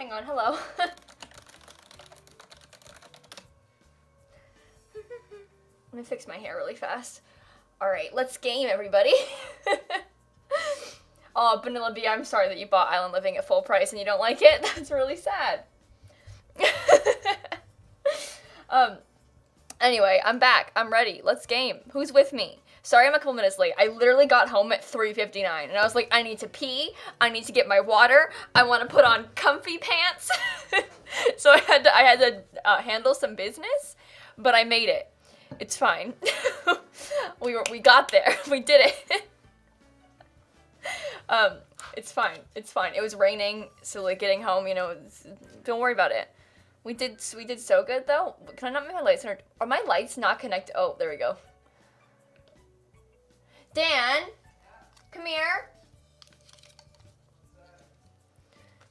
hang on, hello. Let me fix my hair really fast. Alright, let's game, everybody. Oh, Vanilla Bee, I'm sorry that you bought Island Living at full price and you don't like it. That's really sad. Anyway, I'm back. I'm ready. Let's game. Who's with me? Sorry I'm a couple minutes late. I literally got home at 3:59 and I was like, I need to pee. I need to get my water. I want to put on comfy pants. So I had to handle some business, but I made it. It's fine. We got there. We did it. It's fine. It's fine. It was raining, so like getting home, you know, don't worry about it. We did so good though. Can I not make my lights? Are my lights not connected? Oh, there we go. Dan, come here.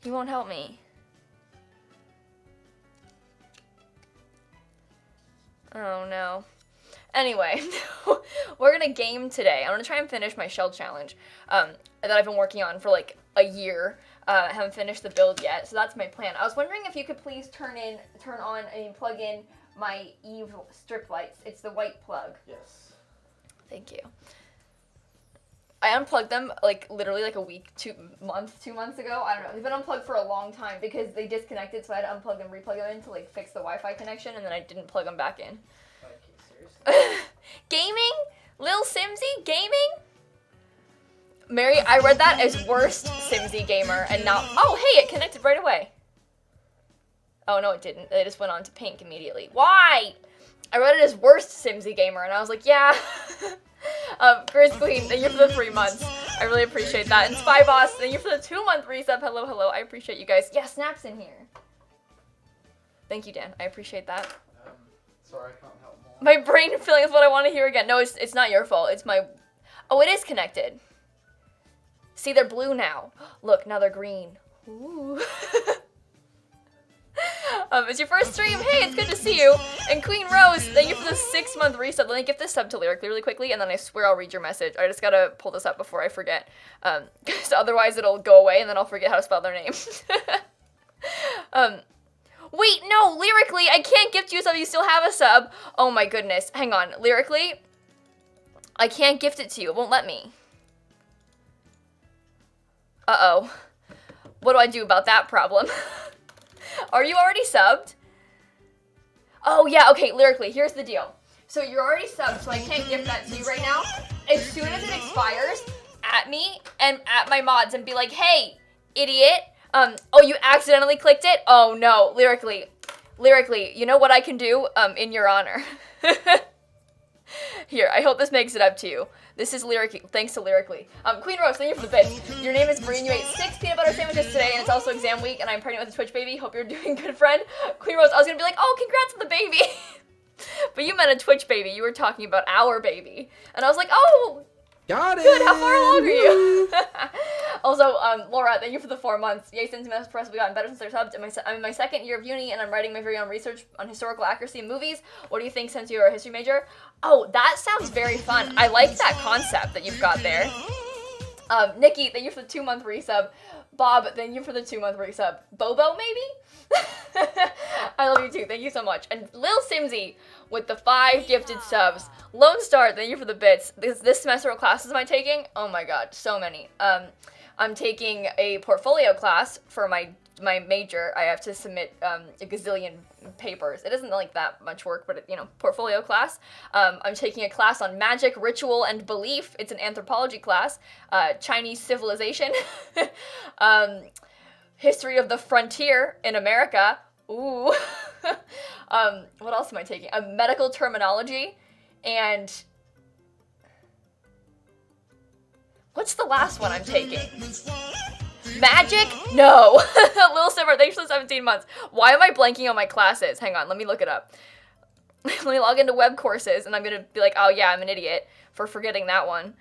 You won't help me. Oh no. Anyway, we're gonna game today. I'm gonna try and finish my shell challenge that I've been working on for like a year. I haven't finished the build yet, so that's my plan. I was wondering if you could please turn on and plug in my Eve strip lights. It's the white plug. Yes. Thank you. I unplugged them like literally like a week, 2 months ago. I don't know. They've been unplugged for a long time because they disconnected, so I had to unplug them, replug them in to like fix the Wi-Fi connection, and then I didn't plug them back in. Okay, seriously? Gaming? lilsimsie? Gaming? Mary, I read that as worst Simsie gamer, and now, oh hey, it connected right away. Oh no, it didn't. It just went on to pink immediately. Why? I read it as worst Simsie gamer, and I was like, yeah. Grizz Queen, thank you for the 3 months. I really appreciate that. And Spy Boss, thank you for the 2-month resub. Hello, hello. I appreciate you guys. Yeah, Snap's in here. Thank you, Dan. I appreciate that. Sorry, I can't help more. My brain feeling is what I want to hear again. No, it's not your fault. It's my... Oh, it is connected. See, they're blue now. Look, now they're green. Ooh. It's your first stream. Hey, it's good to see you. And Queen Rose, thank you for the 6-month resub. Let me give this sub to Lyrically really quickly, and then I swear I'll read your message. I just gotta pull this up before I forget. Because otherwise it'll go away, and then I'll forget how to spell their name. Wait, no, Lyrically, I can't gift you a sub. You still have a sub. Oh my goodness. Hang on. Lyrically, I can't gift it to you. It won't let me. Uh-oh. What do I do about that problem? Are you already subbed? Oh yeah, okay, Lyrically, here's the deal. So you're already subbed, so I can't gift that to you right now. As soon as it expires, at me and at my mods and be like, hey, idiot. Oh, you accidentally clicked it? Oh no, Lyrically, you know what I can do in your honor? Here, I hope this makes it up to you. This is Lyrically, thanks to Lyrically. Queen Rose, thank you for the bits. Your name is Bree and you ate 6 peanut butter sandwiches today and it's also exam week and I'm pregnant with a Twitch baby. Hope you're doing good, friend. Queen Rose, I was gonna be like, oh, congrats on the baby. But you meant a Twitch baby. You were talking about our baby. And I was like, oh, got it. Good, how far along are you? Also, Laura, thank you for the 4 months. Yay, since Mass Press, we gotten better since they're subbed. I'm in my 2nd year of uni, and I'm writing my very own research on historical accuracy in movies. What do you think since you're a history major? Oh, that sounds very fun. I like that concept that you've got there. Nikki, thank you for the 2-month resub. Bob, thank you for the 2-month resub. Bobo, maybe? I love you too. Thank you so much. And lilsimsie with the 5 gifted subs. Lone Star, thank you for the bits. This semester, what classes am I taking? Oh my god, so many. I'm taking a portfolio class for my major. I have to submit a gazillion papers. It isn't like that much work, but you know, portfolio class. I'm taking a class on magic, ritual, and belief. It's an anthropology class. Chinese civilization. History of the frontier in America. Ooh. What else am I taking? Medical terminology. And what's the last one I'm taking? Magic? No. Lil Simmer, thanks for the 17 months. Why am I blanking on my classes? Hang on, let me look it up. Let me log into web courses, and I'm going to be like, oh yeah, I'm an idiot for forgetting that one.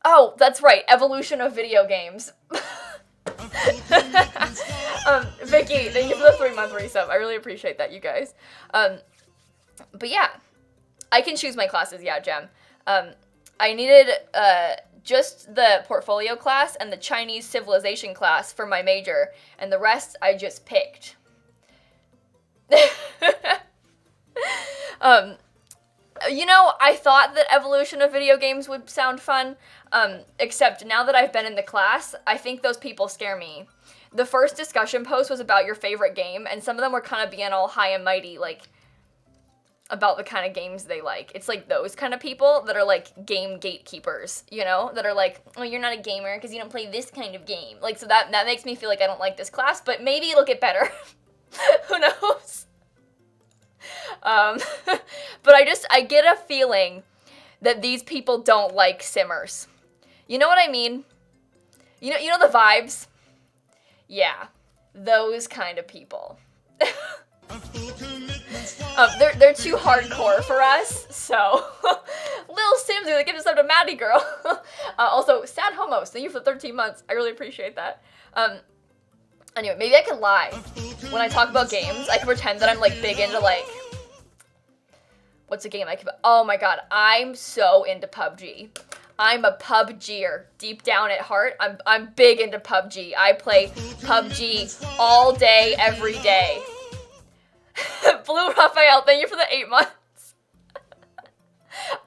Oh, that's right, evolution of video games. Vicky, thank you for the 3-month resub. I really appreciate that, you guys. But yeah, I can choose my classes, yeah, Gem. I needed just the portfolio class and the Chinese civilization class for my major, and the rest I just picked. I thought that evolution of video games would sound fun, except now that I've been in the class, I think those people scare me. The first discussion post was about your favorite game, and some of them were kind of being all high and mighty, like, about the kind of games they like. It's like those kind of people that are like game gatekeepers, that are like, oh, you're not a gamer because you don't play this kind of game. Like, so that makes me feel like I don't like this class, but maybe it'll get better. Who knows? But I get a feeling that these people don't like simmers. You know what I mean? You know the vibes? Yeah, those kind of people. They're too hardcore for us, so lilsimsie, they give this up to Maddie girl. Also, sad homos, thank you for 13 months. I really appreciate that. Anyway, maybe I can lie. When I talk about games, I can pretend that I'm like big into like, what's a game I can, oh my god, I'm so into PUBG. I'm a PUBGer. Deep down at heart, I'm big into PUBG. I play PUBG all day, every day. Blue Raphael, thank you for the 8 months.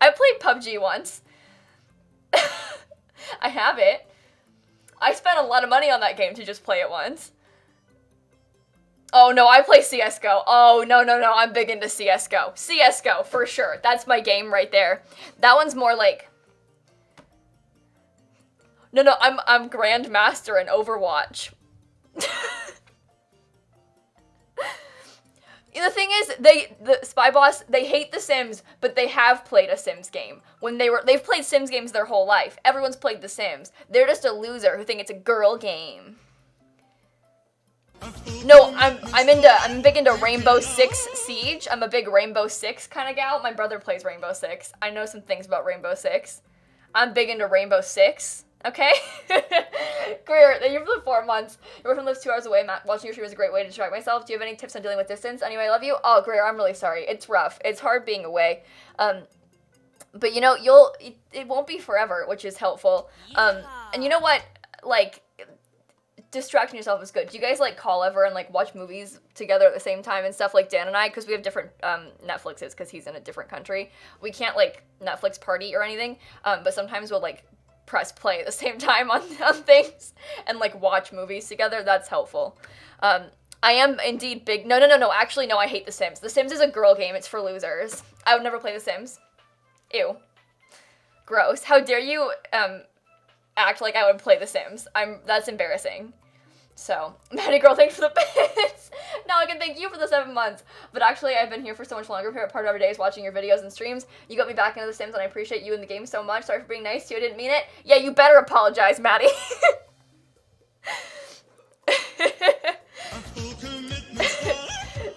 I played PUBG once. I have it. I spent a lot of money on that game to just play it once. Oh no, I play CSGO. Oh no, I'm big into CSGO. CSGO, for sure. That's my game right there. That one's more like... No, I'm Grandmaster in Overwatch. The thing is, the Spy Boss, they hate The Sims, but they have played a Sims game. They've played Sims games their whole life. Everyone's played The Sims. They're just a loser who think it's a girl game. No, I'm big into Rainbow Six Siege. I'm a big Rainbow Six kind of gal. My brother plays Rainbow Six. I know some things about Rainbow Six. I'm big into Rainbow Six. Okay? Greer, thank you for the 4 months. Your boyfriend lives 2 hours away. Watching your stream is a great way to distract myself. Do you have any tips on dealing with distance? Anyway, I love you. Oh, Greer, I'm really sorry. It's rough. It's hard being away. But it won't be forever, which is helpful. And you know what? Like, distracting yourself is good. Do you guys like call ever and like watch movies together at the same time and stuff, like Dan and I, because we have different Netflixes because he's in a different country. We can't like Netflix party or anything, but sometimes we'll like press play at the same time on things and like watch movies together. That's helpful. I am indeed big. No. Actually, no, I hate The Sims. The Sims is a girl game. It's for losers. I would never play The Sims. Ew. Gross. How dare you act like I would play The Sims. That's embarrassing. So, Maddie girl, thanks for the bits. Now I can thank you for the 7 months. But actually, I've been here for so much longer. Part of every day is watching your videos and streams. You got me back into The Sims, and I appreciate you in the game so much. Sorry for being nice to you. I didn't mean it. Yeah, you better apologize, Maddie.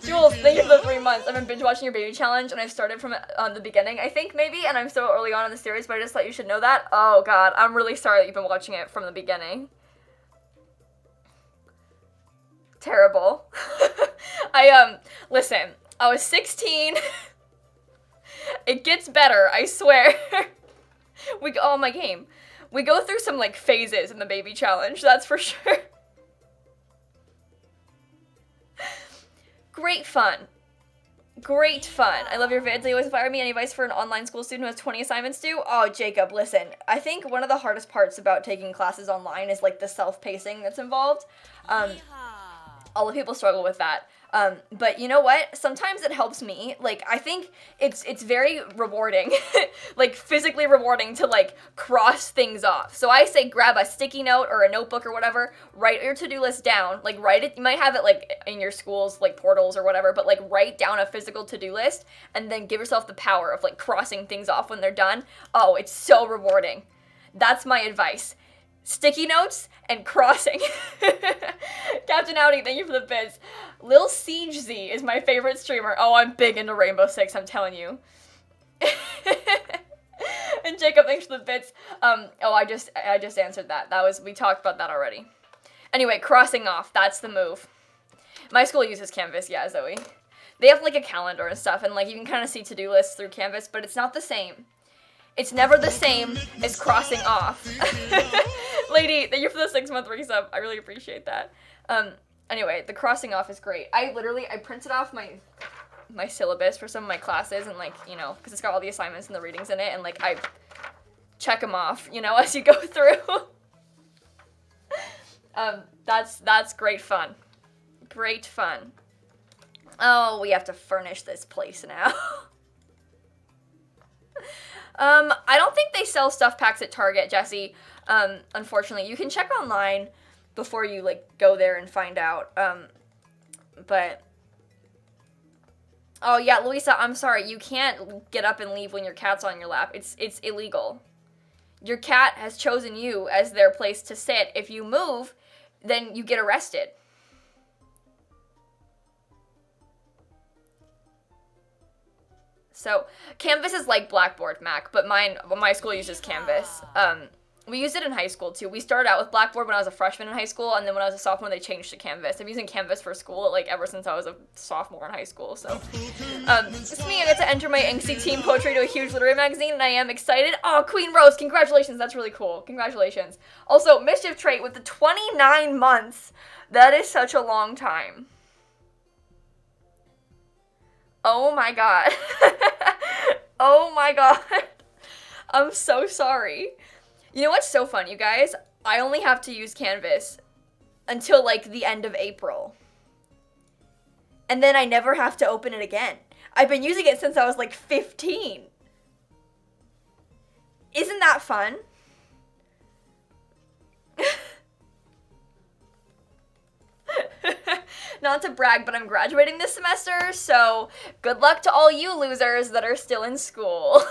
Jules, thank you for the 3 months. I've been binge watching your baby challenge, and I've started from the beginning, I think, maybe, and I'm so early on in the series, but I just thought you should know that. Oh, God, I'm really sorry that you've been watching it from the beginning. Terrible. Listen, I was 16. It gets better, I swear. My game. We go through some, like, phases in the baby challenge, that's for sure. Great fun. Great fun. I love your vids. They always inspire me. Any advice for an online school student who has 20 assignments due? Oh, Jacob, listen. I think one of the hardest parts about taking classes online is, like, the self-pacing that's involved. All the people struggle with that. But you know what? Sometimes it helps me. Like, I think it's very rewarding, like physically rewarding to like cross things off. So I say grab a sticky note or a notebook or whatever, write your to-do list down, like write it. You might have it like in your school's like portals or whatever, but like write down a physical to-do list and then give yourself the power of like crossing things off when they're done. Oh, it's so rewarding. That's my advice. Sticky notes and crossing. Captain Audi, thank you for the bits. lilsimsie is my favorite streamer. Oh, I'm big into Rainbow Six, I'm telling you. And Jacob, thanks for the bits. I just answered that. We talked about that already. Anyway, crossing off, that's the move. My school uses Canvas, yeah, Zoe. They have like a calendar and stuff, and like you can kind of see to-do lists through Canvas, but it's not the same. It's never the same as crossing off. Lady, thank you for the 6-month resub. I really appreciate that. Anyway, the crossing off is great. I printed off my syllabus for some of my classes, and like, you know, because it's got all the assignments and the readings in it, and like I check them off, you know, as you go through. That's great fun. Great fun. Oh, we have to furnish this place now. I don't think they sell stuff packs at Target, Jesse. Unfortunately, you can check online before you like go there and find out. But oh yeah, Louisa, I'm sorry. You can't get up and leave when your cat's on your lap. It's illegal. Your cat has chosen you as their place to sit. If you move, then you get arrested. So, Canvas is like Blackboard, Mac, but my school uses Canvas. We used it in high school, too. We started out with Blackboard when I was a freshman in high school, and then when I was a sophomore, they changed to Canvas. I'm using Canvas for school, like, ever since I was a sophomore in high school, so. It's me, I get to enter my angsty teen poetry to a huge literary magazine, and I am excited. Oh, Queen Rose, congratulations, that's really cool. Congratulations. Also, Mischief Trait with the 29 months. That is such a long time. Oh my god. Oh my god. I'm so sorry. You know what's so fun, you guys? I only have to use Canvas until, like, the end of April. And then I never have to open it again. I've been using it since I was, like, 15. Isn't that fun? Not to brag, but I'm graduating this semester, so good luck to all you losers that are still in school.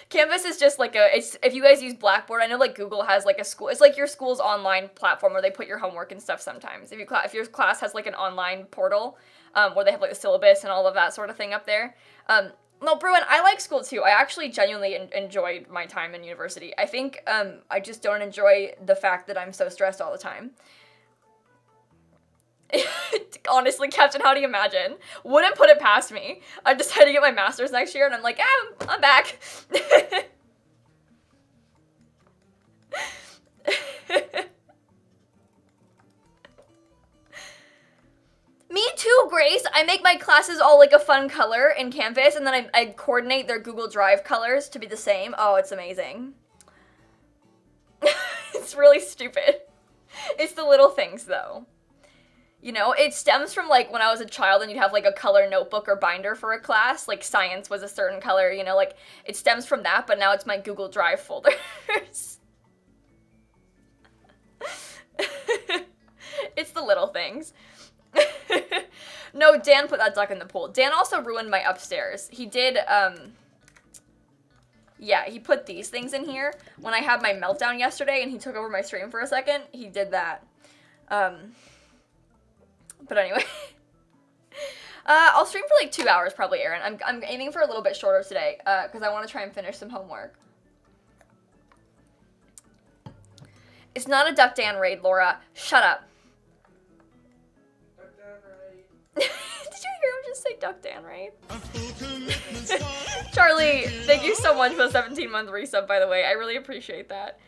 Canvas is just like if you guys use Blackboard, I know like Google has like a school, it's like your school's online platform where they put your homework and stuff sometimes. If your class has like an online portal, where they have like the syllabus and all of that sort of thing up there. No, Bruin, I like school too. I actually genuinely enjoyed my time in university. I think I just don't enjoy the fact that I'm so stressed all the time. Honestly, Captain, how do you imagine? Wouldn't put it past me. I decided to get my master's next year, and I'm like, I'm back. Me too, Grace. I make my classes all like a fun color in Canvas, and then I coordinate their Google Drive colors to be the same. Oh, it's amazing. It's really stupid. It's the little things, though. You know, it stems from, like, when I was a child and you'd have, like, a color notebook or binder for a class. Like, science was a certain color, you know, like, it stems from that, but now it's my Google Drive folders. It's the little things. No, Dan put that duck in the pool. Dan also ruined my upstairs. He did, yeah, he put these things in here. When I had my meltdown yesterday and he took over my stream for a second, he did that. But anyway, I'll stream for like 2 hours probably, Aaron. I'm aiming for a little bit shorter today, because I want to try and finish some homework. It's not a Duck Dan raid, Laura. Shut up. Duck Dan raid. Did you hear him just say Duck Dan raid? Charlie, thank you so much for the 17-month resub, by the way. I really appreciate that.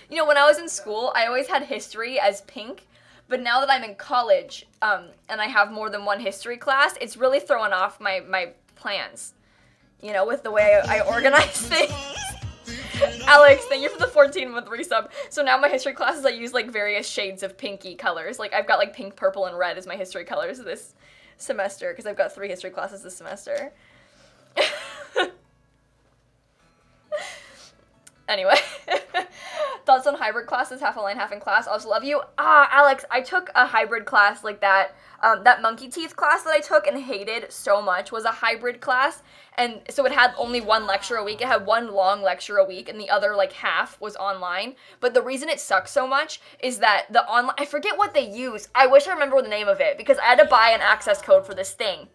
You know, when I was in school, I always had history as pink. But now that I'm in college, and I have more than one history class, it's really throwing off my plans, you know, with the way I organize things. Alex, thank you for the 14-month resub. So now my history classes, I use, like, various shades of pinky colors. Like, I've got, like, pink, purple, and red as my history colors this semester, because I've got 3 history classes this semester. Anyway. Thoughts on hybrid classes, half online, half in class. I also love you. Alex, I took a hybrid class like that. That monkey teeth class that I took and hated so much was a hybrid class. And so it had only 1 lecture a week. It had 1 long lecture a week, and the other, like, half was online. But the reason it sucks so much is that the online, I forget what they use. I wish I remember the name of it, because I had to buy an access code for this thing.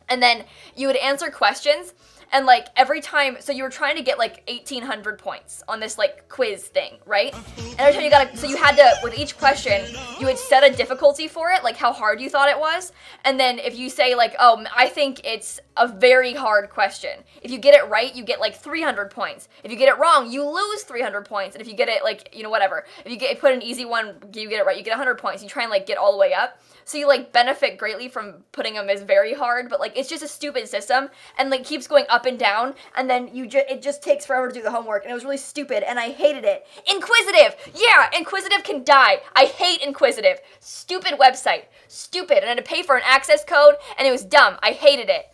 And then you would answer questions, and like every time, so you were trying to get like 1,800 points on this like quiz thing, right? And every time you got so you had to, with each question, you would set a difficulty for it, like how hard you thought it was. And then if you say like, oh, I think it's a very hard question, if you get it right, you get like 300 points. If you get it wrong, you lose 300 points. And if you get it like, whatever, if you put an easy one, you get it right, you get 100 points. You try and like get all the way up. So you like benefit greatly from putting them as very hard, but like it's just a stupid system, and like keeps going up and down, and then it just takes forever to do the homework, and it was really stupid, and I hated it. Inquisitive! Yeah, Inquisitive can die. I hate Inquisitive. Stupid website. Stupid. And I had to pay for an access code, and it was dumb. I hated it.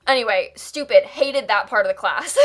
Anyway, stupid. Hated that part of the class.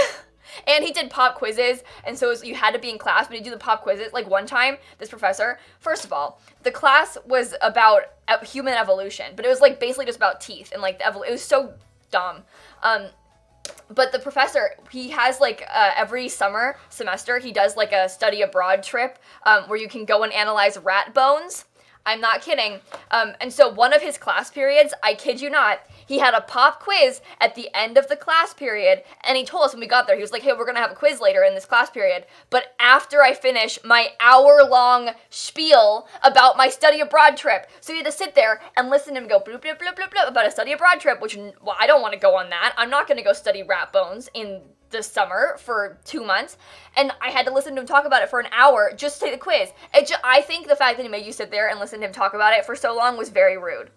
And he did pop quizzes, and so you had to be in class, but he'd do the pop quizzes. Like one time, this professor, first of all, the class was about human evolution, but it was like basically just about teeth, and like it was so dumb. But the professor, he has like every semester, he does like a study abroad trip where you can go and analyze rat bones. I'm not kidding. And so one of his class periods, I kid you not, he had a pop quiz at the end of the class period, and he told us when we got there, he was like, hey, we're gonna have a quiz later in this class period, but after I finish my hour-long spiel about my study abroad trip. So you had to sit there and listen to him go bloop, bloop, bloop, bloop, bloop about a study abroad trip, which, well, I don't want to go on that. I'm not gonna go study rat bones in the summer for 2 months, and I had to listen to him talk about it for an hour just to take the quiz. I think the fact that he made you sit there and listen to him talk about it for so long was very rude.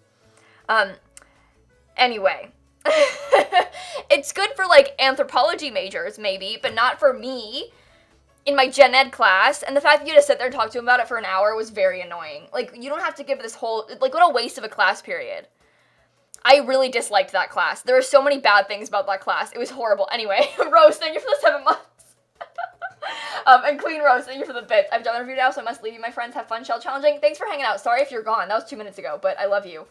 Anyway, it's good for like anthropology majors maybe, but not for me in my gen ed class. And the fact that you had to sit there and talk to him about it for an hour was very annoying. Like, you don't have to give this whole, like, what a waste of a class period. I really disliked that class. There were so many bad things about that class. It was horrible. Anyway, Rose, thank you for the 7 months. And Queen Rose, thank you for the bits. I've done a review now, so I must leave you, my friends. Have fun, shell challenging. Thanks for hanging out. Sorry if you're gone. That was 2 minutes ago, but I love you.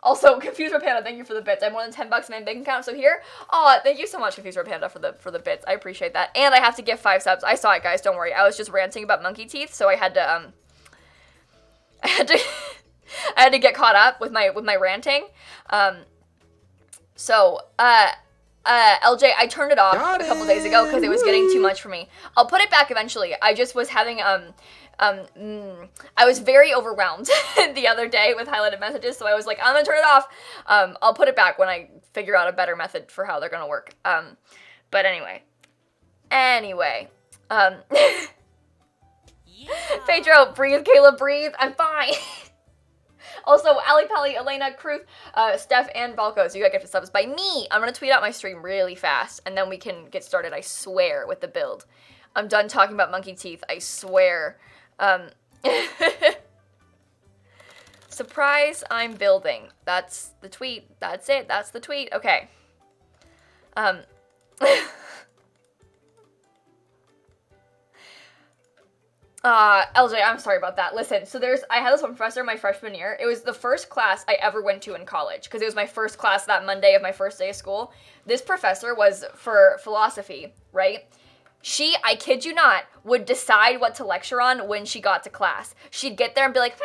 Also, Confused for Panda, thank you for the bits. I have more than $10 in my bank account, so here. Oh, thank you so much, Confused for Panda, for the bits. I appreciate that. And I have to give 5 subs. I saw it, guys. Don't worry. I was just ranting about monkey teeth, so I had to I had to get caught up with my ranting. LJ, I turned it off a couple days ago because it was getting too much for me. I'll put it back eventually. I just was having, I was very overwhelmed the other day with highlighted messages, so I was like, I'm gonna turn it off. I'll put it back when I figure out a better method for how they're gonna work. But anyway. Yeah. Pedro, breathe, Caleb, breathe. I'm fine. Also, Ali Pally, Elena, Kruth, Steph, and Balco, so you gotta get the subs by me. I'm gonna tweet out my stream really fast, and then we can get started, I swear, with the build. I'm done talking about monkey teeth, I swear. Surprise, I'm building. That's the tweet. That's it. That's the tweet. Okay. LJ, I'm sorry about that. Listen, so I had this one professor my freshman year. It was the first class I ever went to in college, because it was my first class that Monday of my first day of school. This professor was for philosophy, right? She, I kid you not, would decide what to lecture on when she got to class. She'd get there and be like,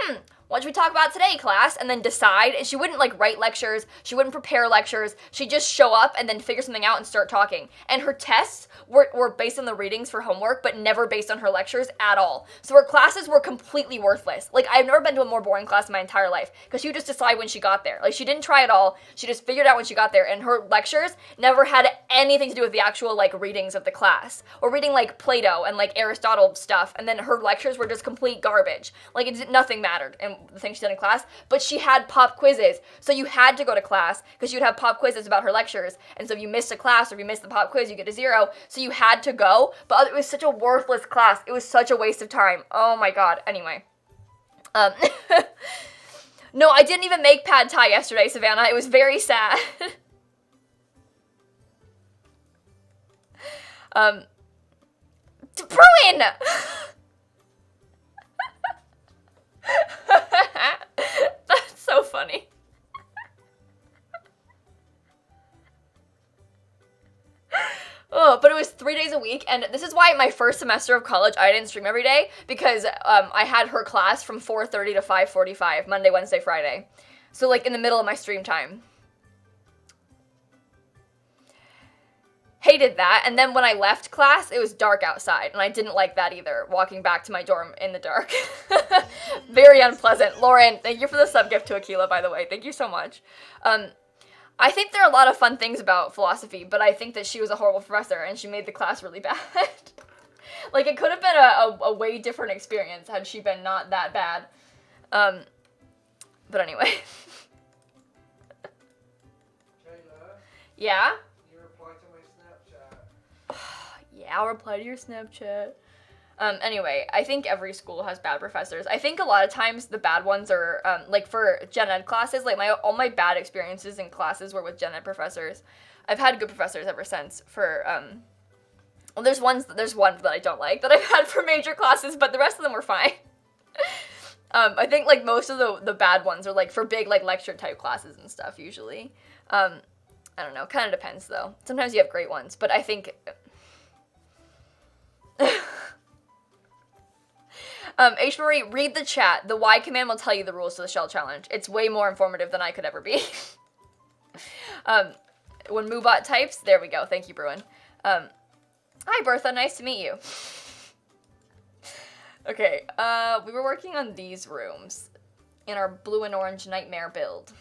what should we talk about today, class? And then decide. And she wouldn't, like, write lectures. She wouldn't prepare lectures. She'd just show up and then figure something out and start talking. And her tests were based on the readings for homework, but never based on her lectures at all. So her classes were completely worthless. Like, I've never been to a more boring class in my entire life, because she would just decide when she got there. Like, she didn't try at all. She just figured out when she got there. And her lectures never had anything to do with the actual, like, readings of the class. Or reading, like, Plato and, like, Aristotle stuff. And then her lectures were just complete garbage. Like, nothing mattered in the things she did in class. But she had pop quizzes. So you had to go to class, because you'd have pop quizzes about her lectures. And so if you missed a class or if you missed the pop quiz, you get a 0. So you had to go. But it was such a worthless class. It was such a waste of time. Oh my god. Anyway. No, I didn't even make pad thai yesterday, Savannah. It was very sad. Bruin! That's so funny. Oh, but it was 3 days a week, and this is why my first semester of college I didn't stream every day, because I had her class from 4:30 to 5:45, Monday, Wednesday, Friday. So, like, in the middle of my stream time. hated that, and then when I left class, it was dark outside, and I didn't like that either, walking back to my dorm in the dark. Very unpleasant. Lauren, thank you for the sub-gift to Akila, by the way. Thank you so much. I think there are a lot of fun things about philosophy, but I think that she was a horrible professor, and she made the class really bad. Like, it could have been a way different experience had she been not that bad. But anyway. Kayla, Yeah? you replied to my Snapchat. Yeah, I'll reply to your Snapchat. Anyway, I think every school has bad professors. I think a lot of times the bad ones are, like for gen ed classes, like all my bad experiences in classes were with gen ed professors. I've had good professors ever since for, well, there's one that I don't like that I've had for major classes, but the rest of them were fine. I think, like, most of the bad ones are, like, for big, like, lecture type classes and stuff, usually. I don't know, kind of depends, though. Sometimes you have great ones, but I think... H. Marie, read the chat. The Y command will tell you the rules to the shell challenge. It's way more informative than I could ever be. When Moobot types, there we go. Thank you, Bruin. Hi, Bertha. Nice to meet you. Okay, we were working on these rooms in our blue and orange nightmare build.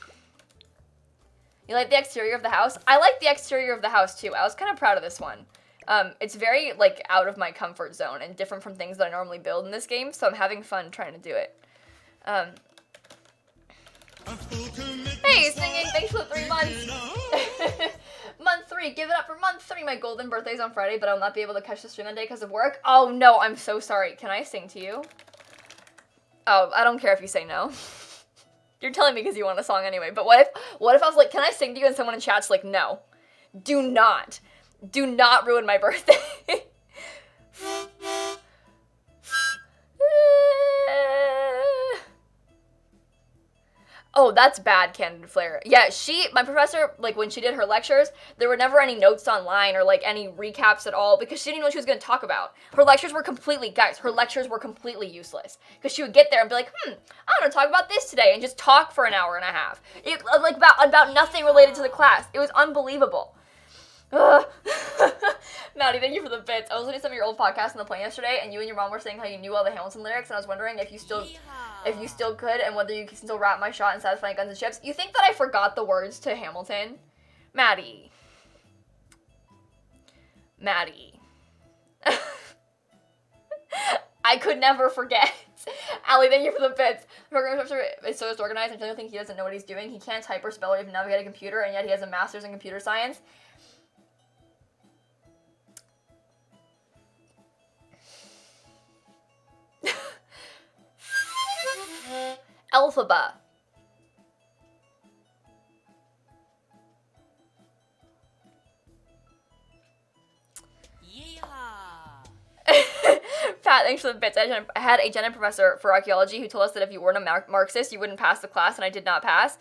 You like the exterior of the house? I like the exterior of the house, too. I was kind of proud of this one. It's very, like, out of my comfort zone and different from things that I normally build in this game, so I'm having fun trying to do it. Hey, singing, thanks for the 3 months. Month 3, give it up for month 3. My golden birthday's on Friday, but I'll not be able to catch the stream that day because of work. Oh, no, I'm so sorry. Can I sing to you? Oh, I don't care if you say no. You're telling me because you want a song anyway, but what if I was like, can I sing to you, and someone in chat's like, no. Do not ruin my birthday. Oh, that's bad, Candid Flare. Yeah, my professor, like, when she did her lectures, there were never any notes online or, like, any recaps at all because she didn't know what she was going to talk about. Her lectures were completely useless. Because she would get there and be like, I'm going to talk about this today, and just talk for an hour and a half. Like, about nothing related to the class. It was unbelievable. Maddie, thank you for the bits. I was listening to some of your old podcasts on the plane yesterday, and you and your mom were saying how you knew all the Hamilton lyrics, and I was wondering if you still could, and whether you can still rap my shot and satisfying guns and chips. You think that I forgot the words to Hamilton? Maddie. I could never forget. Allie, thank you for the bits. The program professor is so disorganized, and I don't think he doesn't know what he's doing. He can't type or spell or even navigate a computer, and yet he has a master's in computer science. Alphaba. Pat, thanks for the bits. I had a gen ed professor for archaeology who told us that if you weren't a Marxist, you wouldn't pass the class, and I did not pass.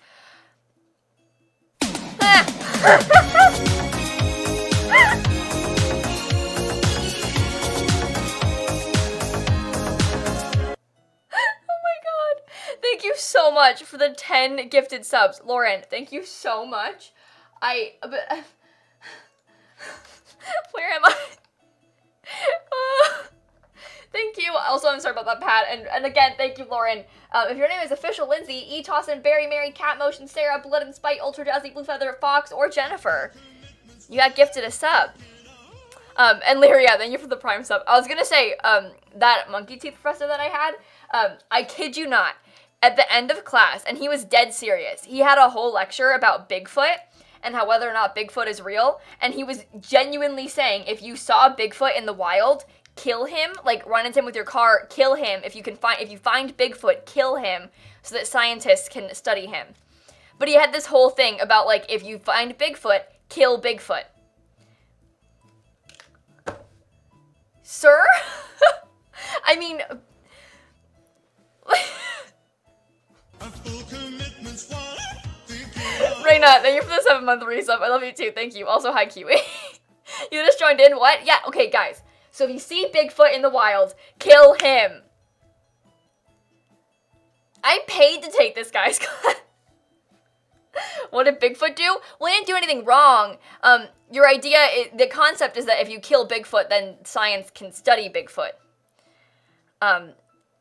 Thank you so much for the 10 gifted subs. Lauren, thank you so much. Where am I? Thank you. Also, I'm sorry about that, Pat. And again, thank you, Lauren. If your name is Official Lindsay, E-Tossin, Barry, Mary, Cat Motion, Sarah, Blood and Spite, Ultra Jazzy, Blue Feather, Fox, or Jennifer, you got gifted a sub. And Lyria, thank you for the Prime sub. I was gonna say, that monkey teeth professor that I had, I kid you not, at the end of class, and he was dead serious, he had a whole lecture about Bigfoot and how whether or not Bigfoot is real, and he was genuinely saying, if you saw Bigfoot in the wild, kill him, like run into him with your car, kill him. If you find Bigfoot, kill him so that scientists can study him. But he had this whole thing about, like, if you find Bigfoot, kill Bigfoot. Sir? I mean... Reina, thank you for the 7-month resub. I love you too. Thank you. Also, hi, Kiwi. You just joined in. What? Yeah, okay, guys. So if you see Bigfoot in the wild, kill him. I paid to take this guy's class. What did Bigfoot do? Well, he didn't do anything wrong. your idea, the concept is that if you kill Bigfoot, then science can study Bigfoot.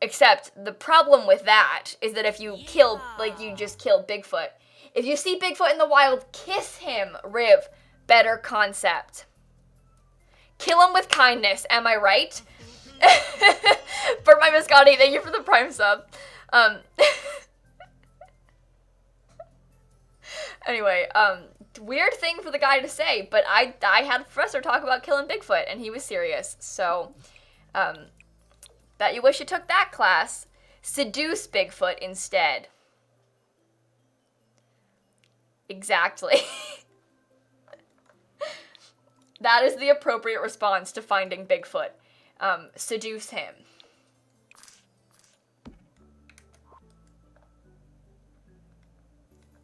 Except the problem with that is that if you kill, like, you just kill Bigfoot. If you see Bigfoot in the wild, kiss him, Riv. Better concept. Kill him with kindness, am I right? For my Biscotti, thank you for the Prime sub. Anyway, weird thing for the guy to say, but I had a professor talk about killing Bigfoot, and he was serious, so, bet you wish you took that class. Seduce Bigfoot instead. Exactly. That is the appropriate response to finding Bigfoot. Seduce him.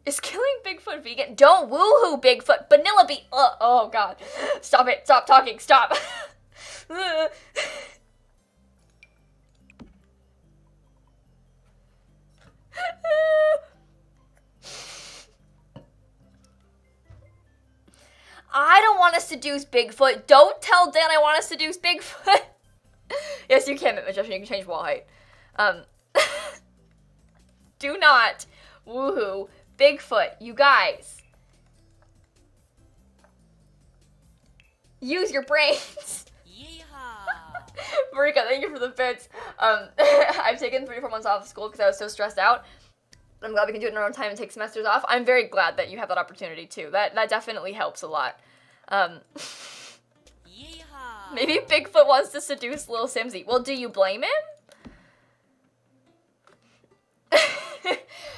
Is killing Bigfoot vegan? Don't woohoo Bigfoot. Vanilla be. Oh god. Stop it. Stop talking. Stop. I don't want to seduce Bigfoot. Don't tell Dan I want to seduce Bigfoot. Yes, you can, Magician. You can change wall height. Do not woohoo Bigfoot, you guys. Use your brains. Yeehaw. Marika, thank you for the bits. I've taken 3 to 4 months off of school because I was so stressed out. I'm glad we can do it in our own time and take semesters off. I'm very glad that you have that opportunity too. That definitely helps a lot. Maybe Bigfoot wants to seduce lilsimsie. Well, do you blame him?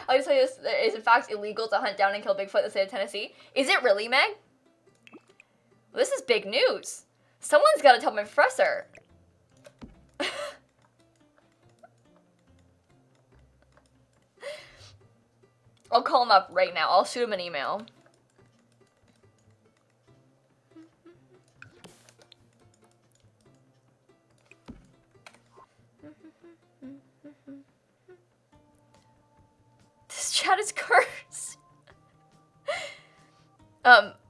I'll just tell you this, it is in fact illegal to hunt down and kill Bigfoot in the state of Tennessee. Is it really, Meg? Well, this is big news. Someone's got to tell my professor. I'll call him up right now. I'll shoot him an email. This chat is cursed.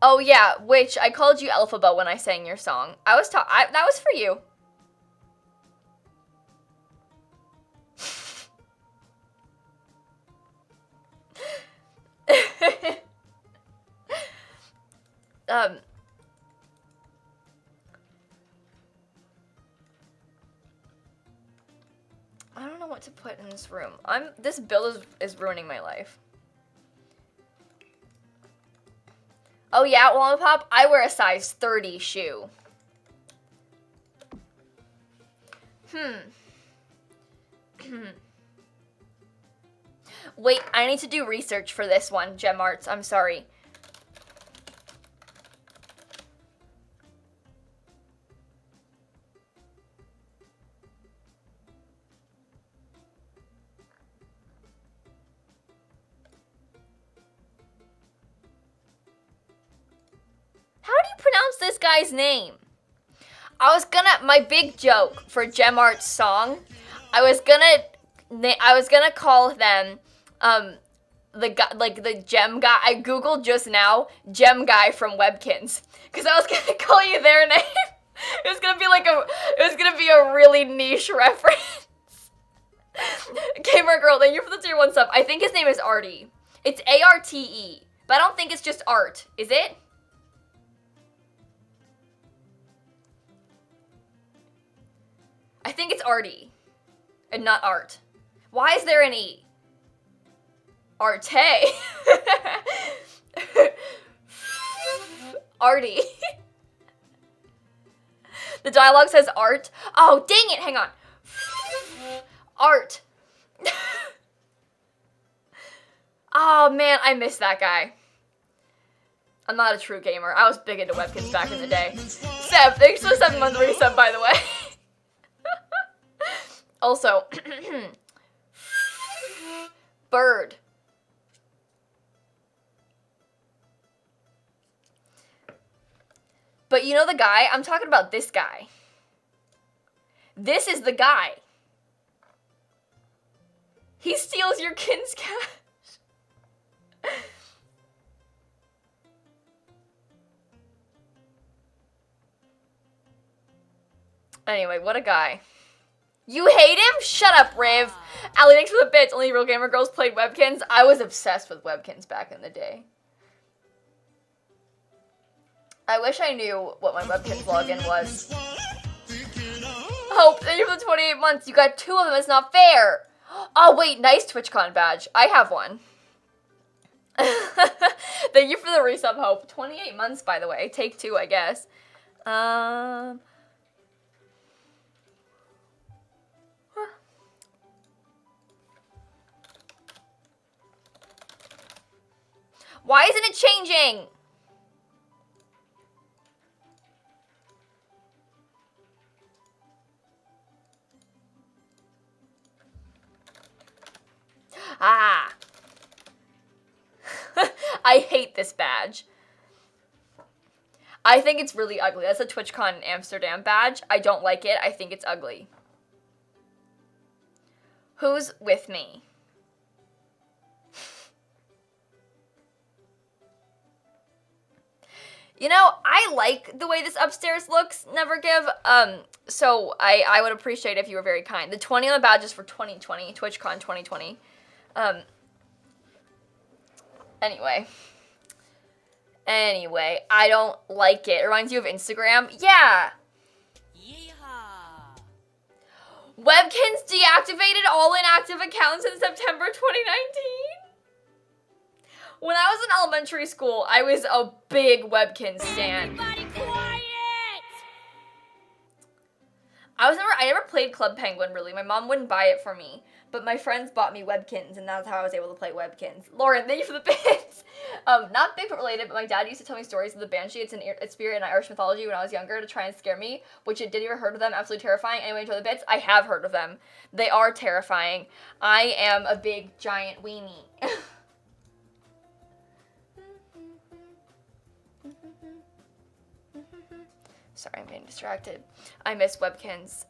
Oh yeah, which I called you Alphaba when I sang your song. That was for you. I don't know what to put in this room. This build is ruining my life. Oh yeah, Lollipop, I wear a size 30 shoe. Wait, I need to do research for this one, Gem Arts. I'm sorry. How do you pronounce this guy's name? My big joke for Gem Art's song, I was gonna call them, the guy, like the gem guy. I googled just now, gem guy from Webkins, because I was gonna call you their name. It was gonna be a really niche reference. Gamer girl, thank you for the tier 1 sub. I think his name is Artie. It's A-R-T-E, but I don't think it's just art. Is it? I think it's Artie, and not art. Why is there an E? Arte. Artie. The dialogue says art. Oh, dang it, hang on. Art. Oh man, I miss that guy. I'm not a true gamer. I was big into Webkins back in the day. Seb, thanks for the 7-month resub, by the way. Also, bird. But you know the guy? I'm talking about this guy. This is the guy. He steals your kin's cash. Anyway, what a guy. You hate him? Shut up, Riv. Allie, thanks for the bits. Only real gamer girls played Webkins. I was obsessed with Webkins back in the day. I wish I knew what my Webkins login was. Hope, thank you for the 28 months. You got 2 of them. It's not fair. Oh, wait. Nice TwitchCon badge. I have one. Thank you for the resub, Hope. 28 months, by the way. Take 2, I guess. Why isn't it changing? Ah. I hate this badge. I think it's really ugly. That's a TwitchCon Amsterdam badge. I don't like it. I think it's ugly. Who's with me? You know, I like the way this upstairs looks, Never Give. So I would appreciate if you were very kind. The 20 on the badge is for 2020, TwitchCon 2020. Anyway, I don't like it. It reminds you of Instagram? Yeah. Yeehaw. Webkins deactivated all inactive accounts in September 2019? When I was in elementary school, I was a big Webkins stan. Everybody quiet! I never played Club Penguin, really. My mom wouldn't buy it for me. But my friends bought me Webkins, and that's how I was able to play Webkins. Lauren, thank you for the bits! Not Bigfoot related, but my dad used to tell me stories of the Banshee. It's a spirit in Irish mythology when I was younger to try and scare me, which it did. You ever heard of them? Absolutely terrifying. Anyway, enjoy the bits. I have heard of them. They are terrifying. I am a big, giant weenie. Sorry, I'm getting distracted. I miss Webkins.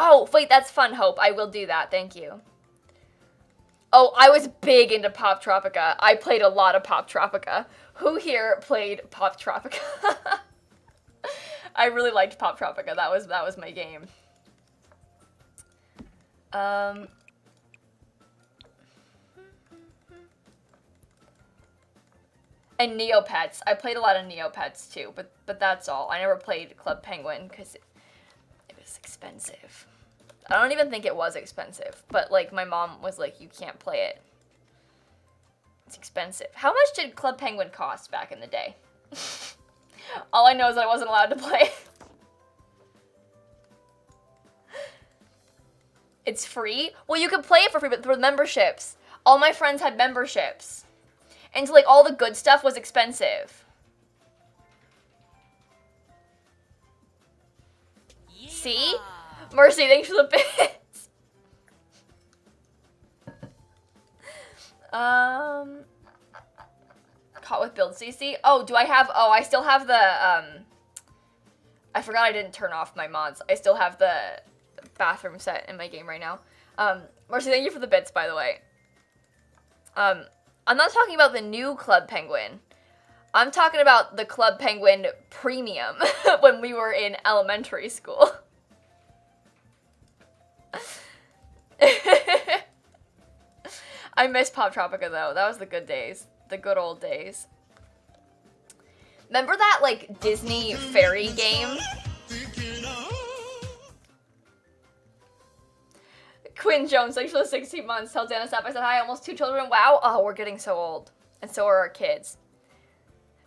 Oh, wait, that's fun, Hope. I will do that. Thank you. Oh, I was big into Pop Tropica. I played a lot of Pop Tropica. Who here played Pop Tropica? I really liked Pop Tropica. That was my game. And Neopets. I played a lot of Neopets too, but that's all. I never played Club Penguin because it was expensive. I don't even think it was expensive, but like my mom was like, you can't play it. It's expensive. How much did Club Penguin cost back in the day? All I know is that I wasn't allowed to play. It's free? Well, you could play it for free, but for memberships. All my friends had memberships. And so, like, all the good stuff was expensive. Yeah. See? Mercy, thanks for the bits. Caught with build CC. Oh, do I have... Oh, I still have the... I forgot I didn't turn off my mods. I still have the bathroom set in my game right now. Mercy, thank you for the bits, by the way. I'm not talking about the new Club Penguin. I'm talking about the Club Penguin Premium when we were in elementary school. I miss Pop Tropica though. That was the good days. The good old days. Remember that like Disney fairy game? Quinn Jones, thanks for the 16 months. Tell Dana Sapp I said hi. Almost 2 children. Wow. Oh, we're getting so old. And so are our kids.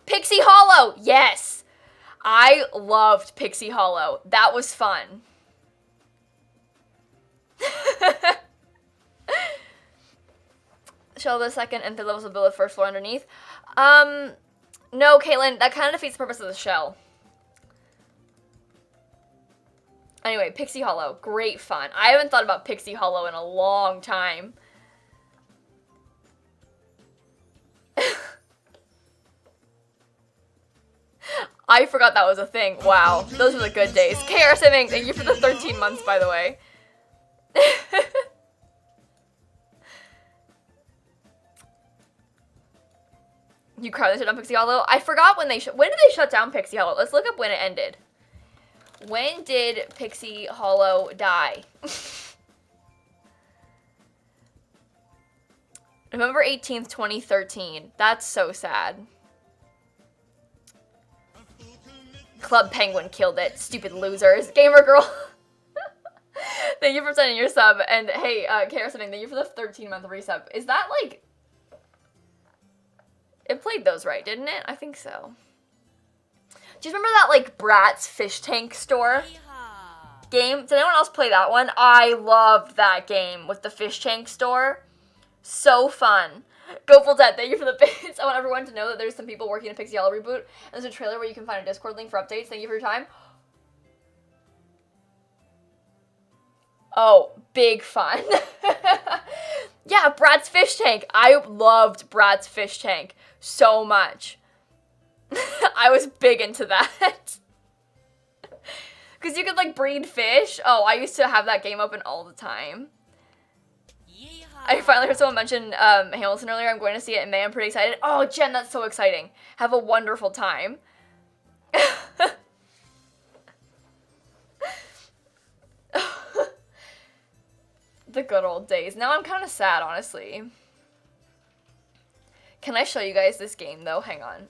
Pixie Hollow. Yes. I loved Pixie Hollow. That was fun. Shell the second and third levels will build the first floor underneath. No, Caitlin, that kind of defeats the purpose of the shell. Anyway, Pixie Hollow, great fun. I haven't thought about Pixie Hollow in a long time. I forgot that was a thing. Wow, those were the good days. KR Simming, thank you for the 13 months, by the way. You cried when they shut down Pixie Hollow? I forgot when when did they shut down Pixie Hollow? Let's look up when it ended. When did Pixie Hollow die? November 18th, 2013. That's so sad. Club Penguin killed it. Stupid losers. Gamer Girl. Thank you for sending your sub. And hey, Karasending, thank you for the 13-month resub. Is that like... It played those right, didn't it? I think so. Do you remember that like Bratz fish tank store game? Did anyone else play that one? I loved that game with the fish tank store. So fun. Go Full Dead, thank you for the bits. I want everyone to know that there's some people working on Pixie Hollow reboot. And there's a trailer where you can find a Discord link for updates. Thank you for your time. Oh, big fun. Yeah, Bratz Fish Tank. I loved Bratz Fish Tank so much. I was big into that. Because you could, like, breed fish. Oh, I used to have that game open all the time. I finally heard someone mention Hamilton earlier. I'm going to see it in May. I'm pretty excited. Oh, Jen, that's so exciting. Have a wonderful time. The good old days. Now I'm kind of sad, honestly. Can I show you guys this game, though? Hang on.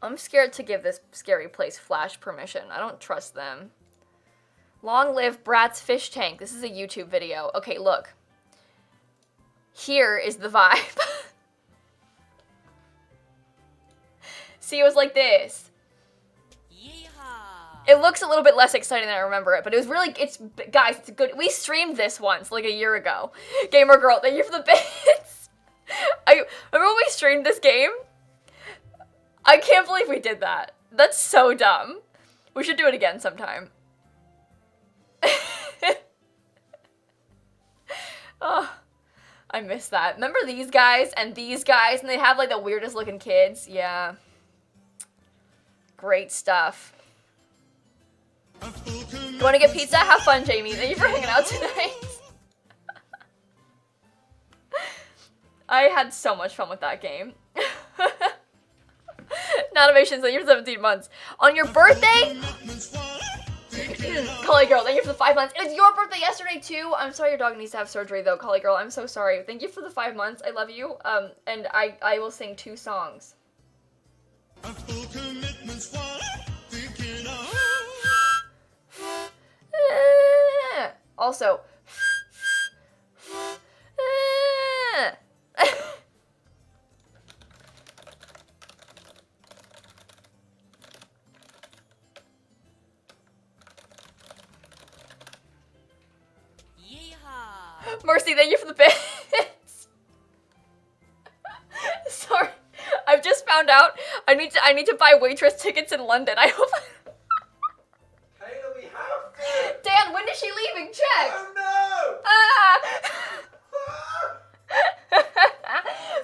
I'm scared to give this scary place Flash permission. I don't trust them. Long live Bratz Fish Tank. This is a YouTube video. Okay, look. Here is the vibe. See, it was like this. It looks a little bit less exciting than I remember it, but it was really, guys, it's good. We streamed this once, like a year ago. Gamer Girl, thank you for the bits. I remember when we streamed this game? I can't believe we did that. That's so dumb. We should do it again sometime. Oh, I miss that. Remember these guys and these guys, and they have like the weirdest looking kids? Yeah. Great stuff. You want to get pizza? Have fun, Jamie. Thank you for hanging out tonight. I had so much fun with that game. Animations, thank you for 17 months. On your birthday? Collie Girl, thank you for the 5 months. It was your birthday yesterday too. I'm sorry your dog needs to have surgery though, Collie Girl. I'm so sorry. Thank you for the 5 months. I love you. And I will sing 2 songs. Also, Mercy, thank you for the bits. Sorry, I've just found out I need to buy waitress tickets in London. I hope. Taylor, we have to. Dan, when is she leaving? Check. Oh no!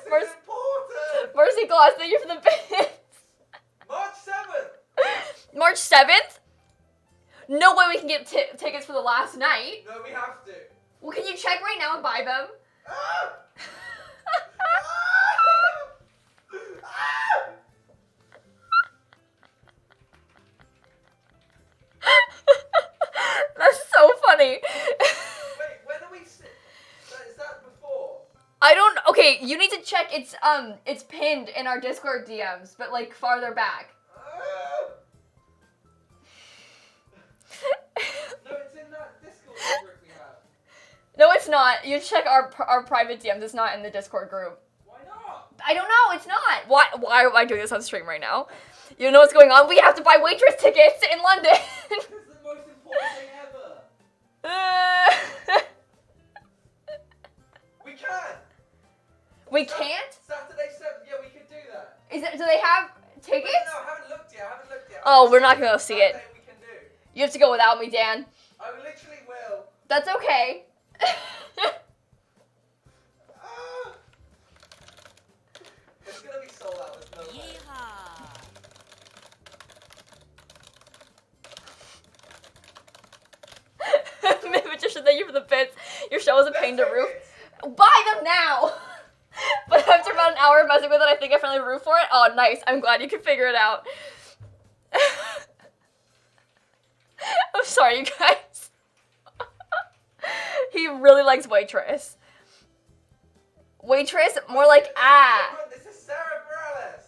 This is important. Mercy Gloss, thank you for the bits. March 7th. March 7th? No way we can get tickets for the last night. No, we have to. Well, can you check right now and buy them? That's so funny. Wait, when are we? Is that before? I don't. Okay, you need to check. It's pinned in our Discord DMs, but like farther back. No, it's in that Discord group we have. No, it's not. You check our private DMs. It's not in the Discord group. Why not? I don't know. It's not. Why am I doing this on stream right now? You know what's going on? We have to buy waitress tickets in London. This is the most important thing ever. We can. We can't? Saturday 7th. Yeah, we could do that. Do they have tickets? Wait, no, I haven't looked yet. Oh, we're not gonna go see it. Saturday we can do. You have to go without me, Dan. I literally will. That's okay. It's gonna be sold out. There's no way. Christian, thank you for the bits. Your show is a pain to roof. Buy them now! But after about an hour of messing with it, I think I finally roof for it. Oh, nice. I'm glad you can figure it out. I'm sorry, you guys. He really likes waitress. Waitress, more like ah. This is Sarah Bareilles.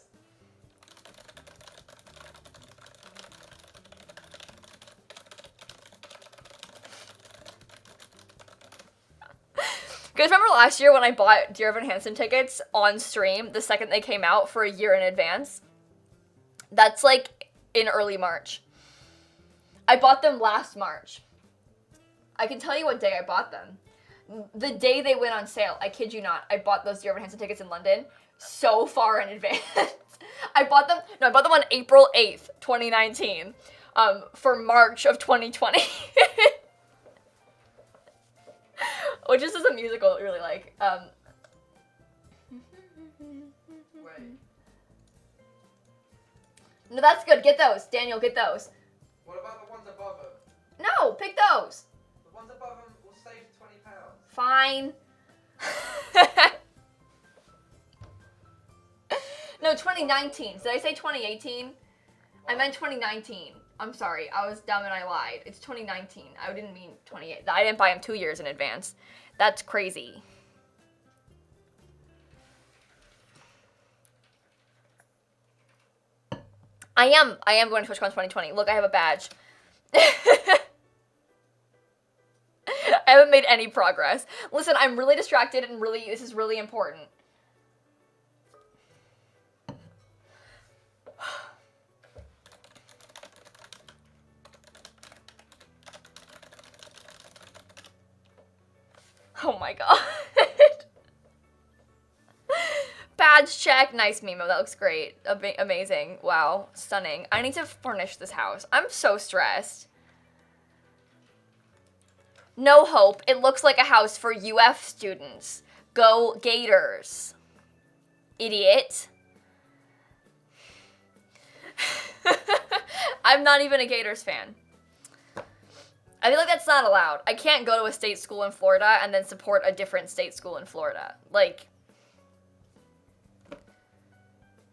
You guys remember last year when I bought Dear Evan Hansen tickets on stream the second they came out for a year in advance? That's like in early March. I bought them last March. I can tell you what day I bought them. The day they went on sale, I kid you not, I bought those Dear Evan Hansen tickets in London so far in advance. I bought them on April 8th, 2019, for March of 2020. Which is a musical I really like. Wait. No, that's good. Get those. Daniel, get those. What about the ones above them? No, pick those. The ones above them will save £20. Fine. No, 2019. Did I say 2018? I meant 2019. I'm sorry. I was dumb and I lied. It's 2019. I didn't mean 28. I didn't buy them 2 years in advance. That's crazy. I am going to TwitchCon 2020. Look, I have a badge. I haven't made any progress. Listen, I'm really distracted and this is really important. Oh my god. Badge check. Nice, Mimo. That looks great. Amazing. Wow. Stunning. I need to furnish this house. I'm so stressed. No hope. It looks like a house for UF students. Go Gators. Idiot. I'm not even a Gators fan. I feel like that's not allowed. I can't go to a state school in Florida and then support a different state school in Florida. Like,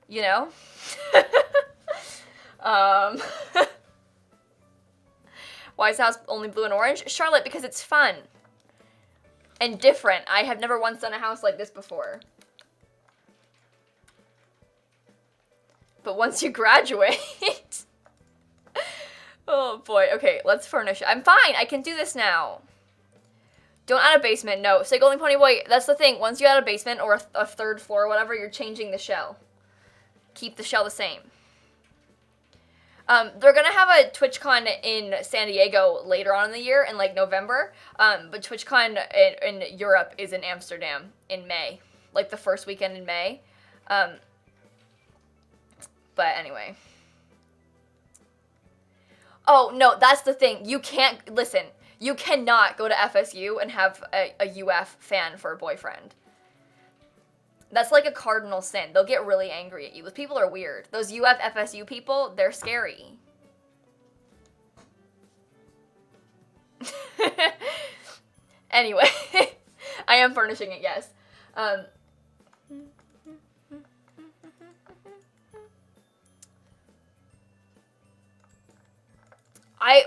you know? Why is the house only blue and orange? Charlotte, because it's fun. And different. I have never once done a house like this before. But once you graduate... Oh boy, okay, let's furnish. I'm fine, I can do this now. Don't add a basement, no. Say Golden Pony Boy, that's the thing. Once you add a basement or a third floor or whatever, you're changing the shell. Keep the shell the same. They're gonna have a TwitchCon in San Diego later on in the year, in like November. But TwitchCon in Europe is in Amsterdam in May. Like the first weekend in May. But anyway. Oh, no, that's the thing. You can't, listen, you cannot go to FSU and have a UF fan for a boyfriend. That's like a cardinal sin. They'll get really angry at you. Those people are weird. Those UF FSU people, they're scary. Anyway, I am furnishing it, yes.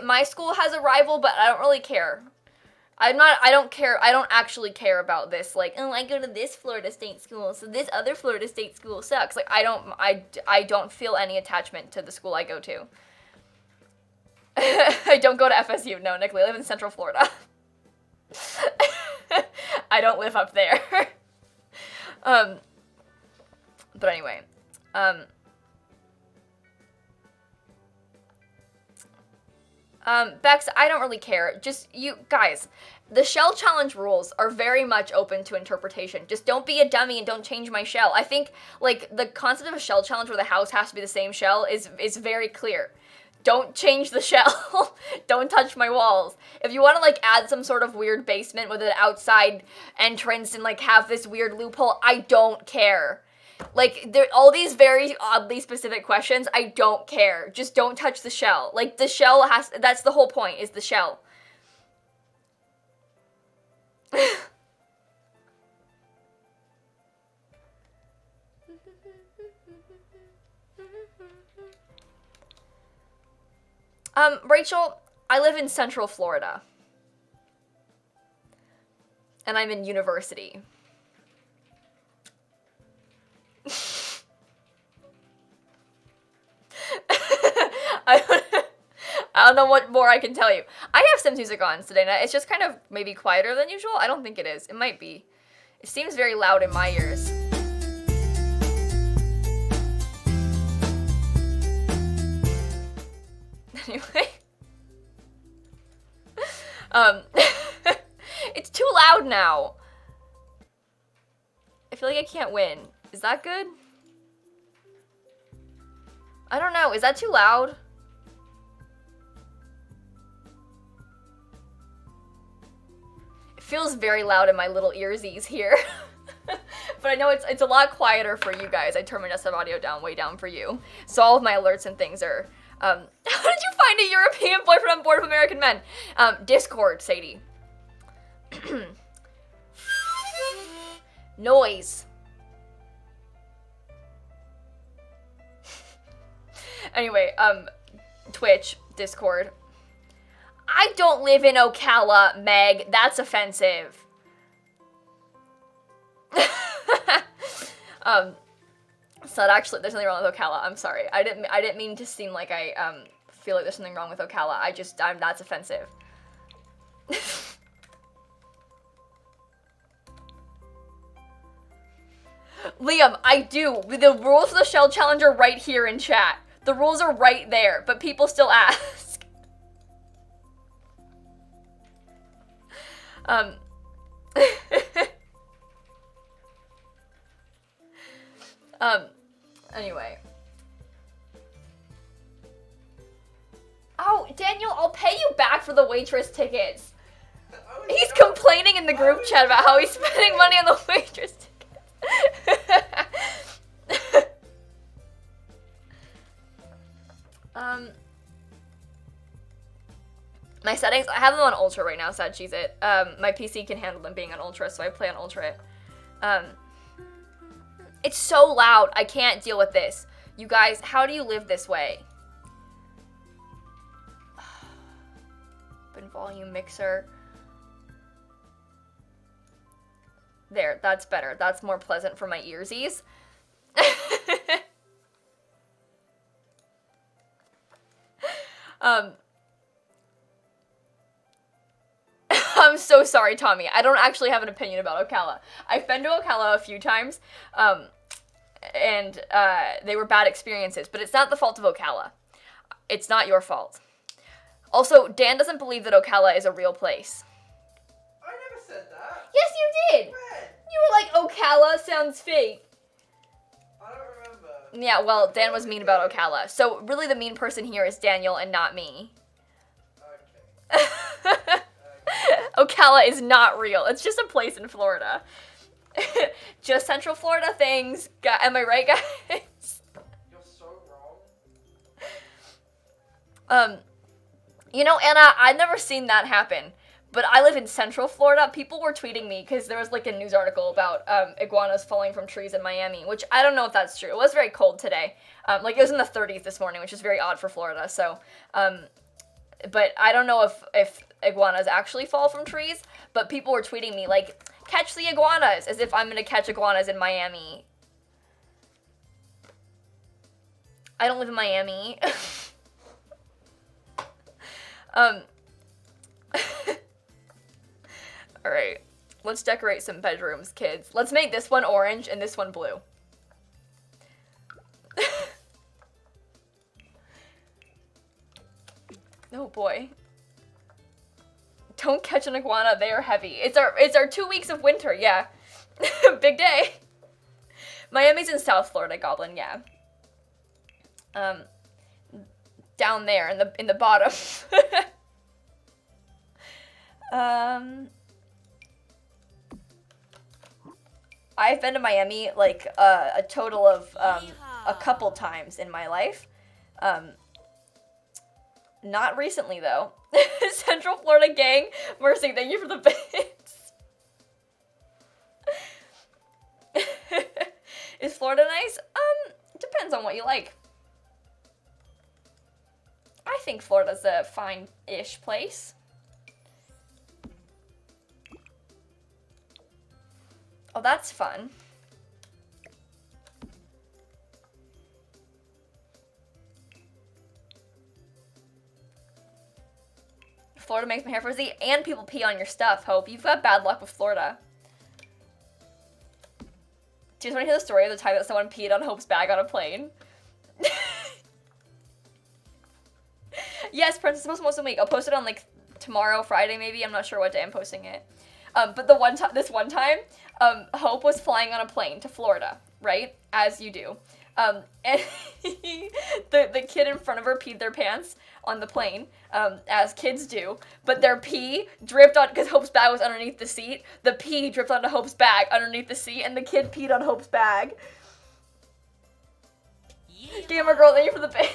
My school has a rival, but I don't really care. I don't care. I don't actually care about this. Like, oh, I go to this Florida State school, so this other Florida State school sucks. Like, I don't feel any attachment to the school I go to. I don't go to FSU. No, Nick, I live in Central Florida. I don't live up there. But anyway, Bex, I don't really care. Just, you guys, the shell challenge rules are very much open to interpretation. Just don't be a dummy and don't change my shell. I think, like, the concept of a shell challenge where the house has to be the same shell is very clear. Don't change the shell. Don't touch my walls. If you want to, like, add some sort of weird basement with an outside entrance and, like, have this weird loophole, I don't care. Like, all these very oddly specific questions, I don't care. Just don't touch the shell. Like, the shell that's the whole point, is the shell. Rachel, I live in Central Florida. And I'm in university. I don't know what more I can tell you. I have Sims music on today, and it's just kind of maybe quieter than usual. I don't think it is. It might be. It seems very loud in my ears. Anyway. It's too loud now. I feel like I can't win. Is that good? I don't know. Is that too loud? It feels very loud in my little earsies here. But I know it's a lot quieter for you guys. I turned my desktop audio down, way down for you. So all of my alerts and things are... how did you find a European boyfriend on board of American men? Discord, Sadie. Noise. Anyway, Twitch, Discord. I don't live in Ocala, Meg. That's offensive. So that actually, there's nothing wrong with Ocala. I'm sorry. I didn't mean to seem like I feel like there's something wrong with Ocala. That's offensive. Liam, I do. The rules for the shell challenge are right here in chat. The rules are right there, but people still ask. Anyway. Oh, Daniel, I'll pay you back for the waitress tickets. He's complaining in the group chat about how he's spending money on the waitress tickets. My settings, I have them on ultra right now, sad cheese it. My PC can handle them being on ultra, so I play on ultra. It's so loud, I can't deal with this. You guys, how do you live this way? Open volume mixer. There, that's better. That's more pleasant for my earsies. I'm so sorry, Tommy. I don't actually have an opinion about Ocala. I've been to Ocala a few times, and they were bad experiences, but it's not the fault of Ocala. It's not your fault. Also, Dan doesn't believe that Ocala is a real place. I never said that. Yes, you did! When? You were like, Ocala sounds fake. I don't remember. Yeah, well, Dan was mean about Ocala. So, really the mean person here is Daniel and not me. Okay. Ocala is not real. It's just a place in Florida. Just Central Florida things. Am I right, guys? You're so wrong. You know, Anna, I've never seen that happen. But I live in Central Florida. People were tweeting me because there was like a news article about iguanas falling from trees in Miami, which I don't know if that's true. It was very cold today. Like it was in the 30s this morning, which is very odd for Florida. So, but I don't know if iguanas actually fall from trees. But people were tweeting me like, catch the iguanas, as if I'm gonna catch iguanas in Miami. I don't live in Miami. Alright, let's decorate some bedrooms, kids. Let's make this one orange and this one blue. Oh boy. Don't catch an iguana, they are heavy. It's our 2 weeks of winter, yeah. Big day. Miami's in South Florida, Goblin, yeah. Down there in the bottom. I've been to Miami like a total of a couple times in my life. Not recently though. Central Florida gang, Mercy, thank you for the bits. Florida nice? Depends on what you like. I think Florida's a fine-ish place. Oh, that's fun. Florida makes my hair frizzy, and people pee on your stuff, Hope. You've got bad luck with Florida. Do you just want to hear the story of the time that someone peed on Hope's bag on a plane? Yes, Princess Post once a week. I'll post it on, like, tomorrow, Friday, maybe. I'm not sure what day I'm posting it. But this one time, Hope was flying on a plane to Florida, right? As you do. And the kid in front of her peed their pants on the plane, as kids do. But their pee dripped on, because Hope's bag was underneath the seat. The pee dripped onto Hope's bag underneath the seat, and the kid peed on Hope's bag. Yeah. Gamer girl, thank you for the bits.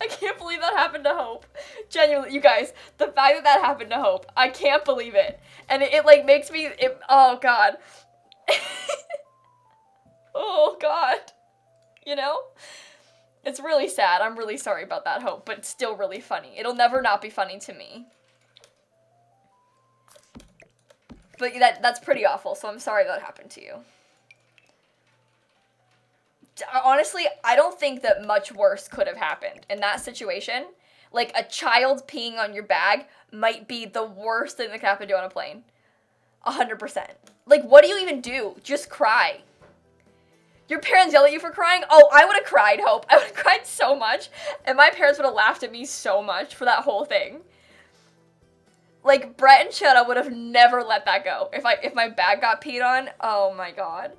I can't believe that happened to Hope. Genuinely, you guys, the fact that that happened to Hope, I can't believe it. And it like, makes me, oh, God. Oh, God. You know? It's really sad. I'm really sorry about that, Hope, but it's still really funny. It'll never not be funny to me. But that's pretty awful, so I'm sorry that happened to you. Honestly, I don't think that much worse could have happened in that situation. Like, a child peeing on your bag might be the worst thing that could happen to you on a plane. 100%. Like, what do you even do? Just cry. Your parents yell at you for crying? Oh, I would have cried, Hope. I would have cried so much, and my parents would have laughed at me so much for that whole thing. Like, Brett and Shanna would have never let that go. If my bag got peed on, oh my God.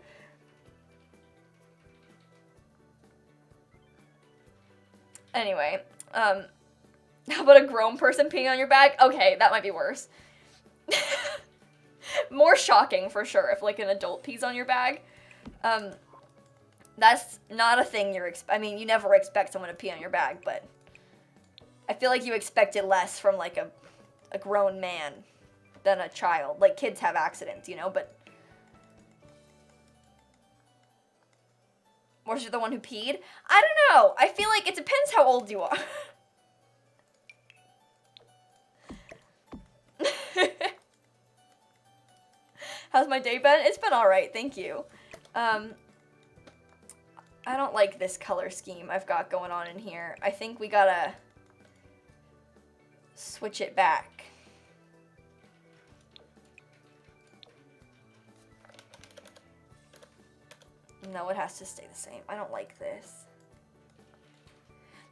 Anyway, how about a grown person peeing on your bag? Okay, that might be worse. More shocking, for sure, if, like, an adult pees on your bag. That's not a thing I mean, you never expect someone to pee on your bag, but I feel like you expect it less from, like, a grown man than a child. Like, kids have accidents, you know, but... Was you the one who peed? I don't know. I feel like it depends how old you are. How's my day been? It's been alright, thank you. I don't like this color scheme I've got going on in here. I think we gotta switch it back. No, it has to stay the same. I don't like this.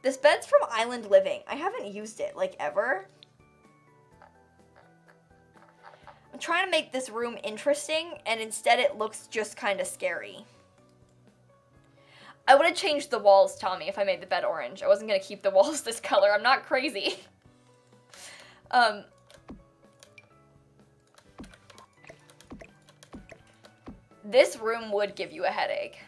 This bed's from Island Living. I haven't used it, like, ever. I'm trying to make this room interesting, and instead it looks just kind of scary. I would have changed the walls, Tommy, if I made the bed orange. I wasn't going to keep the walls this color. I'm not crazy. This room would give you a headache.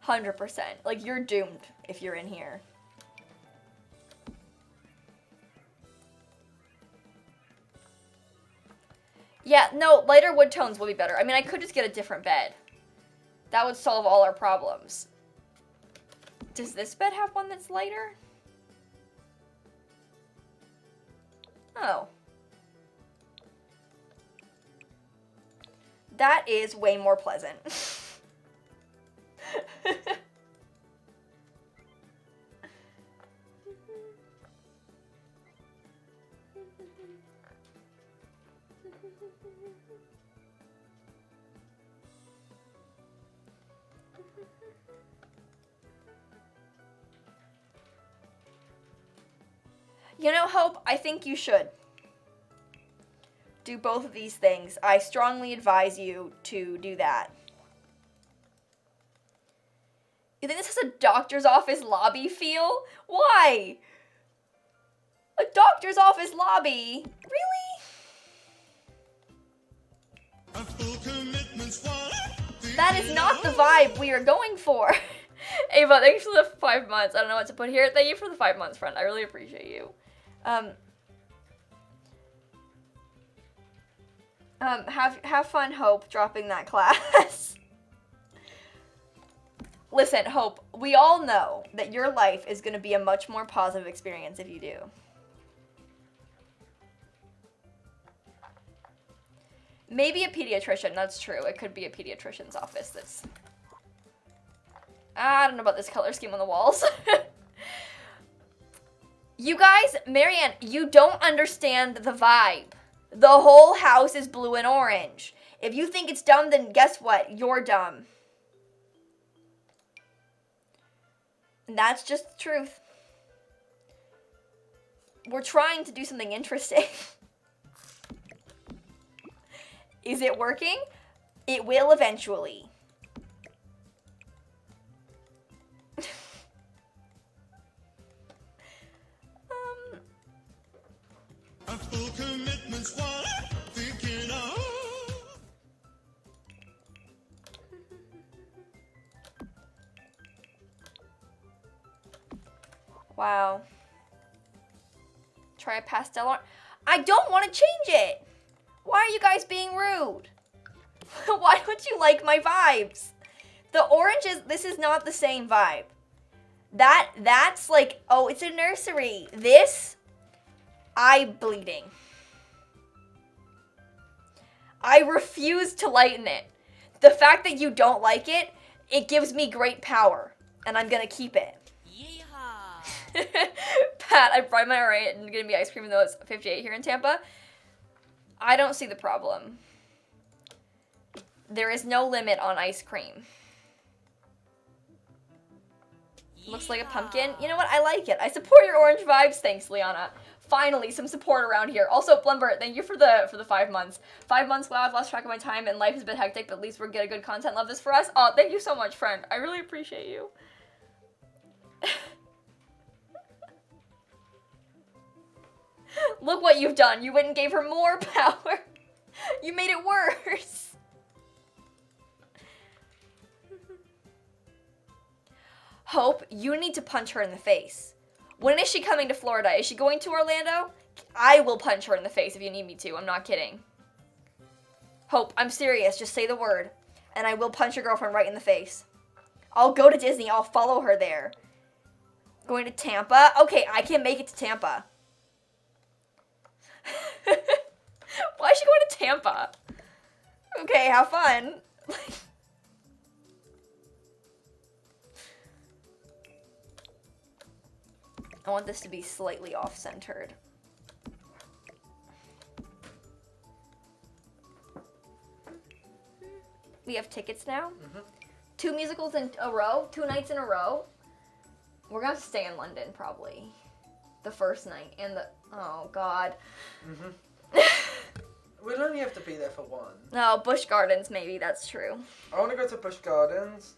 100%. Like, you're doomed if you're in here. Yeah, no, lighter wood tones will be better. I mean, I could just get a different bed. That would solve all our problems. Does this bed have one that's lighter? Oh. That is way more pleasant. You know, Hope, I think you should do both of these things. I strongly advise you to do that. You think this has a doctor's office lobby feel? Why? A doctor's office lobby? Really? That is not the vibe we are going for. Ava, thanks for the 5 months. I don't know what to put here. Thank you for the 5 months, friend. I really appreciate you. Have fun, Hope, dropping that class. Listen, Hope, we all know that your life is going to be a much more positive experience if you do. Maybe a pediatrician, that's true. It could be a pediatrician's office that's... I don't know about this color scheme on the walls. You guys, Marianne, you don't understand the vibe. The whole house is blue and orange. If you think it's dumb, then guess what? You're dumb. And that's just the truth. We're trying to do something interesting. Is it working? It will eventually. Wow. Try a pastel orange. I don't want to change it. Why are you guys being rude? Why don't you like my vibes? The orange is, this is not the same vibe. That's like, oh, it's a nursery. This, eye bleeding. I refuse to lighten it. The fact that you don't like it, it gives me great power. And I'm gonna keep it. Yeehaw. Pat, I brought my right and gonna be ice cream though it's 58 here in Tampa. I don't see the problem. There is no limit on ice cream. Looks like a pumpkin. You know what? I like it. I support your orange vibes. Thanks, Liana. Finally, some support around here. Also, Blumber, thank you for the 5 months. 5 months, wow, I've lost track of my time and life has been hectic, but at least we're getting good content. Love this for us. Oh, thank you so much, friend. I really appreciate you. Look what you've done. You went and gave her more power. You made it worse. Hope, you need to punch her in the face. When is she coming to Florida? Is she going to Orlando? I will punch her in the face if you need me to. I'm not kidding. Hope, I'm serious. Just say the word. And I will punch your girlfriend right in the face. I'll go to Disney. I'll follow her there. Going to Tampa? Okay, I can make it to Tampa. Why is she going to Tampa? Okay, have fun. I want this to be slightly off-centered. We have tickets now. 2 musicals in a row, 2 nights in a row. We're gonna have to stay in London probably. The first night and the, oh God. We'll only have to be there for 1. No, Busch Gardens maybe, that's true. I want to go to Busch Gardens.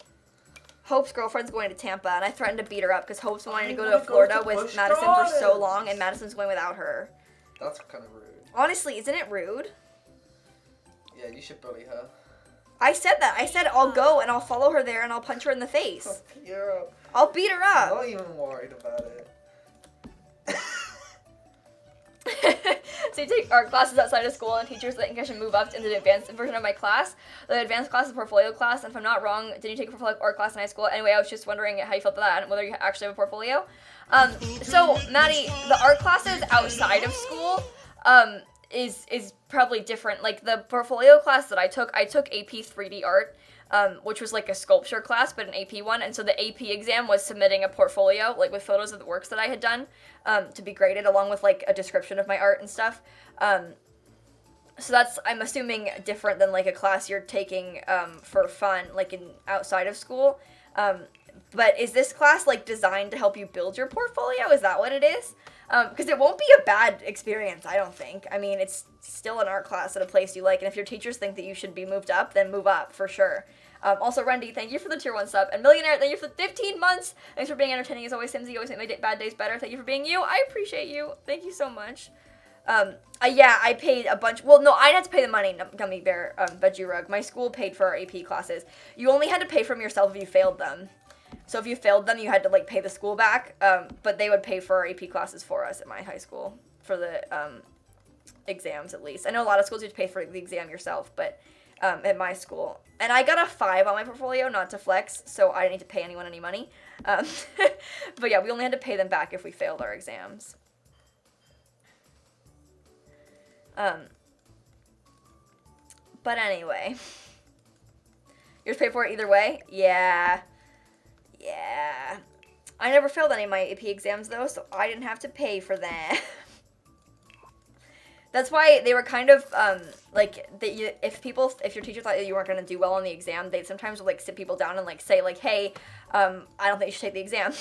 Hope's girlfriend's going to Tampa, and I threatened to beat her up because Hope's wanting to go to Florida with Madison for so long, and Madison's going without her. That's kind of rude. Honestly, isn't it rude? Yeah, you should bully her. I said that. I said I'll go, and I'll follow her there, and I'll punch her in the face. I'll beat her up. I'll beat her up. I'm not even worried about it. So you take art classes outside of school, and teachers think I should move up into the advanced version of my class. The advanced class is a portfolio class, and if I'm not wrong, did you take a portfolio art class in high school? Anyway, I was just wondering how you felt about that and whether you actually have a portfolio. So, Maddie, the art classes outside of school is probably different. Like, the portfolio class that I took AP 3D art, which was like a sculpture class, but an AP one. And so the AP exam was submitting a portfolio, like with photos of the works that I had done, to be graded, along with like a description of my art and stuff. So that's, I'm assuming, different than like a class you're taking for fun, like in outside of school. But is this class like designed to help you build your portfolio? Is that what it is? Because it won't be a bad experience, I don't think. I mean, it's still an art class at a place you like, and if your teachers think that you should be moved up, then move up, for sure. Also, Rendy, thank you for the tier 1 sub. And Millionaire, thank you for 15 months. Thanks for being entertaining as always, Simsie. You always make my bad days better. Thank you for being you. I appreciate you. Thank you so much. Yeah, I paid a bunch. Well, no, I had to pay the money, Gummy Bear, Veggie Rug. My school paid for our AP classes. You only had to pay from yourself if you failed them. So if you failed them, you had to, like, pay the school back. But they would pay for our AP classes for us at my high school for the exams at least. I know a lot of schools you have to pay for the exam yourself, but at my school. And I got a 5 on my portfolio, not to flex, so I didn't need to pay anyone any money. But yeah, we only had to pay them back if we failed our exams. But anyway. Yours paid for it either way? Yeah. Yeah. I never failed any of my AP exams, though, so I didn't have to pay for that. That's why they were kind of, like, if your teacher thought that you weren't going to do well on the exam, they'd sometimes, like, sit people down and, like, say, like, hey, I don't think you should take the exam.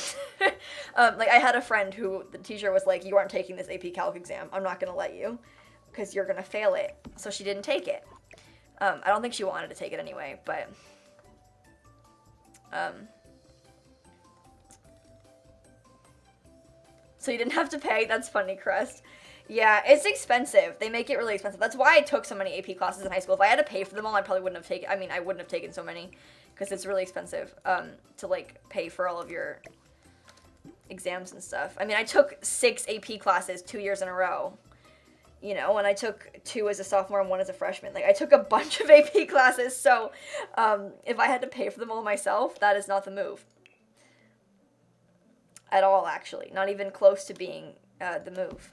Like, I had a friend who the teacher was like, you aren't taking this AP Calc exam. I'm not going to let you, because you're going to fail it. So she didn't take it. I don't think she wanted to take it anyway, but... So you didn't have to pay? That's funny, Crust. Yeah, it's expensive. They make it really expensive. That's why I took so many AP classes in high school. If I had to pay for them all, I probably wouldn't have taken... I mean, I wouldn't have taken so many, because it's really expensive to, like, pay for all of your exams and stuff. I mean, I took 6 AP classes 2 years in a row, you know, and I took 2 as a sophomore and 1 as a freshman. Like, I took a bunch of AP classes, so if I had to pay for them all myself, that is not the move. At all, actually. Not even close to being the move.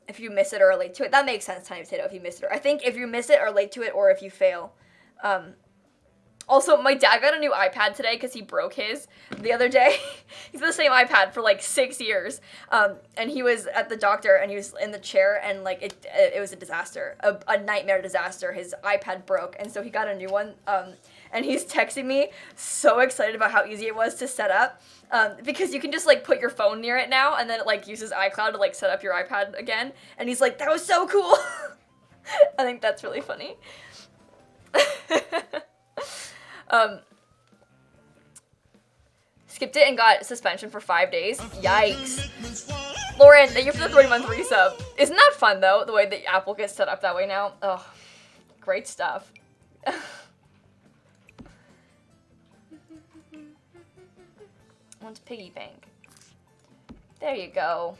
If you miss it or are late to it, that makes sense, Tiny Potato, if you miss it. I think if you miss it or late to it, or if you fail. Also, my dad got a new iPad today because he broke his the other day. He's had the same iPad for like 6 years. And he was at the doctor and he was in the chair and like it was a disaster, a nightmare disaster. His iPad broke and so he got a new one. And he's texting me so excited about how easy it was to set up. Because you can just like put your phone near it now and then it like uses iCloud to like set up your iPad again. And he's like, that was so cool. I think that's really funny. Skipped it and got suspension for 5 days. Yikes. Lauren, thank you for the 3-month resub. Isn't that fun though, the way that Apple gets set up that way now? Oh, great stuff. One's piggy bank. There you go.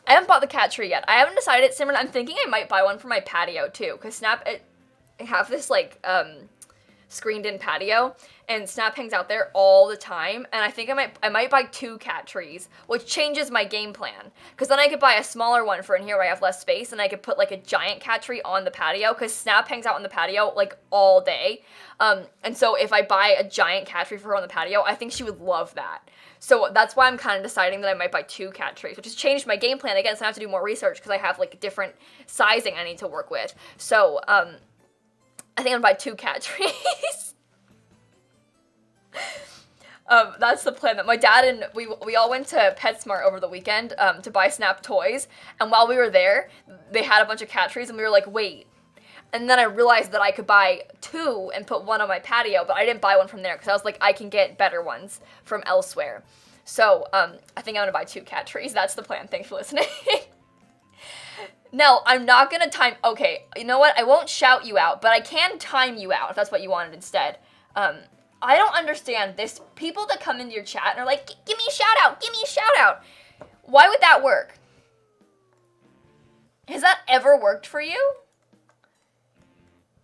I haven't bought the cat tree yet. I haven't decided, Simran. I'm thinking I might buy one for my patio too, because Snap, I have this like screened-in patio, and Snap hangs out there all the time. And I think I might buy 2 cat trees, which changes my game plan. Because then I could buy a smaller one for in here where I have less space, and I could put like a giant cat tree on the patio. Because Snap hangs out on the patio like all day, and so if I buy a giant cat tree for her on the patio, I think she would love that. So that's why I'm kind of deciding that I might buy 2 cat trees, which has changed my game plan again, so I have to do more research because I have, like, different sizing I need to work with. So, I think I'm going to buy 2 cat trees. That's the plan. That my dad and we all went to PetSmart over the weekend to buy Snap toys, and while we were there, they had a bunch of cat trees, and we were like, wait. And then I realized that I could buy 2 and put 1 on my patio, but I didn't buy one from there because I was like, I can get better ones from elsewhere. So, I think I'm going to buy 2 cat trees. That's the plan. Thanks for listening. No, I'm not going to time... Okay, you know what? I won't shout you out, but I can time you out if that's what you wanted instead. I don't understand this. People that come into your chat and are like, give me a shout out, give me a shout out. Why would that work? Has that ever worked for you?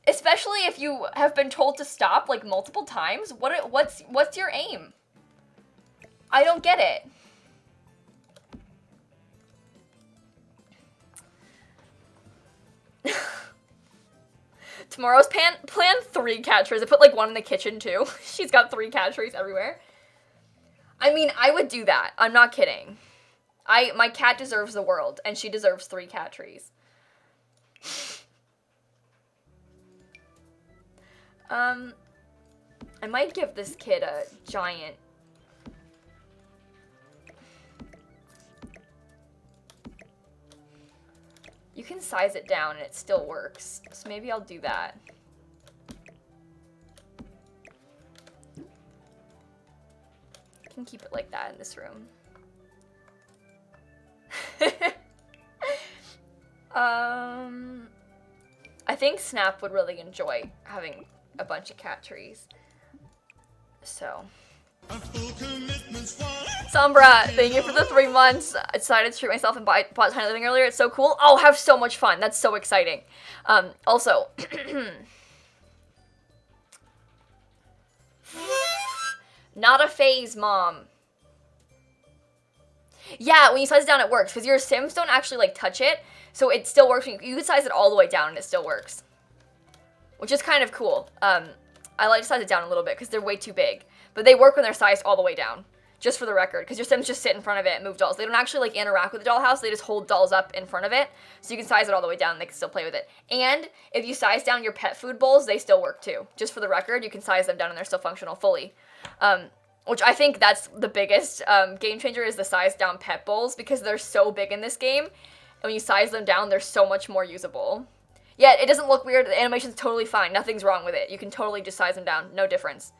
Especially if you have been told to stop, like, multiple times. What's your aim? I don't get it. Tomorrow's plan 3 cat trees. I put, like, 1 in the kitchen, too. She's got 3 cat trees everywhere. I mean, I would do that. I'm not kidding. My cat deserves the world, and she deserves 3 cat trees. I might give this kid a giant... You can size it down and it still works, so maybe I'll do that. I can keep it like that in this room. I think Snap would really enjoy having a bunch of cat trees. So. Sombra, thank you for the 3 months. I decided to treat myself and bought Tiny Living earlier. It's so cool. Oh, have so much fun. That's so exciting. Also, not a phase, Mom. Yeah, when you size it down, it works, because your Sims don't actually, like, touch it, so it still works. You can size it all the way down, and it still works. Which is kind of cool. I like to size it down a little bit, because they're way too big. But they work when they're sized all the way down, just for the record, because your Sims just sit in front of it and move dolls. They don't actually, like, interact with the dollhouse. They just hold dolls up in front of it, so you can size it all the way down, and they can still play with it. And if you size down your pet food bowls, they still work, too. Just for the record, you can size them down, and they're still functional fully. Which I think that's the biggest game changer, is the size down pet bowls, because they're so big in this game, and when you size them down, they're so much more usable. Yeah, it doesn't look weird. The animation's totally fine. Nothing's wrong with it. You can totally just size them down. No difference.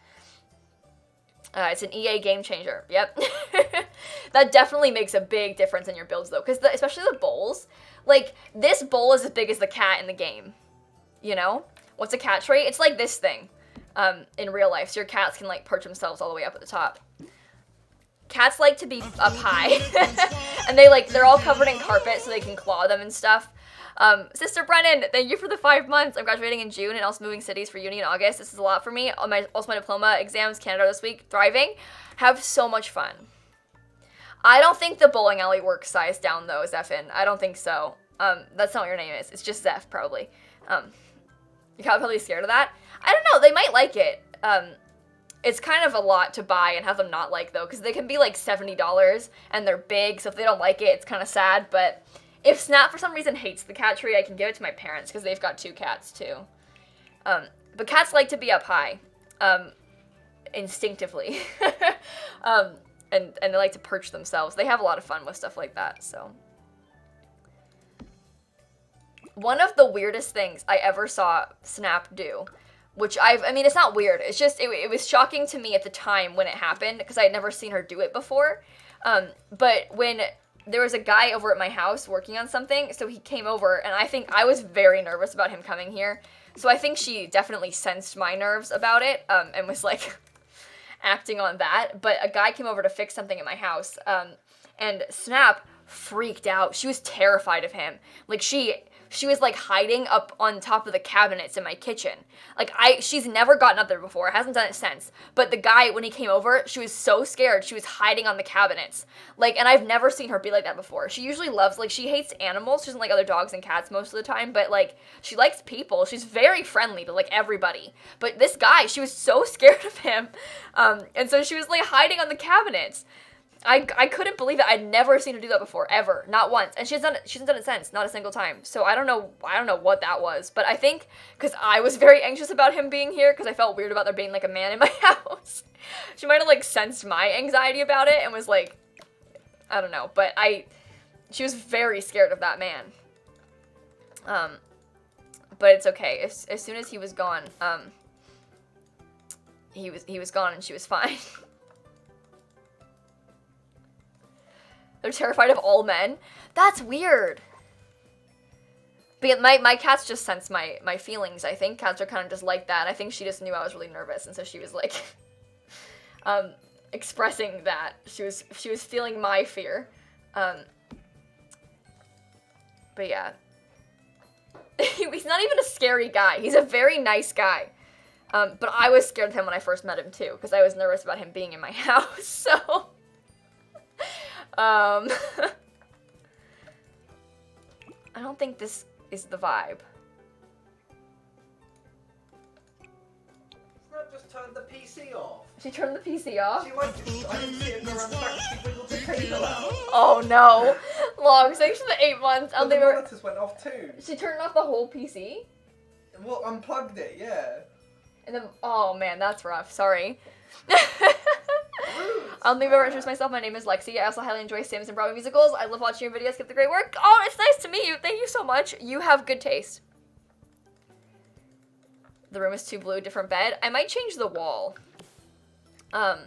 It's an EA game changer. Yep. That definitely makes a big difference in your builds, though, because especially the bowls. Like, this bowl is as big as the cat in the game. You know? What's a cat tray? It's like this thing. In real life, so your cats can, like, perch themselves all the way up at the top. Cats like to be up high, and they're all covered in carpet so they can claw them and stuff. Sister Brennan, thank you for the 5 months. I'm graduating in June and also moving cities for uni in August. This is a lot for me. Also my diploma exams, Canada this week. Thriving. Have so much fun. I don't think the bowling alley works size down, though, Zephin. I don't think so. That's not what your name is. It's just Zeph, probably. You're probably scared of that. I don't know, they might like it. It's kind of a lot to buy and have them not like, though, because they can be like $70 and they're big, so if they don't like it, it's kind of sad. But if Snap for some reason hates the cat tree, I can give it to my parents because they've got 2 cats too. But cats like to be up high, instinctively. And they like to perch themselves. They have a lot of fun with stuff like that, so. One of the weirdest things I ever saw Snap do, which I mean, it's not weird. It's just, it was shocking to me at the time when it happened, because I had never seen her do it before. But when there was a guy over at my house working on something, so he came over, and I think I was very nervous about him coming here. So I think she definitely sensed my nerves about it, and was, like, acting on that. But a guy came over to fix something at my house, and Snap freaked out. She was terrified of him. Like, she was, like, hiding up on top of the cabinets in my kitchen. Like, she's never gotten up there before, hasn't done it since. But the guy, when he came over, she was so scared, she was hiding on the cabinets. Like, and I've never seen her be like that before. She usually loves, like, she hates animals, she doesn't like other dogs and cats most of the time, but, like, she likes people. She's very friendly to, like, everybody. But this guy, she was so scared of him, and so she was, like, hiding on the cabinets. I couldn't believe it. I'd never seen her do that before, ever, not once. And she hasn't done it since, not a single time. So I don't know what that was. But I think because I was very anxious about him being here, because I felt weird about there being, like, a man in my house. She might have, like, sensed my anxiety about it and was like, I don't know. But she was very scared of that man. But it's okay. As soon as he was gone, he was gone and she was fine. They're terrified of all men. That's weird. But my cats just sense my feelings, I think. Cats are kind of just like that. I think she just knew I was really nervous, and so she was, like, expressing that. She was feeling my fear. But yeah. He's not even a scary guy. He's a very nice guy. But I was scared of him when I first met him, too, because I was nervous about him being in my house, so... I don't think this is the vibe. Snap just turned the PC off. She turned the PC off? She went to, I didn't see it go around the back, she wiggled the cable out. Oh no. Logs, thanks for the 8 months. But the monitors went off too. She turned off the whole PC? Well, unplugged it, yeah. And then, oh man, that's rough. Sorry. I'll maybe introduce myself. My name is Lexi. I also highly enjoy Sims and Broadway musicals. I love watching your videos. Keep the great work. Oh, it's nice to meet you. Thank you so much. You have good taste. The room is too blue. Different bed. I might change the wall. I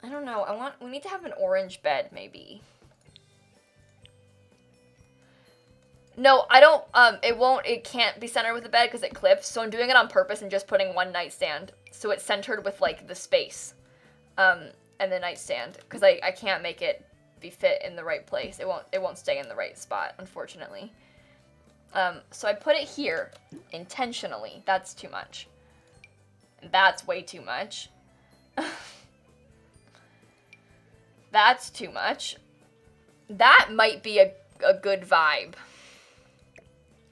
I don't know. We need to have an orange bed, maybe. No, I don't, it can't be centered with the bed because it clips, so I'm doing it on purpose and just putting one nightstand, so it's centered with, like, the space, and the nightstand, because I can't make it be fit in the right place. It won't stay in the right spot, unfortunately. So I put it here, intentionally. That's too much. That's way too much. That's too much. That might be a good vibe.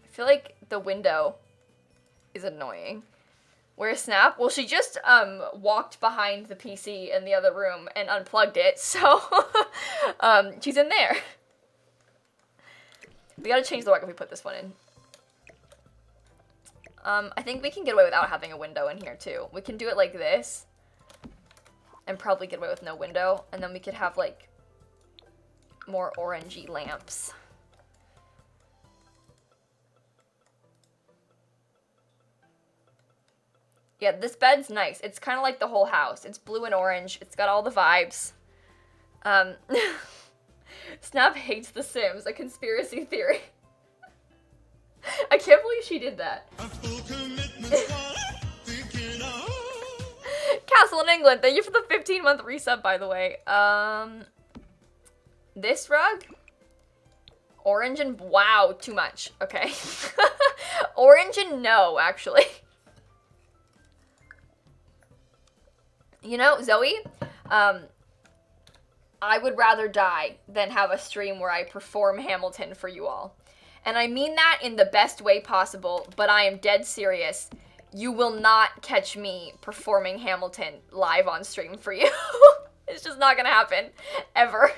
I feel like the window is annoying. Where's Snap? Well, she just walked behind the PC in the other room and unplugged it, so she's in there. We gotta change the rug if we put this one in. I think we can get away without having a window in here too. We can do it like this and probably get away with no window, and then we could have like more orangey lamps. Yeah, this bed's nice. It's kind of like the whole house. It's blue and orange. It's got all the vibes. Snap hates The Sims, a conspiracy theory. I can't believe she did that. Castle in England, thank you for the 15-month resub, by the way. This rug? Orange and... Wow, too much. Okay. Orange and no, actually. You know, Zoe, I would rather die than have a stream where I perform Hamilton for you all. And I mean that in the best way possible, but I am dead serious. You will not catch me performing Hamilton live on stream for you. It's just not gonna happen. Ever.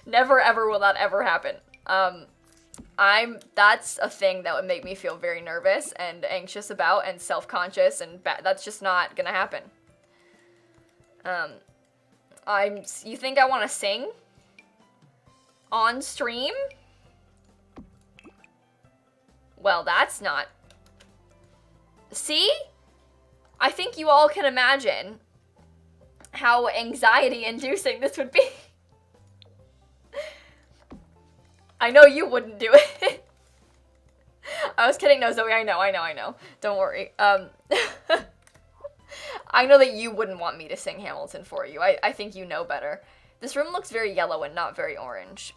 Never, ever will that ever happen. That's a thing that would make me feel very nervous and anxious about and self-conscious, and that's just not gonna happen. You think I want to sing? On stream? Well, that's not... See? I think you all can imagine how anxiety-inducing this would be. I know you wouldn't do it. I was kidding. No, Zoe, I know. Don't worry. I know that you wouldn't want me to sing Hamilton for you. I think you know better. This room looks very yellow and not very orange.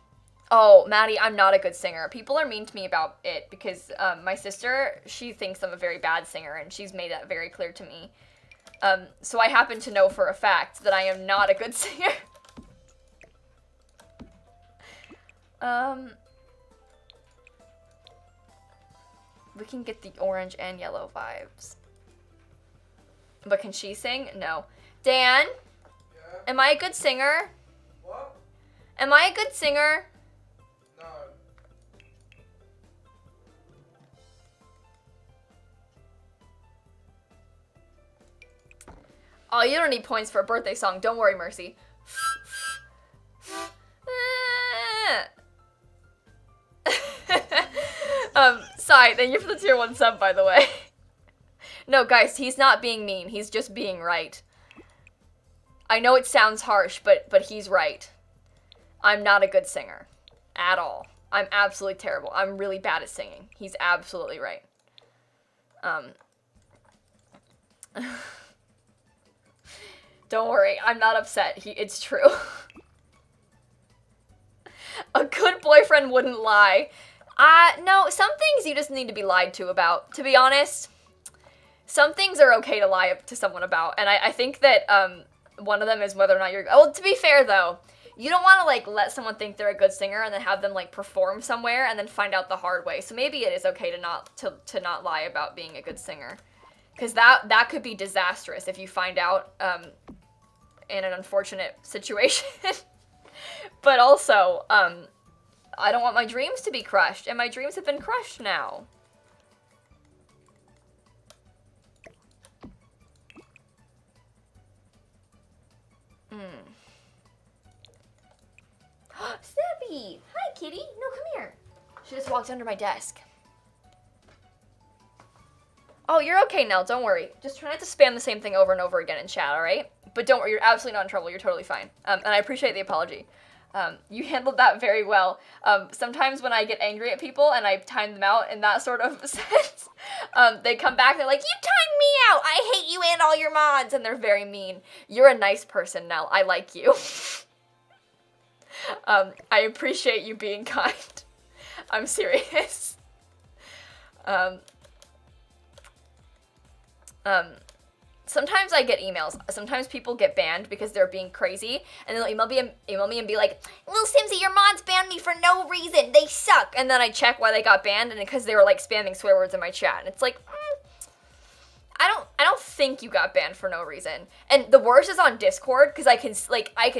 Oh, Maddie, I'm not a good singer. People are mean to me about it because my sister, she thinks I'm a very bad singer, and she's made that very clear to me. So I happen to know for a fact that I am not a good singer. We can get the orange and yellow vibes. But can she sing? No. Dan? Yeah? Am I a good singer? What? Am I a good singer? No. Oh, you don't need points for a birthday song. Don't worry, Mercy. Sai, thank you for the tier 1 sub, by the way. No, guys, he's not being mean. He's just being right. I know it sounds harsh, but he's right. I'm not a good singer. At all. I'm absolutely terrible. I'm really bad at singing. He's absolutely right. Don't worry, I'm not upset. It's true. A good boyfriend wouldn't lie. No, some things you just need to be lied to about, to be honest. Some things are okay to lie to someone about, and I think that, one of them is whether or not you're... Well, to be fair, though, you don't want to, like, let someone think they're a good singer and then have them, like, perform somewhere and then find out the hard way. So maybe it is okay to not lie about being a good singer. Because that could be disastrous if you find out, in an unfortunate situation. But also, I don't want my dreams to be crushed, and my dreams have been crushed now. Snappy! Hi, kitty! No, come here. She just walked under my desk. Oh, you're okay, Nell. Don't worry. Just try not to spam the same thing over and over again in chat, alright? But don't worry, you're absolutely not in trouble. You're totally fine. And I appreciate the apology. You handled that very well. Sometimes when I get angry at people and I time them out in that sort of sense, they come back, they're like, you timed me out! I hate you and all your mods! And they're very mean. You're a nice person, Nell. I like you. I appreciate you being kind. I'm serious. Sometimes I get emails. Sometimes people get banned because they're being crazy, and they'll email me and be like, lilsimsie, your mods banned me for no reason. They suck. And then I check why they got banned, and because they were like spamming swear words in my chat. And it's like, I don't think you got banned for no reason. And the worst is on Discord, because I can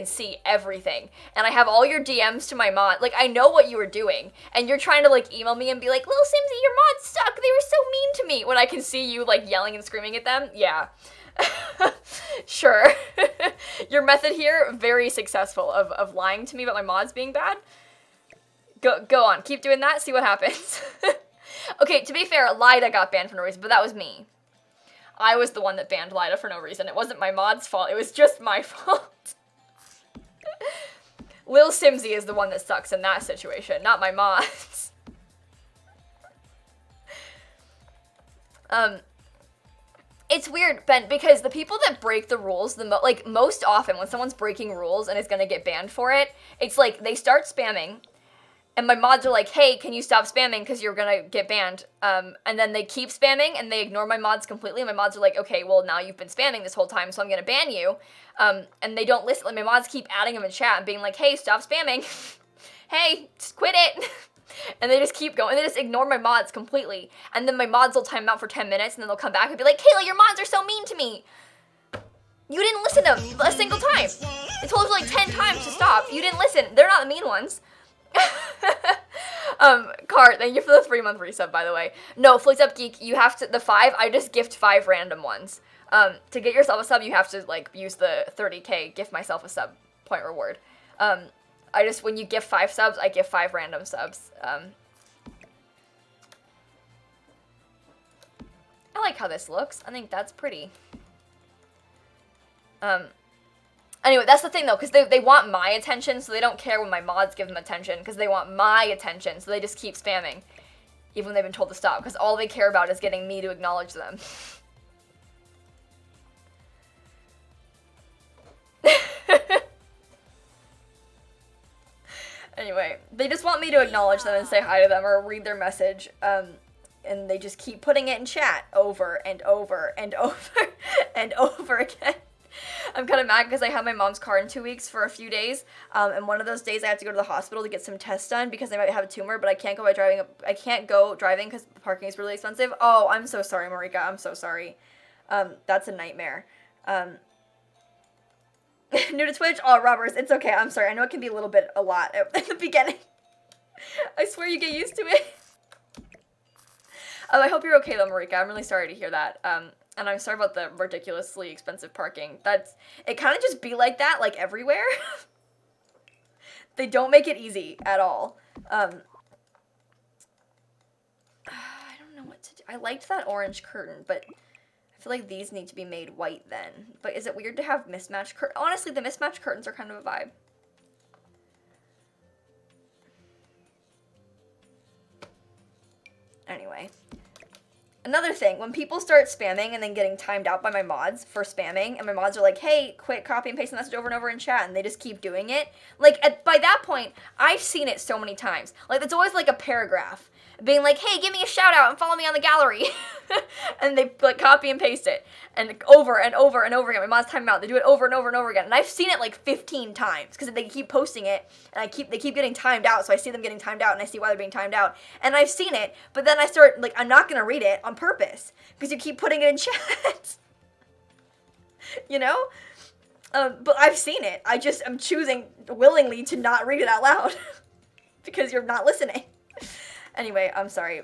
see everything. And I have all your DMs to my mod. Like, I know what you were doing. And you're trying to, like, email me and be like, lilsimsie, your mods suck. They were so mean to me. When I can see you, like, yelling and screaming at them. Yeah. Sure. Your method here, very successful of lying to me about my mods being bad. Go on. Keep doing that. See what happens. Okay, to be fair, Lida got banned for no reason, but that was me. I was the one that banned Lida for no reason. It wasn't my mod's fault. It was just my fault. lilsimsie is the one that sucks in that situation, not my mods. It's weird, Ben, because the people that break the rules, most often when someone's breaking rules and is gonna get banned for it, it's like they start spamming, and my mods are like, hey, can you stop spamming because you're gonna get banned? And then they keep spamming and they ignore my mods completely. And my mods are like, okay, well, now you've been spamming this whole time, so I'm gonna ban you. And they don't listen. Like, my mods keep adding them in chat and being like, hey, stop spamming. Hey, just quit it. And they just keep going. They just ignore my mods completely. And then my mods will time out for 10 minutes, and then they'll come back and be like, Kayla, your mods are so mean to me. You didn't listen to them a single time. I told you like 10 times to stop. You didn't listen. They're not the mean ones. Cart, thank you for the 3-month resub, by the way. No, Flicks Up Geek, you have to, the 5, I just gift 5 random ones. To get yourself a sub, you have to, like, use the 30k gift myself a sub point reward. When you gift 5 subs, I give 5 random subs. I like how this looks. I think that's pretty. Anyway, that's the thing, though, because they want my attention, so they don't care when my mods give them attention, because they want my attention, so they just keep spamming, even when they've been told to stop, because all they care about is getting me to acknowledge them. Anyway, they just want me to acknowledge them and say hi to them, or read their message, and they just keep putting it in chat over and over and over and over again. I'm kind of mad because I have my mom's car in 2 weeks for a few days, and one of those days I have to go to the hospital to get some tests done because I might have a tumor, but I can't go driving because the parking is really expensive. Oh, I'm so sorry, Marika. I'm so sorry. That's a nightmare. New to Twitch? Oh, Robbers, it's okay. I'm sorry. I know it can be a lot at the beginning. I swear you get used to it. I hope you're okay though, Marika. I'm really sorry to hear that. And I'm sorry about the ridiculously expensive parking. It kind of just be like that, like, everywhere. They don't make it easy at all. I don't know what to do. I liked that orange curtain, but I feel like these need to be made white then. But is it weird to have mismatched curtains? Honestly, the mismatched curtains are kind of a vibe. Anyway. Another thing, when people start spamming and then getting timed out by my mods for spamming, and my mods are like, hey, quit copy and paste the message over and over in chat, and they just keep doing it, like, by that point, I've seen it so many times. Like, it's always like a paragraph, being like, hey, give me a shout out and follow me on the gallery. And they, like, copy and paste it, and over and over and over again. My mods time them out. They do it over and over and over again. And I've seen it like 15 times, because they keep posting it, and they keep getting timed out, so I see them getting timed out, and I see why they're being timed out. And I've seen it, but then I start, like, I'm not gonna read it on purpose, because you keep putting it in chat. You know? But I've seen it. I'm choosing willingly to not read it out loud, because you're not listening. Anyway, I'm sorry.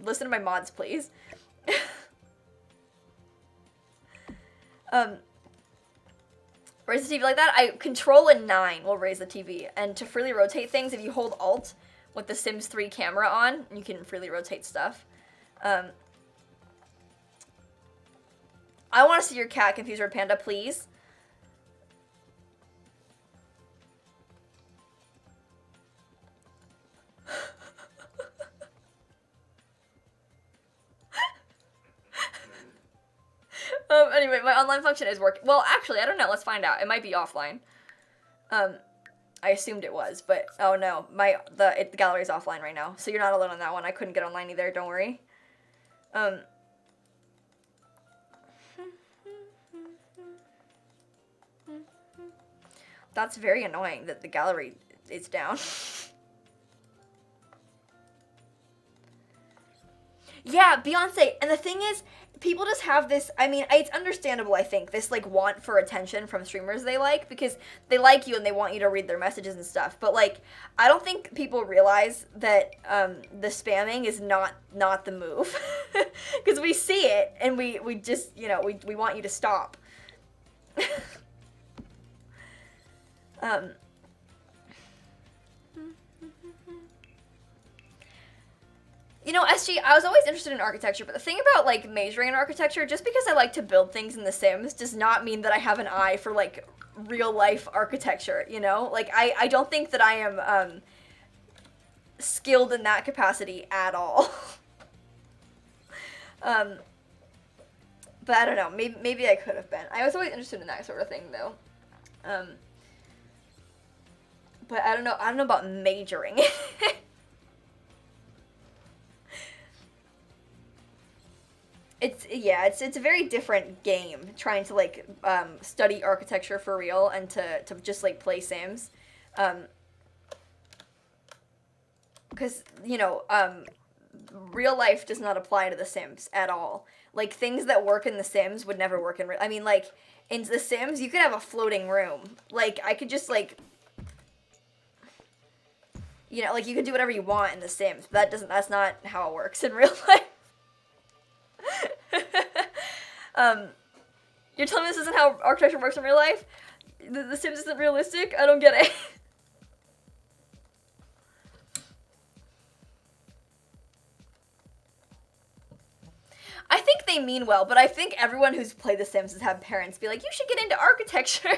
Listen to my mods, please. Raise the TV like that? Control and 9 will raise the TV. And to freely rotate things, if you hold Alt with the Sims 3 camera on, you can freely rotate stuff. I want to see your cat confused with a panda, please. Anyway, my online function is working. Well, actually, I don't know. Let's find out. It might be offline. I assumed it was, but oh no, the gallery's offline right now. So you're not alone on that one. I couldn't get online either. Don't worry. That's very annoying that the gallery is down. Yeah, Beyonce. And the thing is, people just have this, I mean, it's understandable, I think, this, like, want for attention from streamers they like, because they like you and they want you to read their messages and stuff. But, like, I don't think people realize that the spamming is not the move. Because we see it, and we just, you know, we want you to stop. You know, SG, I was always interested in architecture, but the thing about, like, majoring in architecture, just because I like to build things in The Sims does not mean that I have an eye for, like, real-life architecture, you know? Like, I don't think that I am, skilled in that capacity at all. But I don't know, maybe I could have been. I was always interested in that sort of thing, though. But I don't know about majoring. It's a very different game trying to, like, study architecture for real and to just, like, play Sims. Because, you know, real life does not apply to The Sims at all. Like, things that work in The Sims would never work in real... I mean, like, in The Sims, you could have a floating room. Like, I could just, like... You know, like, you could do whatever you want in The Sims. But that's not how it works in real life. You're telling me this isn't how architecture works in real life? The Sims isn't realistic? I don't get it. I think they mean well, but I think everyone who's played The Sims has had parents be like, you should get into architecture.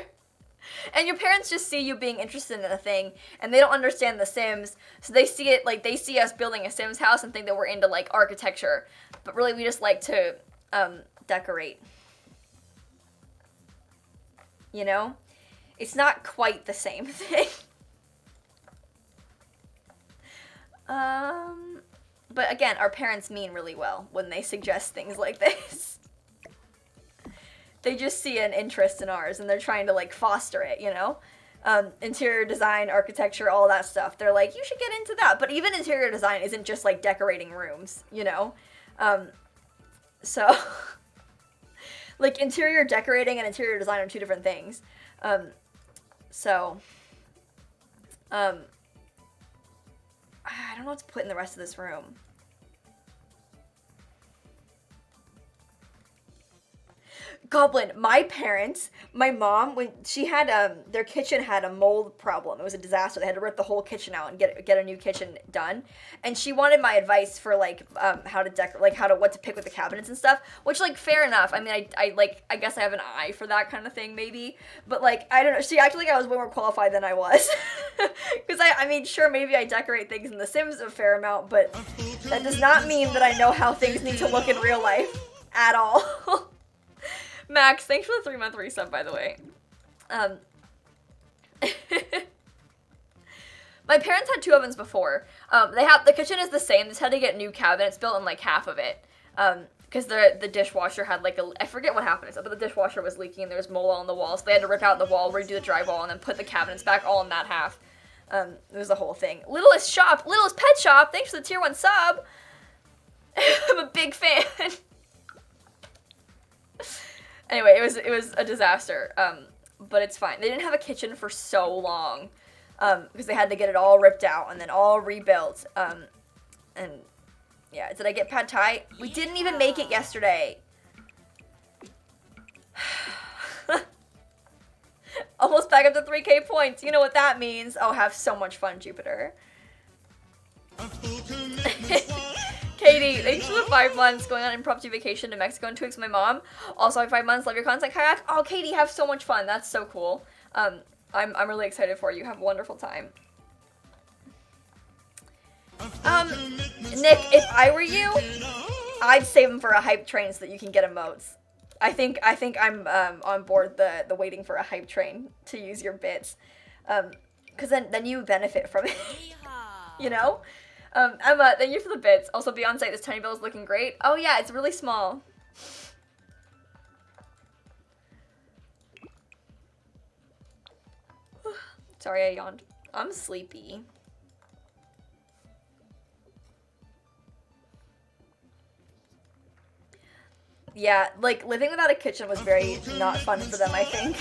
And your parents just see you being interested in a thing, and they don't understand The Sims, so they see it, like, they see us building a Sims house and think that we're into, like, architecture. But really, we just like to, decorate. You know? It's not quite the same thing. But again, our parents mean really well when they suggest things like this. They just see an interest in ours, and they're trying to, like, foster it, you know? Interior design, architecture, all that stuff. They're like, you should get into that. But even interior design isn't just, like, decorating rooms, you know? So, like, interior decorating and interior design are two different things. I don't know what to put in the rest of this room. Goblin, my parents, my mom, when she had, their kitchen had a mold problem. It was a disaster. They had to rip the whole kitchen out and get a new kitchen done. And she wanted my advice for, like, how to decorate, like, what to pick with the cabinets and stuff, which, like, fair enough. I mean, I guess I have an eye for that kind of thing, maybe. But, like, I don't know. She acted like I was way more qualified than I was. Because, I mean, sure, maybe I decorate things in The Sims a fair amount, but that does not mean that I know how things need to look in real life at all. Max, thanks for the 3-month resub, by the way. My parents had 2 ovens before. The kitchen is the same. They just had to get new cabinets built in, like, half of it. Because the dishwasher had, like, I forget what happened, but the dishwasher was leaking and there was mold on the wall, so they had to rip out the wall, redo the drywall, and then put the cabinets back all in that half. It was the whole thing. Littlest Pet Shop, thanks for the tier 1 sub. I'm a big fan. Anyway, it was a disaster, but it's fine. They didn't have a kitchen for so long, because they had to get it all ripped out and then all rebuilt, and yeah, did I get pad thai? We didn't even make it yesterday. Almost back up to 3K points. You know what that means. Oh, have so much fun, Jupiter. Katie, thanks for the 5 months going on impromptu vacation to Mexico in 2 weeks with my mom. Also, 5 months, love your content, Kayak. Oh, Katie, have so much fun. That's so cool. I'm really excited for you. Have a wonderful time. Nick, if I were you, I'd save them for a hype train so that you can get emotes. I think I'm on board the waiting for a hype train to use your bits, because then you benefit from it, you know. Emma, thank you for the bits. Also, Beyonce, this tiny bill is looking great. Oh yeah, it's really small. Sorry, I yawned. I'm sleepy. Yeah, like, living without a kitchen was very not fun for them, I think.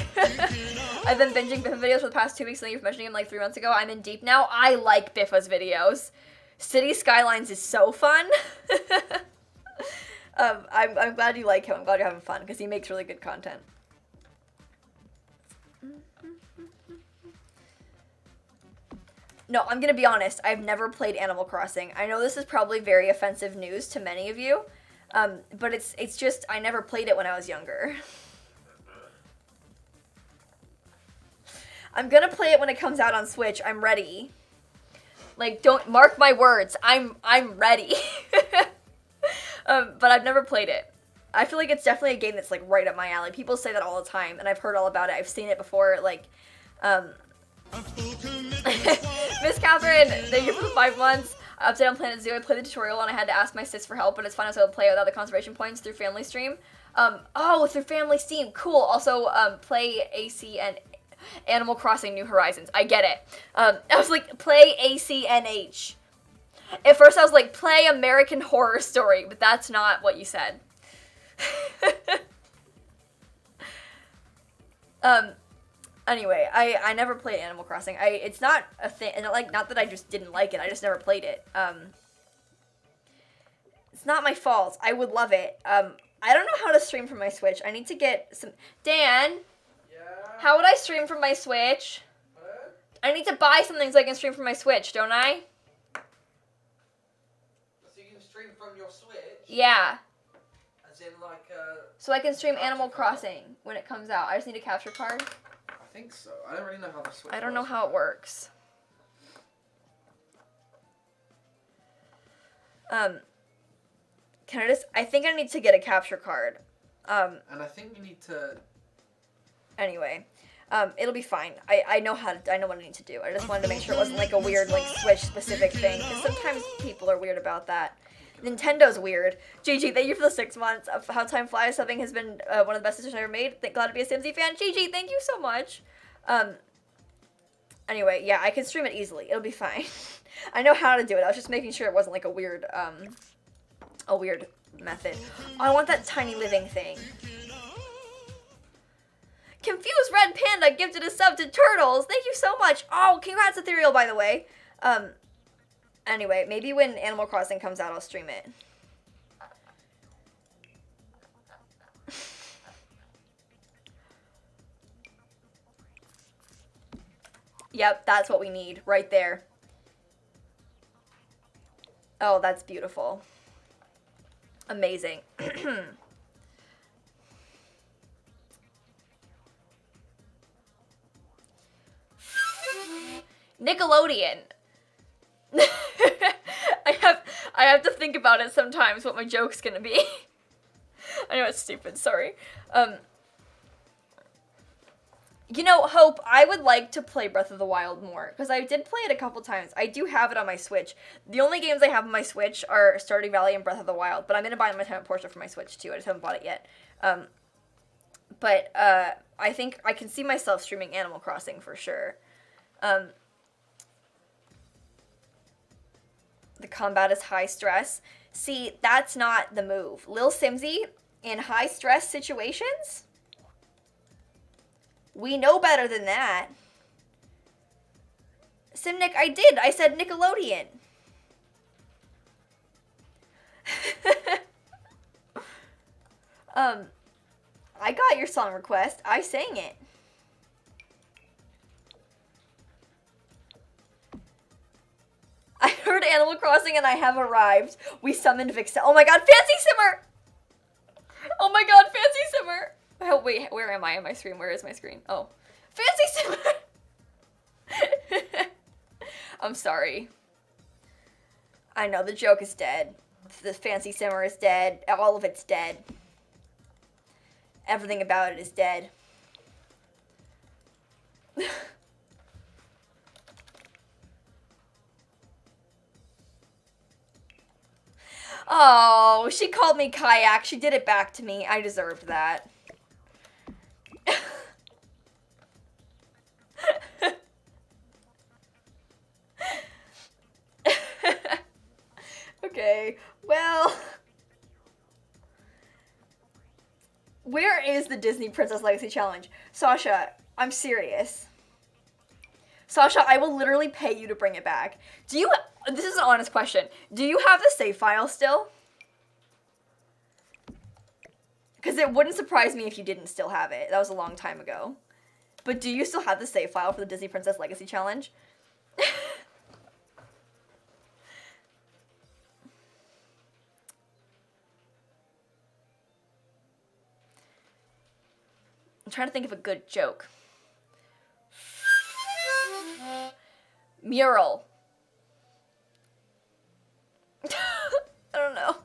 I've been binging Biffa videos for the past 2 weeks, and you've mentioned him like 3 months ago. I'm in deep now. I like Biffa's videos. City Skylines is so fun. I'm glad you like him. I'm glad you're having fun, because he makes really good content. No, I'm gonna be honest. I've never played Animal Crossing. I know this is probably very offensive news to many of you. But it's just, I never played it when I was younger. I'm gonna play it when it comes out on Switch. I'm ready. Like, don't mark my words. I'm ready. But I've never played it. I feel like it's definitely a game that's like right up my alley. People say that all the time, and I've heard all about it. I've seen it before. Like, Miss Catherine, thank you for the 5 months. Update on Planet Zoo. I played the tutorial and I had to ask my sis for help, but it's fun. I was able to play it without the conservation points through Family Stream. Oh, through Family Steam. Cool. Also, play AC and Animal Crossing New Horizons. I get it. I was like, play ACNH. At first I was like, play American Horror Story, but that's not what you said. Anyway, I never played Animal Crossing. It's not a thing, and like, not that I just didn't like it, I just never played it. It's not my fault. I would love it. I don't know how to stream from my Switch. I need to get some... Dan? Yeah? How would I stream from my Switch? What? I need to buy something so I can stream from my Switch, don't I? So you can stream from your Switch? Yeah. As in like So I can stream Animal Crossing when it comes out. I just need a capture card. I think so. I don't really know how the Switch I don't know works. how it works. Can I just... I think I need to get a capture card. And I think you need to... Anyway. It'll be fine. I know I know what I need to do. I just wanted to make sure it wasn't like a weird, like, Switch-specific thing. Because sometimes people are weird about that. Nintendo weird. GG, thank you for the 6 months of How Time Flies. Subbing has been one of the best decisions I've ever made. Glad to be a Simsie fan. GG, thank you so much. Anyway, yeah, I can stream it easily. It'll be fine. I know how to do it. I was just making sure it wasn't like a weird method. Oh, I want that tiny living thing. Confused Red Panda gifted a sub to Turtles. Thank you so much. Oh, congrats, Ethereal, by the way. Anyway, maybe when Animal Crossing comes out, I'll stream it. Yep, that's what we need, right there. Oh, that's beautiful. Amazing. Nickelodeon. I have to think about it sometimes what my joke's gonna be. I know it's stupid, sorry. You know, Hope, I would like to play Breath of the Wild more, because I did play it a couple times. I do have it on my Switch. The only games I have on my Switch are Stardew Valley and Breath of the Wild, but I'm gonna buy my Time at Portia for my Switch too. I just haven't bought it yet. But I think I can see myself streaming Animal Crossing for sure. The combat is high stress. See, that's not the move. lilsimsie, in high stress situations? We know better than that. Simnick, I did. I said Nickelodeon. I got your song request. I sang it. I heard Animal Crossing and I have arrived. We summoned Vixen. Oh my god, Fancy Simmer! Oh my god, Fancy Simmer! Oh, wait, where am I on my screen? Where is my screen? Oh. Fancy Simmer! I'm sorry. I know, the joke is dead. The Fancy Simmer is dead. All of it's dead. Everything about it is dead. Oh, she called me kayak. She did it back to me. I deserved that. Okay, well... Where is the Disney Princess Legacy Challenge? Sasha, I'm serious. Sasha, I will literally pay you to bring it back. Do you... This is an honest question. Do you have the save file still? Because it wouldn't surprise me if you didn't still have it. That was a long time ago. But do you still have the save file for the Disney Princess Legacy Challenge? I'm trying to think of a good joke. Mural. I don't know.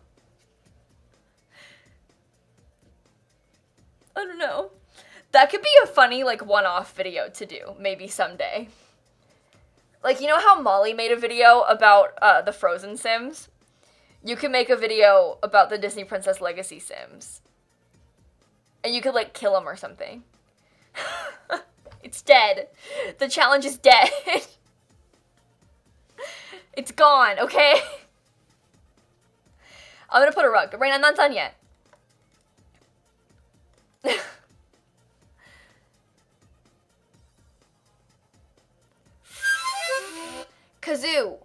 I don't know. That could be a funny, like, one-off video to do, maybe someday. Like, you know how Molly made a video about the Frozen Sims? You can make a video about the Disney Princess Legacy Sims. And you could, like, kill them or something. It's dead. The challenge is dead. It's gone, okay? I'm gonna put a rug. Rain, I'm not done yet. Kazoo.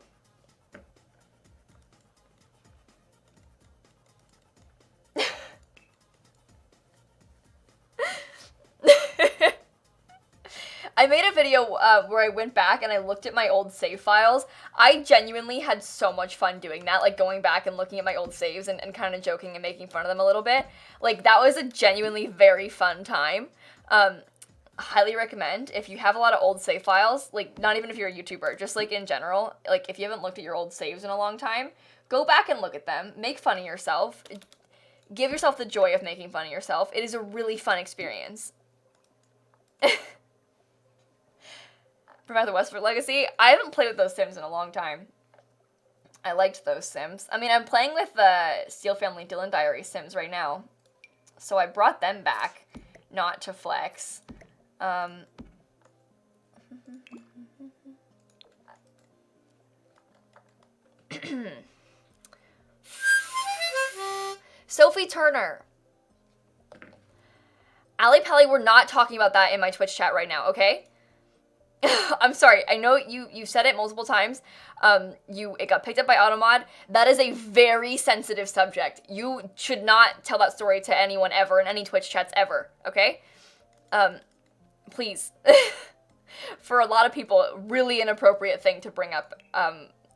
I made a video where I went back and I looked at my old save files. I genuinely had so much fun doing that, like going back and looking at my old saves and kind of joking and making fun of them a little bit. Like, that was a genuinely very fun time. Highly recommend, if you have a lot of old save files, like, not even if you're a YouTuber, just like in general, like if you haven't looked at your old saves in a long time, go back and look at them, make fun of yourself, give yourself the joy of making fun of yourself. It is a really fun experience. From the Westford Legacy, I haven't played with those Sims in a long time. I liked those Sims. I mean, I'm playing with the Steel Family Dylan Diary Sims right now, so I brought them back, not to flex. Sophie Turner. Ali Pally, we're not talking about that in my Twitch chat right now, okay? I'm sorry, I know you said it multiple times. It got picked up by Automod. That is a very sensitive subject. You should not tell that story to anyone ever in any Twitch chats ever, okay? Please. For a lot of people, really inappropriate thing to bring up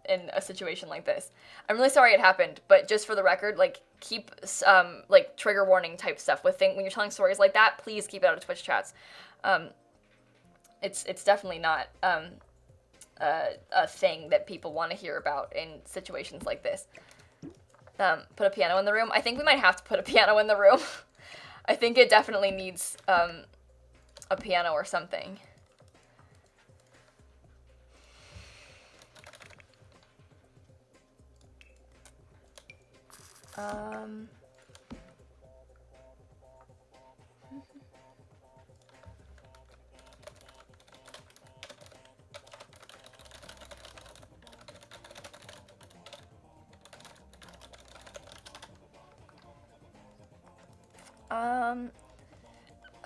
in a situation like this. I'm really sorry it happened, but just for the record, like, keep like trigger warning type stuff when you're telling stories like that. Please keep it out of Twitch chats. It's definitely not a thing that people want to hear about in situations like this. Put a piano in the room. I think we might have to put a piano in the room. I think it definitely needs a piano or something.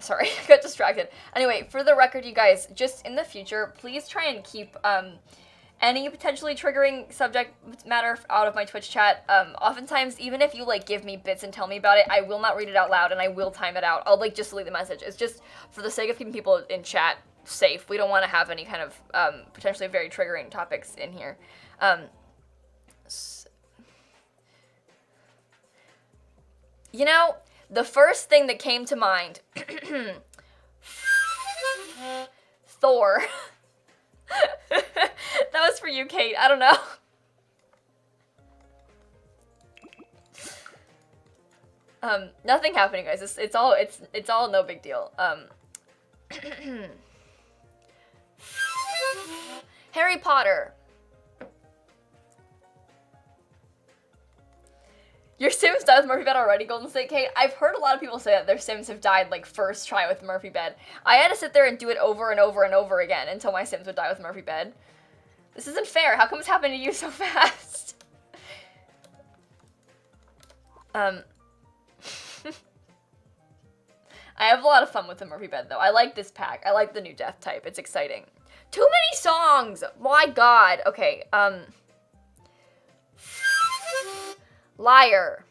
Sorry, I got distracted. Anyway, for the record, you guys, just in the future, please try and keep, any potentially triggering subject matter out of my Twitch chat. Oftentimes, even if you, like, give me bits and tell me about it, I will not read it out loud, and I will time it out. I'll, like, just delete the message. It's just for the sake of keeping people in chat safe. We don't want to have any kind of, potentially very triggering topics in here. You know, the first thing that came to mind, Thor. That was for you, Kate. I don't know. Nothing happening, guys. It's all no big deal. Harry Potter. Your Sims died with Murphy bed already, Golden State Kate? I've heard a lot of people say that their Sims have died, like, first try with Murphy bed. I had to sit there and do it over and over and over again until my Sims would die with Murphy bed. This isn't fair. How come it's happening to you so fast? I have a lot of fun with the Murphy bed, though. I like this pack. I like the new death type. It's exciting. Too many songs! My god. Okay, Liar.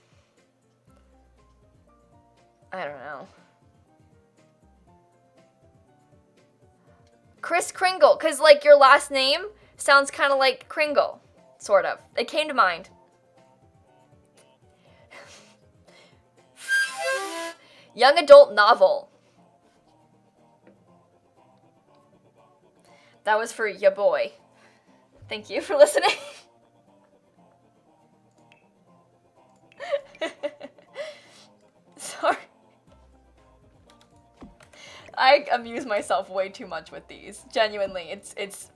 I don't know. Kris Kringle, because, like, your last name sounds kind of like Kringle. Sort of. It came to mind. Young adult novel. That was for ya boy. Thank you for listening. Sorry. I amuse myself way too much with these. Genuinely, it's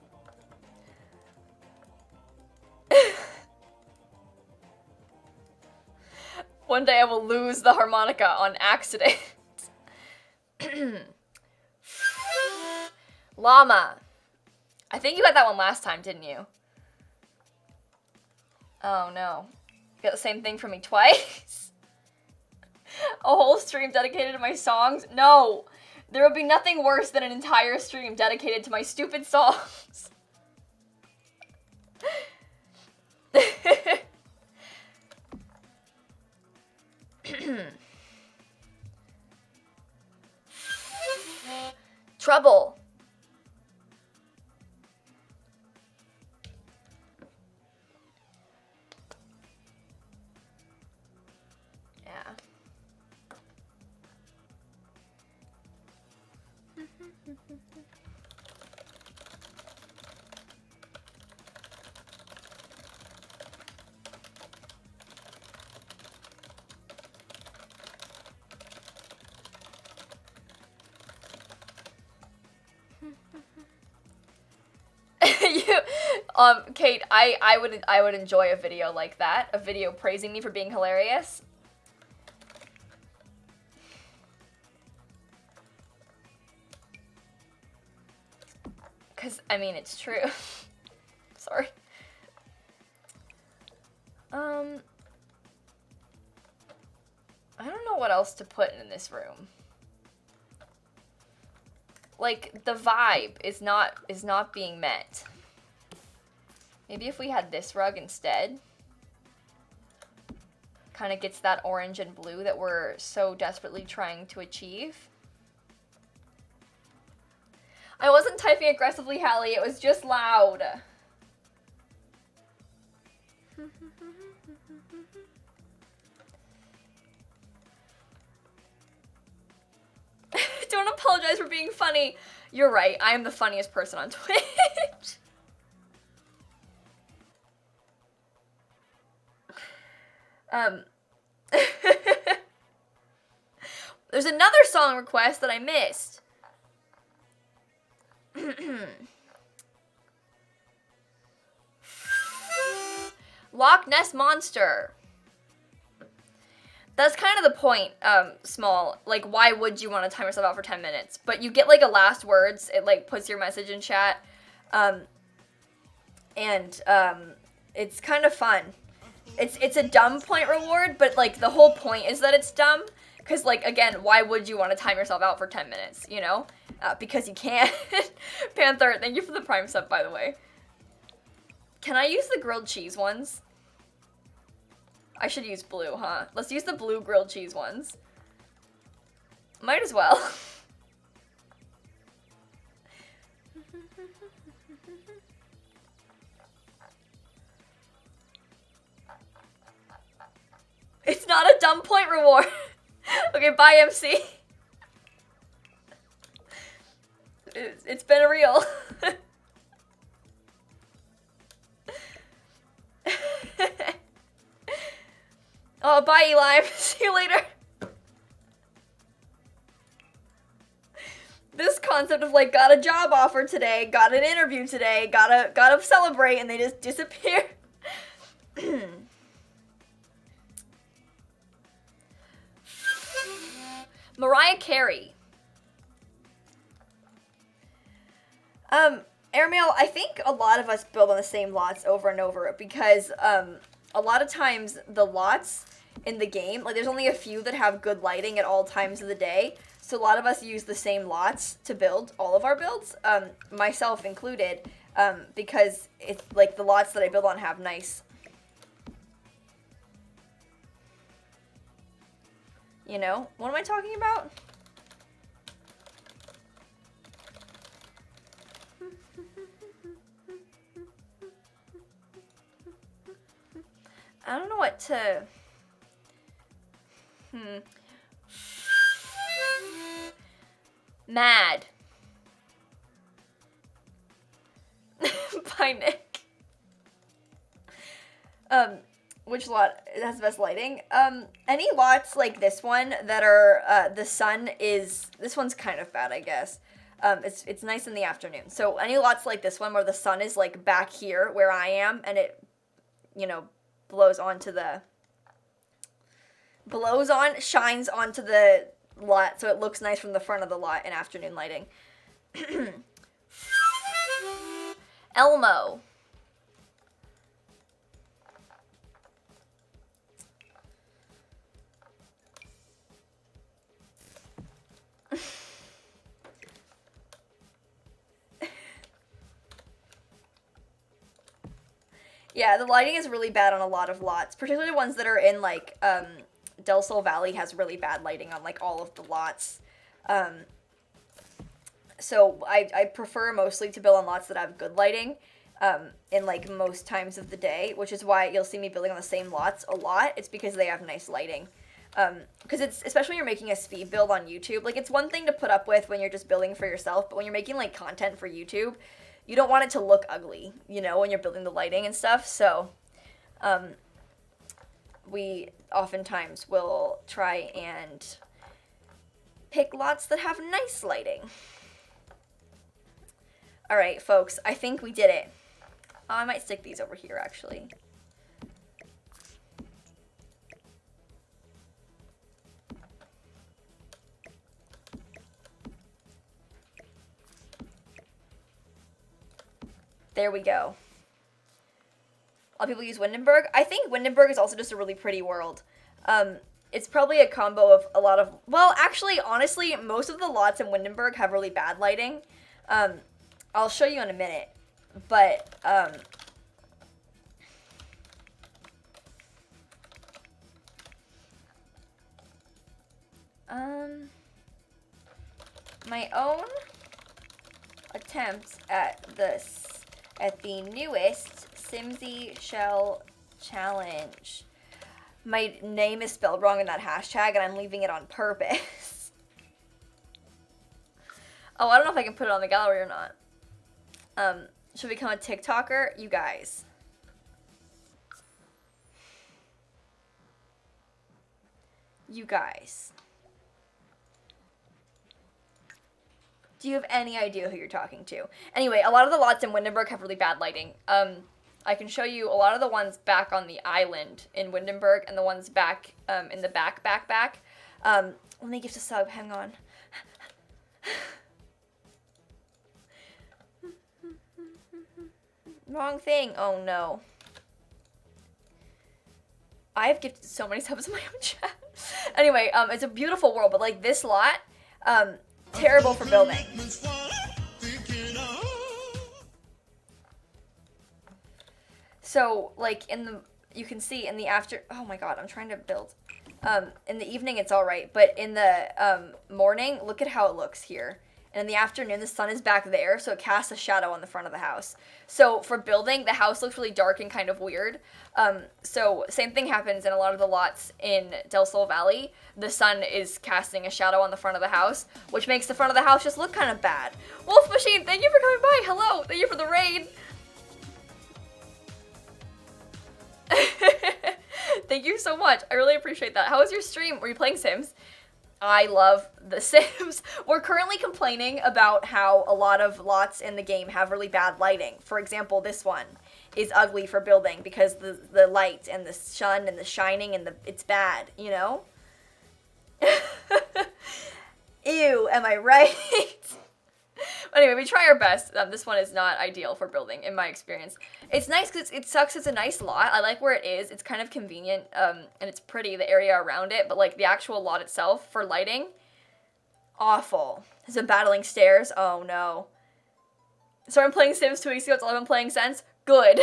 one day I will lose the harmonica on accident. Llama. I think you got that one last time, didn't you? Oh no. You got the same thing from me twice? A whole stream dedicated to my songs? No! There would be nothing worse than an entire stream dedicated to my stupid songs. Trouble. Yeah. Kate, I would enjoy a video like that, a video praising me for being hilarious. Cause I mean it's true. Sorry. I don't know what else to put in this room. Like the vibe is not being met. Maybe if we had this rug instead. Kind of gets that orange and blue that we're so desperately trying to achieve. I wasn't typing aggressively, Hallie. It was just loud. Don't apologize for being funny. You're right. I am the funniest person on Twitch. There's another song request that I missed. Loch Ness Monster. That's kind of the point, Small. Like, why would you want to time yourself out for 10 minutes? But you get, like, a last words. It, like, puts your message in chat. It's kind of fun. It's a dumb point reward, but, like, the whole point is that it's dumb. Because, like, again, why would you want to time yourself out for 10 minutes, you know? Because you can. Panther, thank you for the Prime sub, by the way. Can I use the grilled cheese ones? I should use blue, huh? Let's use the blue grilled cheese ones. Might as well. It's not a dumb point reward. Okay, bye, MC. It's been real. Oh, bye, Eli. See you later. concept of like, got a job offer today, got an interview today, gotta celebrate, and they just disappear. Mariah Carey. Airmail, I think a lot of us build on the same lots over and over because a lot of times the lots in the game, like there's only a few that have good lighting at all times of the day, so a lot of us use the same lots to build all of our builds, myself included, because it's like the lots that I build on have nice, you know, what am I talking about? I don't know what to... Mad. By Nick. Which lot has the best lighting? Any lots like this one that are, the sun is... This one's kind of bad, I guess. It's nice in the afternoon. So any lots like this one where the sun is, like, back here where I am, and it, you know, shines onto the lot, so it looks nice from the front of the lot in afternoon lighting. Elmo. Yeah, the lighting is really bad on a lot of lots, particularly ones that are in, like, Del Sol Valley has really bad lighting on, like, all of the lots. So I prefer mostly to build on lots that have good lighting, in, like, most times of the day, which is why you'll see me building on the same lots a lot. It's because they have nice lighting. Because it's, especially when you're making a speed build on YouTube, like, it's one thing to put up with when you're just building for yourself, but when you're making, like, content for YouTube, you don't want it to look ugly, you know, when you're building the lighting and stuff, so, we oftentimes will try and pick lots that have nice lighting. Alright, folks, I think we did it. I might stick these over here, actually. There we go. A lot of people use Windenburg. I think Windenburg is also just a really pretty world. It's probably a combo of a lot of... Well, actually, honestly, most of the lots in Windenburg have really bad lighting. I'll show you in a minute. But, my own attempt at the newest Simsie shell challenge. My name is spelled wrong in that hashtag, and I'm leaving it on purpose. Oh, I don't know if I can put it on the gallery or not. Should become a TikToker? You guys. You guys. Do you have any idea who you're talking to? Anyway, a lot of the lots in Windenburg have really bad lighting. I can show you a lot of the ones back on the island in Windenburg and the ones back in the back. Let me give a sub, hang on. Wrong thing, oh no. I've gifted so many subs in my own chat. Anyway, it's a beautiful world, but like this lot, terrible for building. So, like, you can see in the oh my god, I'm trying to build. In the evening, it's alright, but in the, morning, look at how it looks here. And in the afternoon, the sun is back there, so it casts a shadow on the front of the house. So, for building, the house looks really dark and kind of weird. So, same thing happens in a lot of the lots in Del Sol Valley. The sun is casting a shadow on the front of the house, which makes the front of the house just look kind of bad. Wolf Machine, thank you for coming by. Hello, thank you for the raid. Thank you so much. I really appreciate that. How was your stream? Were you playing Sims? I love The Sims. We're currently complaining about how a lot of lots in the game have really bad lighting. For example, this one is ugly for building because the light and the sun and the shining and it's bad, you know? Ew, am I right? Anyway, we try our best. This one is not ideal for building, in my experience. It's nice because it sucks. It's a nice lot. I like where it is. It's kind of convenient, and it's pretty, the area around it. But, like, the actual lot itself for lighting, awful. There's some battling stairs. Oh, no. So I'm playing Sims 2 weeks ago. It's all I've been playing since. Good.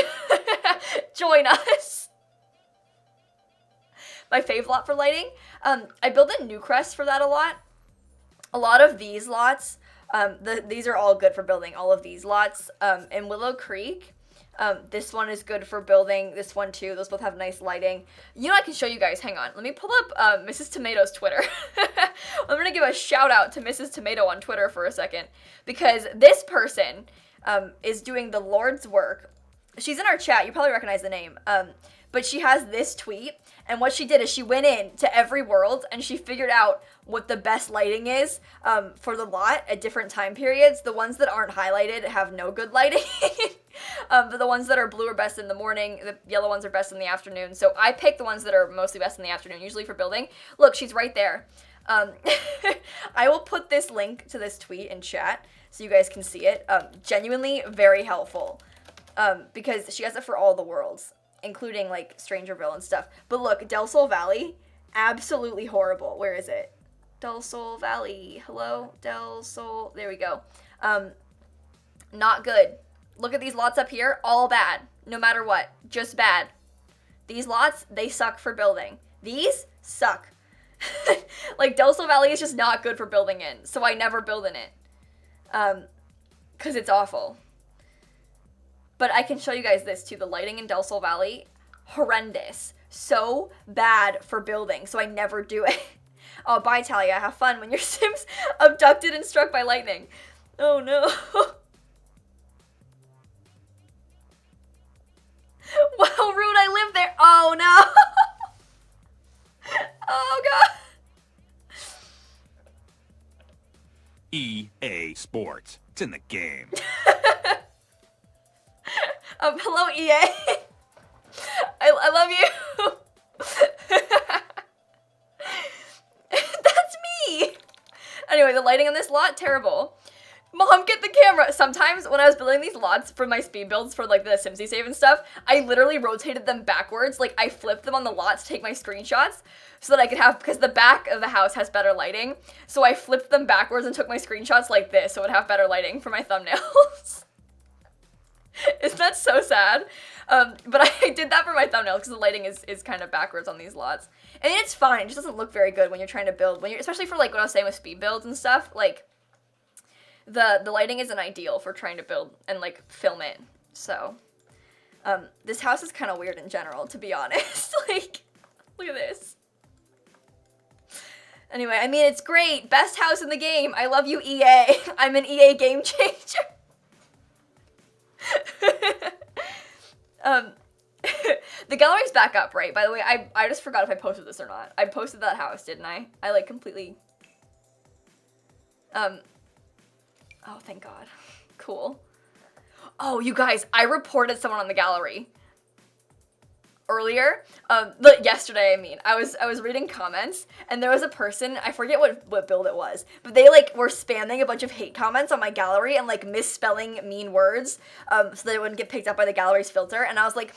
Join us. My fave lot for lighting. I build in Newcrest for that a lot. A lot of these lots... these are all good for building, all of these lots. In Willow Creek, this one is good for building, this one too, those both have nice lighting. You know, I can show you guys, hang on, let me pull up Mrs. Tomato's Twitter. I'm gonna give a shout out to Mrs. Tomato on Twitter for a second, because this person is doing the Lord's work. She's in our chat, you probably recognize the name, but she has this tweet, and what she did is she went in to every world, and she figured out what the best lighting is for the lot at different time periods. The ones that aren't highlighted have no good lighting, but the ones that are blue are best in the morning, the yellow ones are best in the afternoon, so I pick the ones that are mostly best in the afternoon, usually for building. Look, she's right there. I will put this link to this tweet in chat so you guys can see it. Genuinely very helpful, because she has it for all the worlds, including, like, Strangerville and stuff. But look, Del Sol Valley, absolutely horrible. Where is it? Del Sol Valley. Hello? Del Sol. There we go. Not good. Look at these lots up here. All bad. No matter what. Just bad. These lots, they suck for building. These suck. Like, Del Sol Valley is just not good for building in, so I never build in it. Because it's awful. But I can show you guys this too. The lighting in Del Sol Valley, horrendous. So bad for building, so I never do it. Oh, bye, Talia. Have fun when your Sims abducted and struck by lightning. Oh, no. Wow, rude, I live there. Oh, no. Oh, God. EA Sports. It's in the game. Hello, EA. I love you. That's me. Anyway, the lighting on this lot, terrible. Mom, get the camera. Sometimes when I was building these lots for my speed builds for, like, the Simsie save and stuff, I literally rotated them backwards. Like, I flipped them on the lot to take my screenshots so that I could have, because the back of the house has better lighting, so I flipped them backwards and took my screenshots like this so it would have better lighting for my thumbnails. Isn't that so sad? But I did that for my thumbnails because the lighting is kind of backwards on these lots. I mean, it's fine. It just doesn't look very good when you're trying to build. Especially for, like, what I was saying with speed builds and stuff. Like, the lighting isn't ideal for trying to build and, like, film it. So, this house is kind of weird in general, to be honest. Like, look at this. Anyway, I mean, it's great. Best house in the game. I love you, EA. I'm an EA game changer. The gallery's back up, right? By the way, I just forgot if I posted this or not. I posted that house, didn't I? I, like, completely... Oh, thank God. Cool. Oh, you guys, I reported someone on the gallery earlier. Yesterday, I mean. I was reading comments, and there was a person, I forget what build it was, but they, like, were spamming a bunch of hate comments on my gallery and, like, misspelling mean words, so that it wouldn't get picked up by the gallery's filter, and I was like,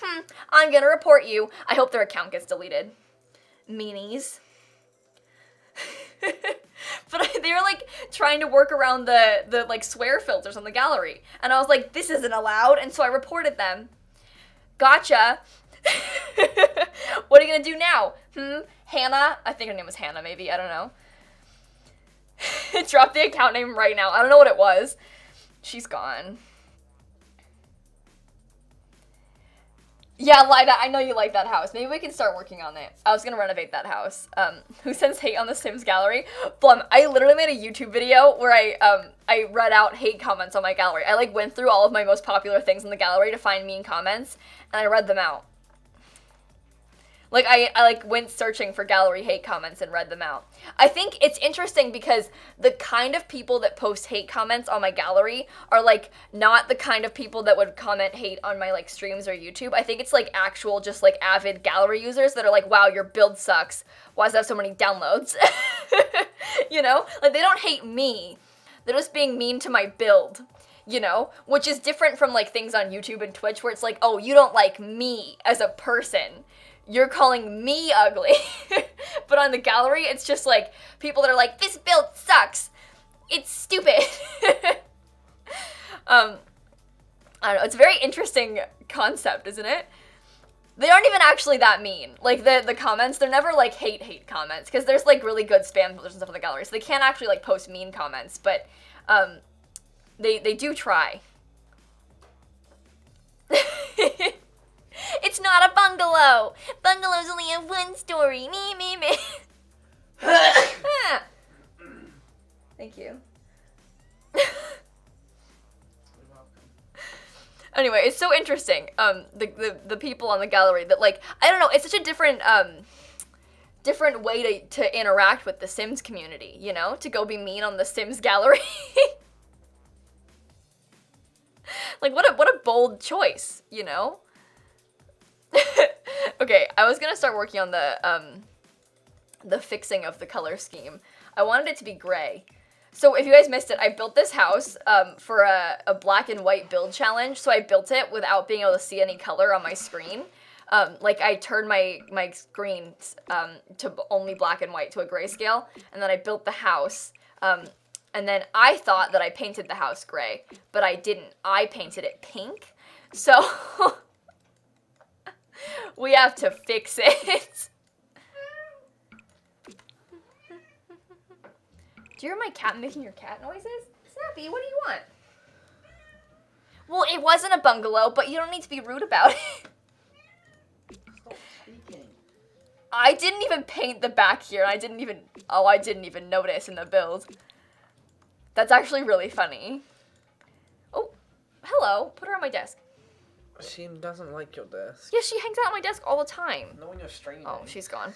I'm gonna report you. I hope their account gets deleted. Meanies. But they were, like, trying to work around the like, swear filters on the gallery, and I was like, this isn't allowed, and so I reported them. Gotcha. What are you gonna do now? Hannah? I think her name was Hannah, maybe. I don't know. Drop the account name right now. I don't know what it was. She's gone. Yeah, Lida, I know you like that house. Maybe we can start working on it. I was gonna renovate that house. Who sends hate on the Sims gallery? Blum, I literally made a YouTube video where I read out hate comments on my gallery. I, like, went through all of my most popular things in the gallery to find mean comments, and I read them out. Like, I like went searching for gallery hate comments and read them out. I think it's interesting because the kind of people that post hate comments on my gallery are, like, not the kind of people that would comment hate on my, like, streams or YouTube. I think it's, like, actual, just, like, avid gallery users that are like, wow, your build sucks. Why does it have so many downloads? You know? Like, they don't hate me. They're just being mean to my build. You know? Which is different from, like, things on YouTube and Twitch where it's like, oh, you don't like me as a person. You're calling me ugly. But on the gallery, it's just, like, people that are like, this build sucks. It's stupid. I don't know. It's a very interesting concept, isn't it? They aren't even actually that mean. Like, the comments, they're never, like, hate comments. Because there's, like, really good spam filters and stuff on the gallery. So they can't actually, like, post mean comments. But, they do try. It's not a bungalow. Bungalows only have one story. Me, me, me. Thank you. Anyway, it's so interesting. The people on the gallery that, like, I don't know. It's such a different different way to interact with the Sims community. You know, to go be mean on the Sims gallery. Like, what a bold choice. You know. Okay, I was gonna start working on the fixing of the color scheme. I wanted it to be gray. So if you guys missed it, I built this house for a black and white build challenge. So I built it without being able to see any color on my screen. Like, I turned my screen to only black and white to a grayscale, and then I built the house. And then I thought that I painted the house gray, but I didn't. I painted it pink. So we have to fix it. Do you hear my cat making your cat noises? Snappy, what do you want? Well, it wasn't a bungalow, but you don't need to be rude about it. Stop speaking. I didn't even paint the back here, and I didn't even notice in the build. That's actually really funny. Oh, hello. Put her on my desk. She doesn't like your desk. Yeah, she hangs out on my desk all the time. Not when you're streaming. Oh, she's gone.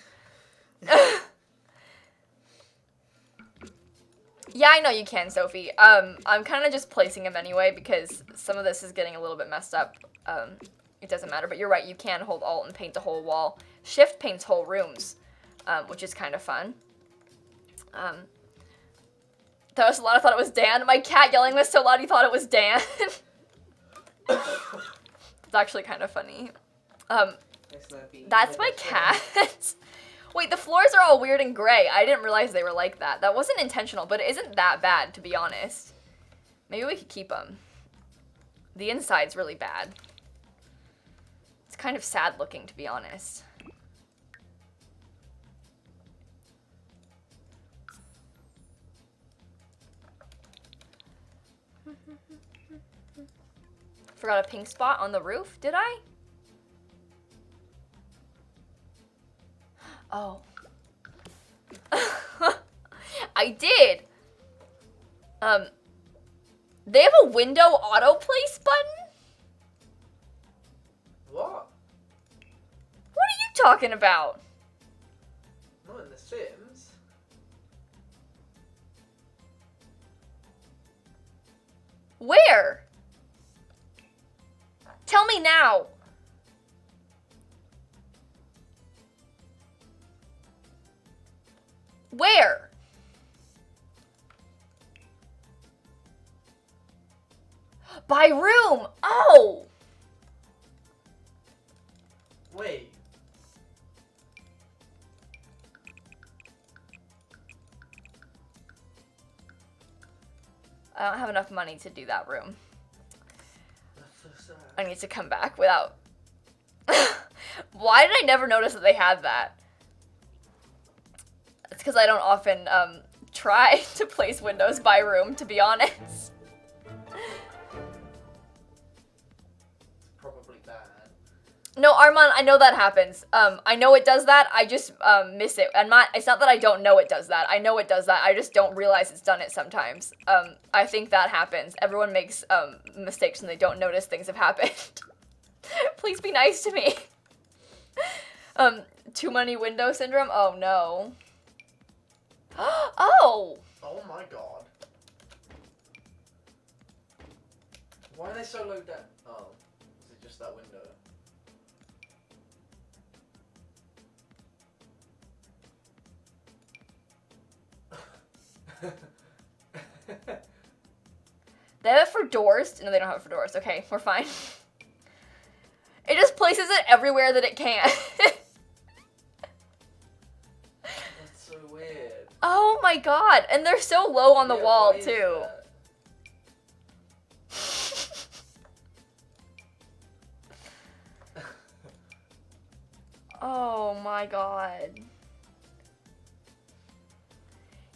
Yeah, I know you can, Sophie. I'm kind of just placing them anyway because some of this is getting a little bit messed up. It doesn't matter, but you're right, you can hold Alt and paint the whole wall. Shift paints whole rooms, which is kind of fun. That was a lot, I thought it was Dan. My cat yelling was so loud he thought it was Dan. It's actually kind of funny. That's my cat. Wait, the floors are all weird and gray. I didn't realize they were like that. That wasn't intentional, but it isn't that bad, to be honest. Maybe we could keep them. The inside's really bad. It's kind of sad looking, to be honest. Forgot a pink spot on the roof, did I? Oh. I did. They have a window auto place button? What? What are you talking about? Not in The Sims. Where? Tell me now. Where? By room. Oh. Wait. I don't have enough money to do that room. That's so sad. I need to come back without... Why did I never notice that they had that? It's because I don't often try to place windows by room, to be honest. Probably bad. No, Armand, I know that happens. I know it does that. I just miss it. It's not that I don't know it does that. I know it does that. I just don't realize it's done it sometimes. I think that happens. Everyone makes mistakes and they don't notice things have happened. Please be nice to me. Too many window syndrome? Oh, no. Oh! Oh my god. Why are they so low down? Oh, is it just that window? They have it for doors? No, they don't have it for doors. Okay, we're fine. It just places it everywhere that it can. That's so weird. Oh my god, and they're so low on the wall, why is too. that? Oh my god.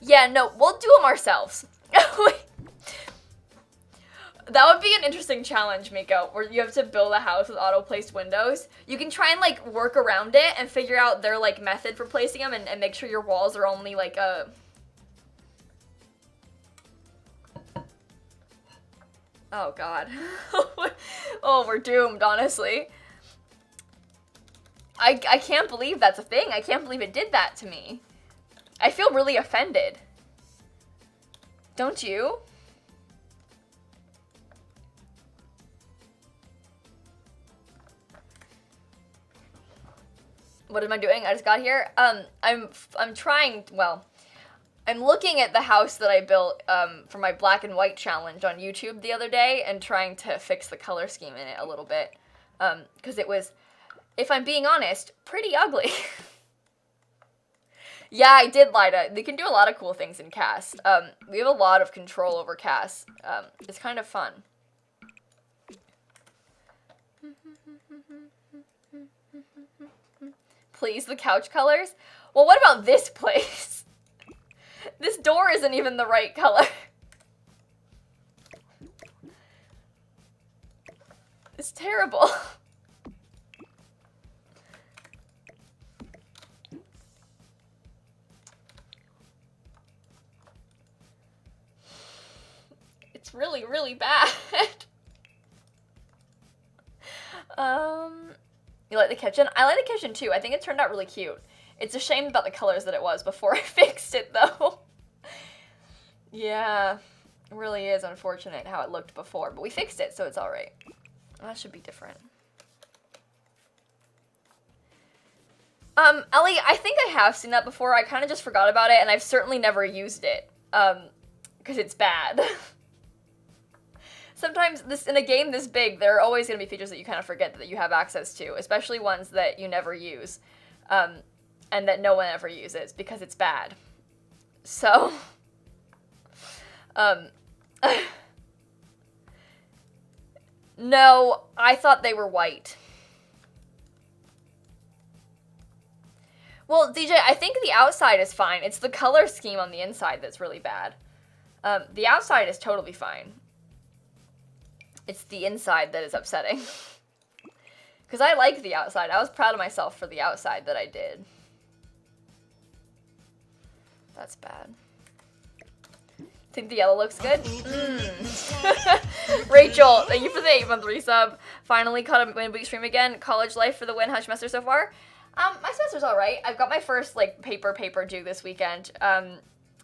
Yeah, no, we'll do them ourselves. That would be an interesting challenge, Miko, where you have to build a house with auto-placed windows. You can try and, like, work around it and figure out their, like, method for placing them and make sure your walls are only, like, Oh, God. Oh, we're doomed, honestly. I can't believe that's a thing. I can't believe it did that to me. I feel really offended. Don't you? What am I doing? I just got here. I'm trying, well, I'm looking at the house that I built for my black and white challenge on YouTube the other day and trying to fix the color scheme in it a little bit. Because it was, if I'm being honest, pretty ugly. Yeah, I did lie to, they can do a lot of cool things in CAS. We have a lot of control over CAS. It's kind of fun. Please, the couch colors? Well, what about this place? This door isn't even the right color. It's terrible. It's really, really bad. You like the kitchen? I like the kitchen too. I think it turned out really cute. It's a shame about the colors that it was before I fixed it though. Yeah, it really is unfortunate how it looked before, but we fixed it, so it's alright. That should be different. Ellie, I think I have seen that before. I kind of just forgot about it, and I've certainly never used it. Because it's bad. Sometimes in a game this big, there are always going to be features that you kind of forget that you have access to, especially ones that you never use, and that no one ever uses because it's bad. So, no, I thought they were white. Well, DJ, I think the outside is fine. It's the color scheme on the inside that's really bad. The outside is totally fine. It's the inside that is upsetting. Because I like the outside. I was proud of myself for the outside that I did. That's bad. Think the yellow looks good? Rachel, thank you for the 8-month resub. Finally caught up in week stream again. College life for the win. How's your semester so far? My semester's alright. I've got my first, like, paper due this weekend.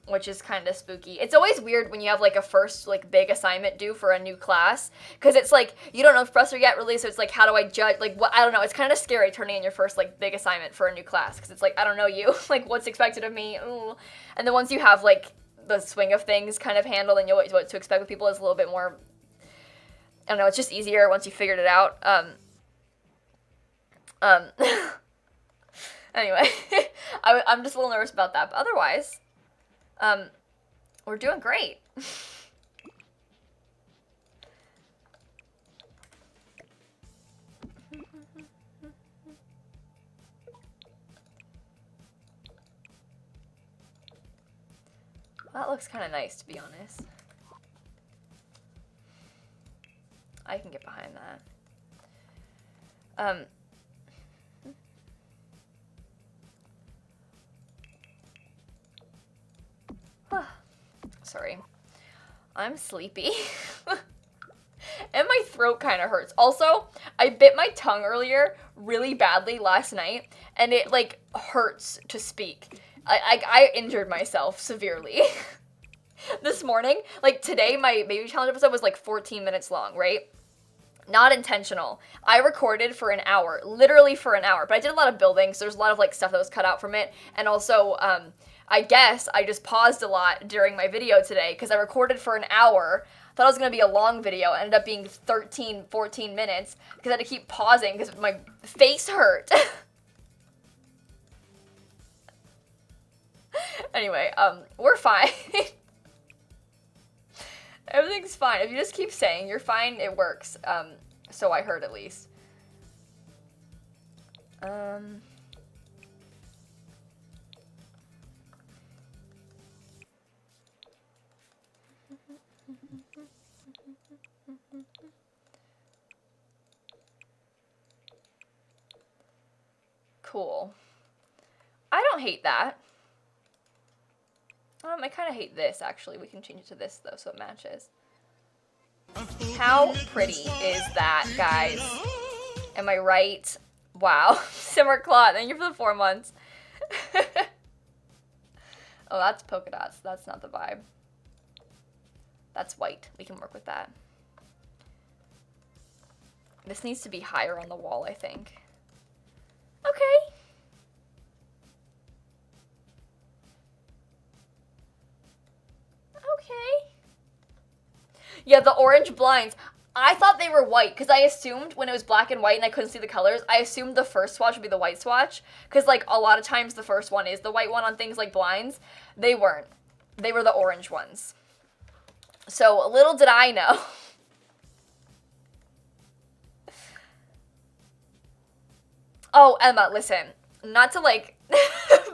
Which is kind of spooky. It's always weird when you have, like, a first, like, big assignment due for a new class, because it's, like, you don't know the professor yet, really, so it's, like, how do I judge, like, what, I don't know, it's kind of scary turning in your first, like, big assignment for a new class, because it's, like, I don't know you, like, what's expected of me, ooh. And then once you have, like, the swing of things kind of handled, and you know what to expect with people is a little bit more, I don't know, it's just easier once you figured it out. Anyway, I'm just a little nervous about that, but otherwise, we're doing great. That looks kind of nice, to be honest. I can get behind that. Sorry. I'm sleepy. and my throat kind of hurts. Also, I bit my tongue earlier really badly last night, and it, like, hurts to speak. I injured myself severely. This morning, like, today, my baby challenge episode was, like, 14 minutes long, right? Not intentional. I recorded for an hour, literally for an hour, but I did a lot of building, so there's a lot of, like, stuff that was cut out from it, and also, I guess I just paused a lot during my video today, because I recorded for an hour, thought it was going to be a long video, ended up being 13, 14 minutes, because I had to keep pausing, because my face hurt. Anyway, we're fine. Everything's fine. If you just keep saying you're fine, it works. So I heard at least. Cool. I don't hate that. I kind of hate this, actually. We can change it to this, though, so it matches. How pretty is that, guys? Am I right? Wow. Simmer Claw, thank you for the 4 months. Oh, that's polka dots. That's not the vibe. That's white. We can work with that. This needs to be higher on the wall, I think. Okay. Okay. Yeah, the orange blinds. I thought they were white, because I assumed when it was black and white and I couldn't see the colors, I assumed the first swatch would be the white swatch, because, like, a lot of times the first one is the white one on things like blinds. They weren't. They were the orange ones. So, little did I know. Oh, Emma, listen, not to, like,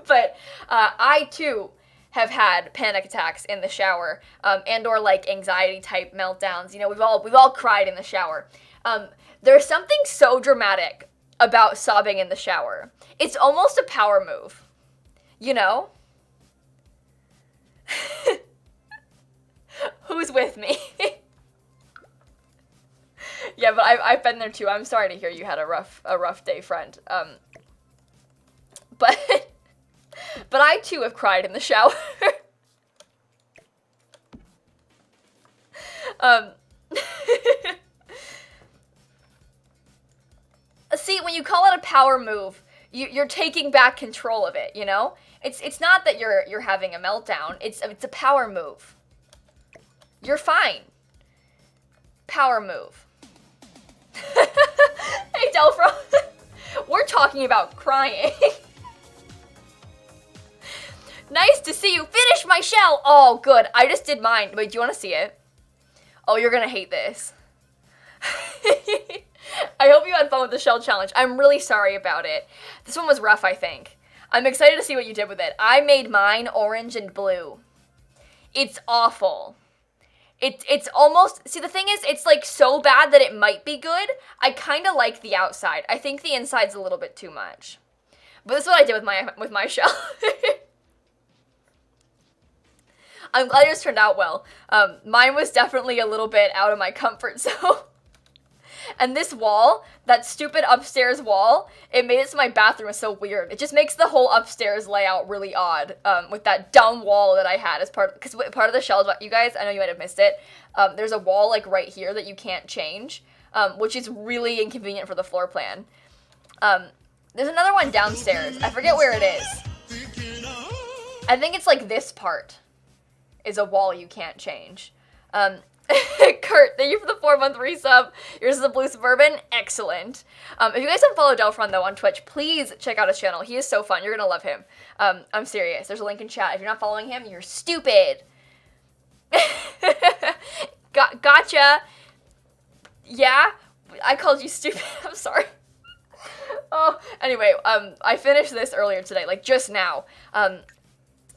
but I, too, have had panic attacks in the shower, and or, like, anxiety-type meltdowns. You know, we've all cried in the shower. There's something so dramatic about sobbing in the shower. It's almost a power move, you know? Who's with me? Yeah, but I've been there too. I'm sorry to hear you had a rough day, friend. But I too have cried in the shower. See, when you call it a power move, you're taking back control of it, you know? It's not that you're having a meltdown. It's a power move. You're fine. Power move. Hey, Delfro. We're talking about crying. Nice to see you finish my shell. Oh, good. I just did mine. Wait, do you want to see it? Oh, you're gonna hate this. I hope you had fun with the shell challenge. I'm really sorry about it. This one was rough, I think. I'm excited to see what you did with it. I made mine orange and blue. It's awful. It's almost, see, the thing is, it's, like, so bad that it might be good. I kind of like the outside. I think the inside's a little bit too much. But this is what I did with my shell. I'm glad yours turned out well. Mine was definitely a little bit out of my comfort zone. And this wall, that stupid upstairs wall, it made it so my bathroom was so weird. It just makes the whole upstairs layout really odd, with that dumb wall that I had as part of the shells, you guys, I know you might have missed it, there's a wall, like, right here that you can't change, which is really inconvenient for the floor plan. There's another one downstairs. I forget where it is. I think it's, like, this part is a wall you can't change. Kurt, thank you for the 4-month resub. Yours is a blue Suburban. Excellent. If you guys don't follow Delfron, though, on Twitch, please check out his channel. He is so fun. You're going to love him. I'm serious. There's a link in chat. If you're not following him, you're stupid. Gotcha. Yeah? I called you stupid. I'm sorry. Oh, anyway, I finished this earlier today, like, just now.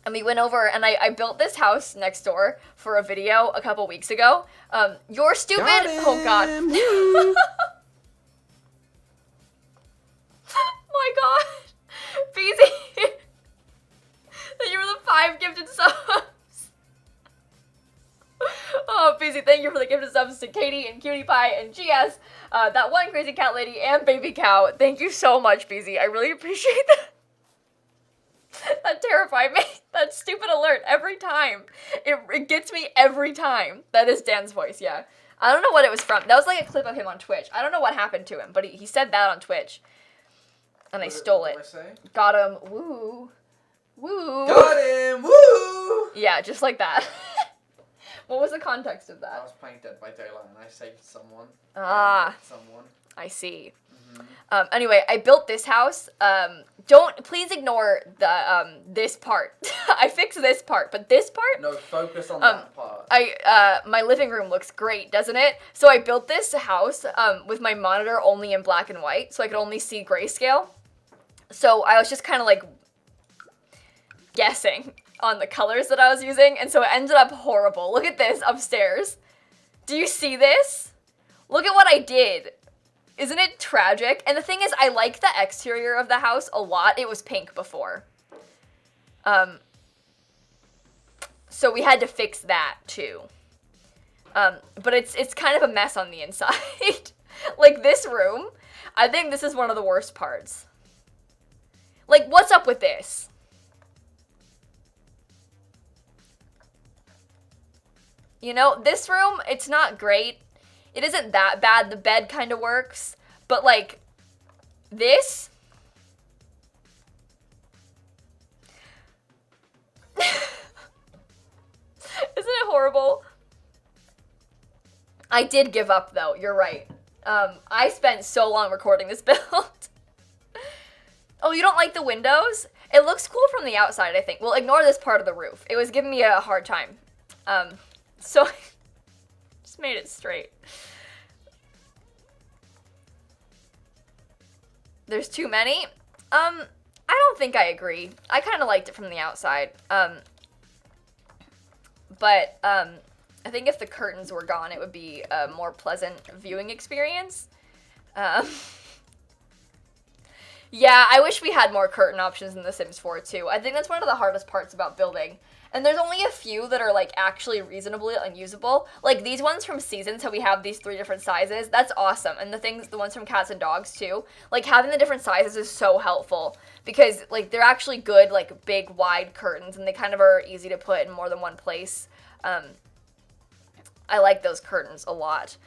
And we went over, and I built this house next door for a video a couple weeks ago. You're stupid. Oh, God. My God. Beezy. You were the 5 gifted subs. Oh, BZ, thank you for the gift of subs to Katie and Cutie Pie and GS, that one crazy cat lady and baby cow. Thank you so much, BZ. I really appreciate that. That terrified me. That stupid alert every time. It gets me every time. That is Dan's voice, yeah. I don't know what it was from. That was like a clip of him on Twitch. I don't know what happened to him, but he said that on Twitch. And I stole it. What did I say? Got him. Woo. Woo. Got him. Woo. Yeah, just like that. What was the context of I that? was playing Dead by Daylight and I saved someone. Ah. Someone. I see. Mm-hmm. Anyway, I built this house. Please ignore the, this part. I fixed this part, but this part? No, focus on that part. My living room looks great, doesn't it? So I built this house, with my monitor only in black and white, so I could only see grayscale. So I was just kind of like guessing on the colors that I was using, and so it ended up horrible. Look at this upstairs. Do you see this? Look at what I did. Isn't it tragic? And the thing is, I like the exterior of the house a lot. It was pink before. So we had to fix that too. But it's kind of a mess on the inside. Like this room, I think this is one of the worst parts. Like, what's up with this? You know, this room, it's not great. It isn't that bad. The bed kind of works. But, like, this? Isn't it horrible? I did give up, though. You're right. I spent so long recording this build. Oh, you don't like the windows? It looks cool from the outside, I think. Well, ignore this part of the roof. It was giving me a hard time. So, just made it straight. There's too many? I don't think I agree. I kind of liked it from the outside. But I think if the curtains were gone, it would be a more pleasant viewing experience. Yeah, I wish we had more curtain options in The Sims 4 too. I think that's one of the hardest parts about building. And there's only a few that are, like, actually reasonably unusable. Like, these ones from Seasons, so we have these 3 different sizes. That's awesome. And the ones from Cats and Dogs, too. Like, having the different sizes is so helpful. Because, like, they're actually good, like, big, wide curtains. And they kind of are easy to put in more than one place. I like those curtains a lot.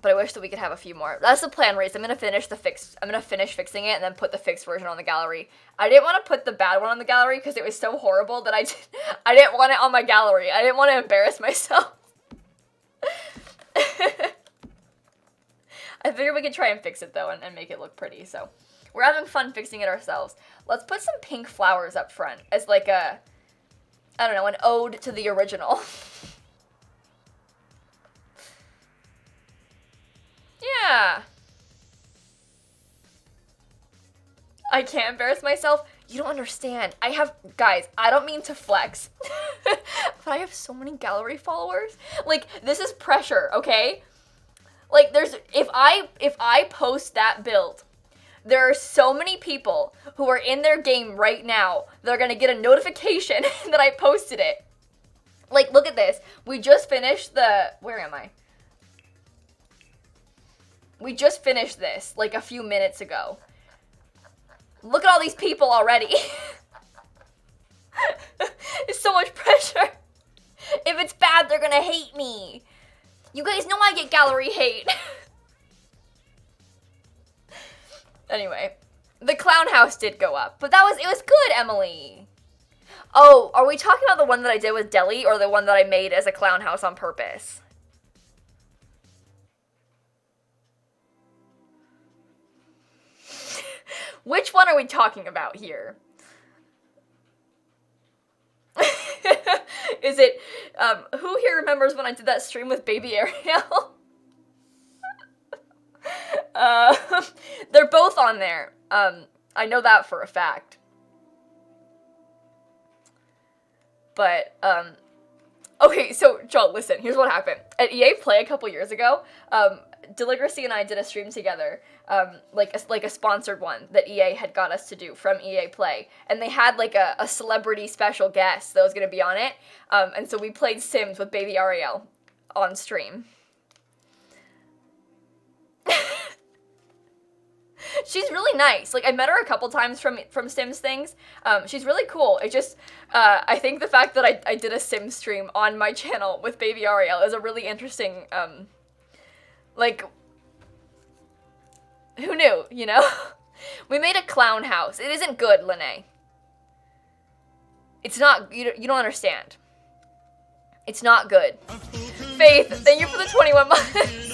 But I wish that we could have a few more. That's the plan, Race. I'm gonna finish fixing it and then put the fixed version on the gallery. I didn't want to put the bad one on the gallery because it was so horrible that I didn't want it on my gallery. I didn't want to embarrass myself. I figured we could try and fix it though and make it look pretty. So we're having fun fixing it ourselves. Let's put some pink flowers up front as like a, I don't know, an ode to the original. Yeah. I can't embarrass myself. You don't understand. Guys, I don't mean to flex, but I have so many gallery followers. Like, this is pressure, okay? Like, if I post that build, there are so many people who are in their game right now that are gonna get a notification that I posted it. Like, look at this. We just finished where am I? We just finished this, like, a few minutes ago. Look at all these people already. It's so much pressure. If it's bad, they're gonna hate me. You guys know I get gallery hate. Anyway, the clown house did go up, but it was good, Emily. Oh, are we talking about the one that I did with Deli or the one that I made as a clown house on purpose? Which one are we talking about here? Is it, who here remembers when I did that stream with Baby Ariel? They're both on there. I know that for a fact. But, Okay, so, Joel, listen, here's what happened. At EA Play a couple years ago, Deligracy and I did a stream together, like a sponsored one that EA had got us to do from EA Play, and they had, like, a celebrity special guest that was gonna be on it, and so we played Sims with baby Ariel on stream. She's really nice. Like, I met her a couple times from Sims things. She's really cool. It just, I think the fact that I did a Sims stream on my channel with baby Ariel is a really interesting, like, who knew, you know? We made a clown house. It isn't good, Lene. It's not, you don't understand. It's not good. Faith, thank you for the 21 months.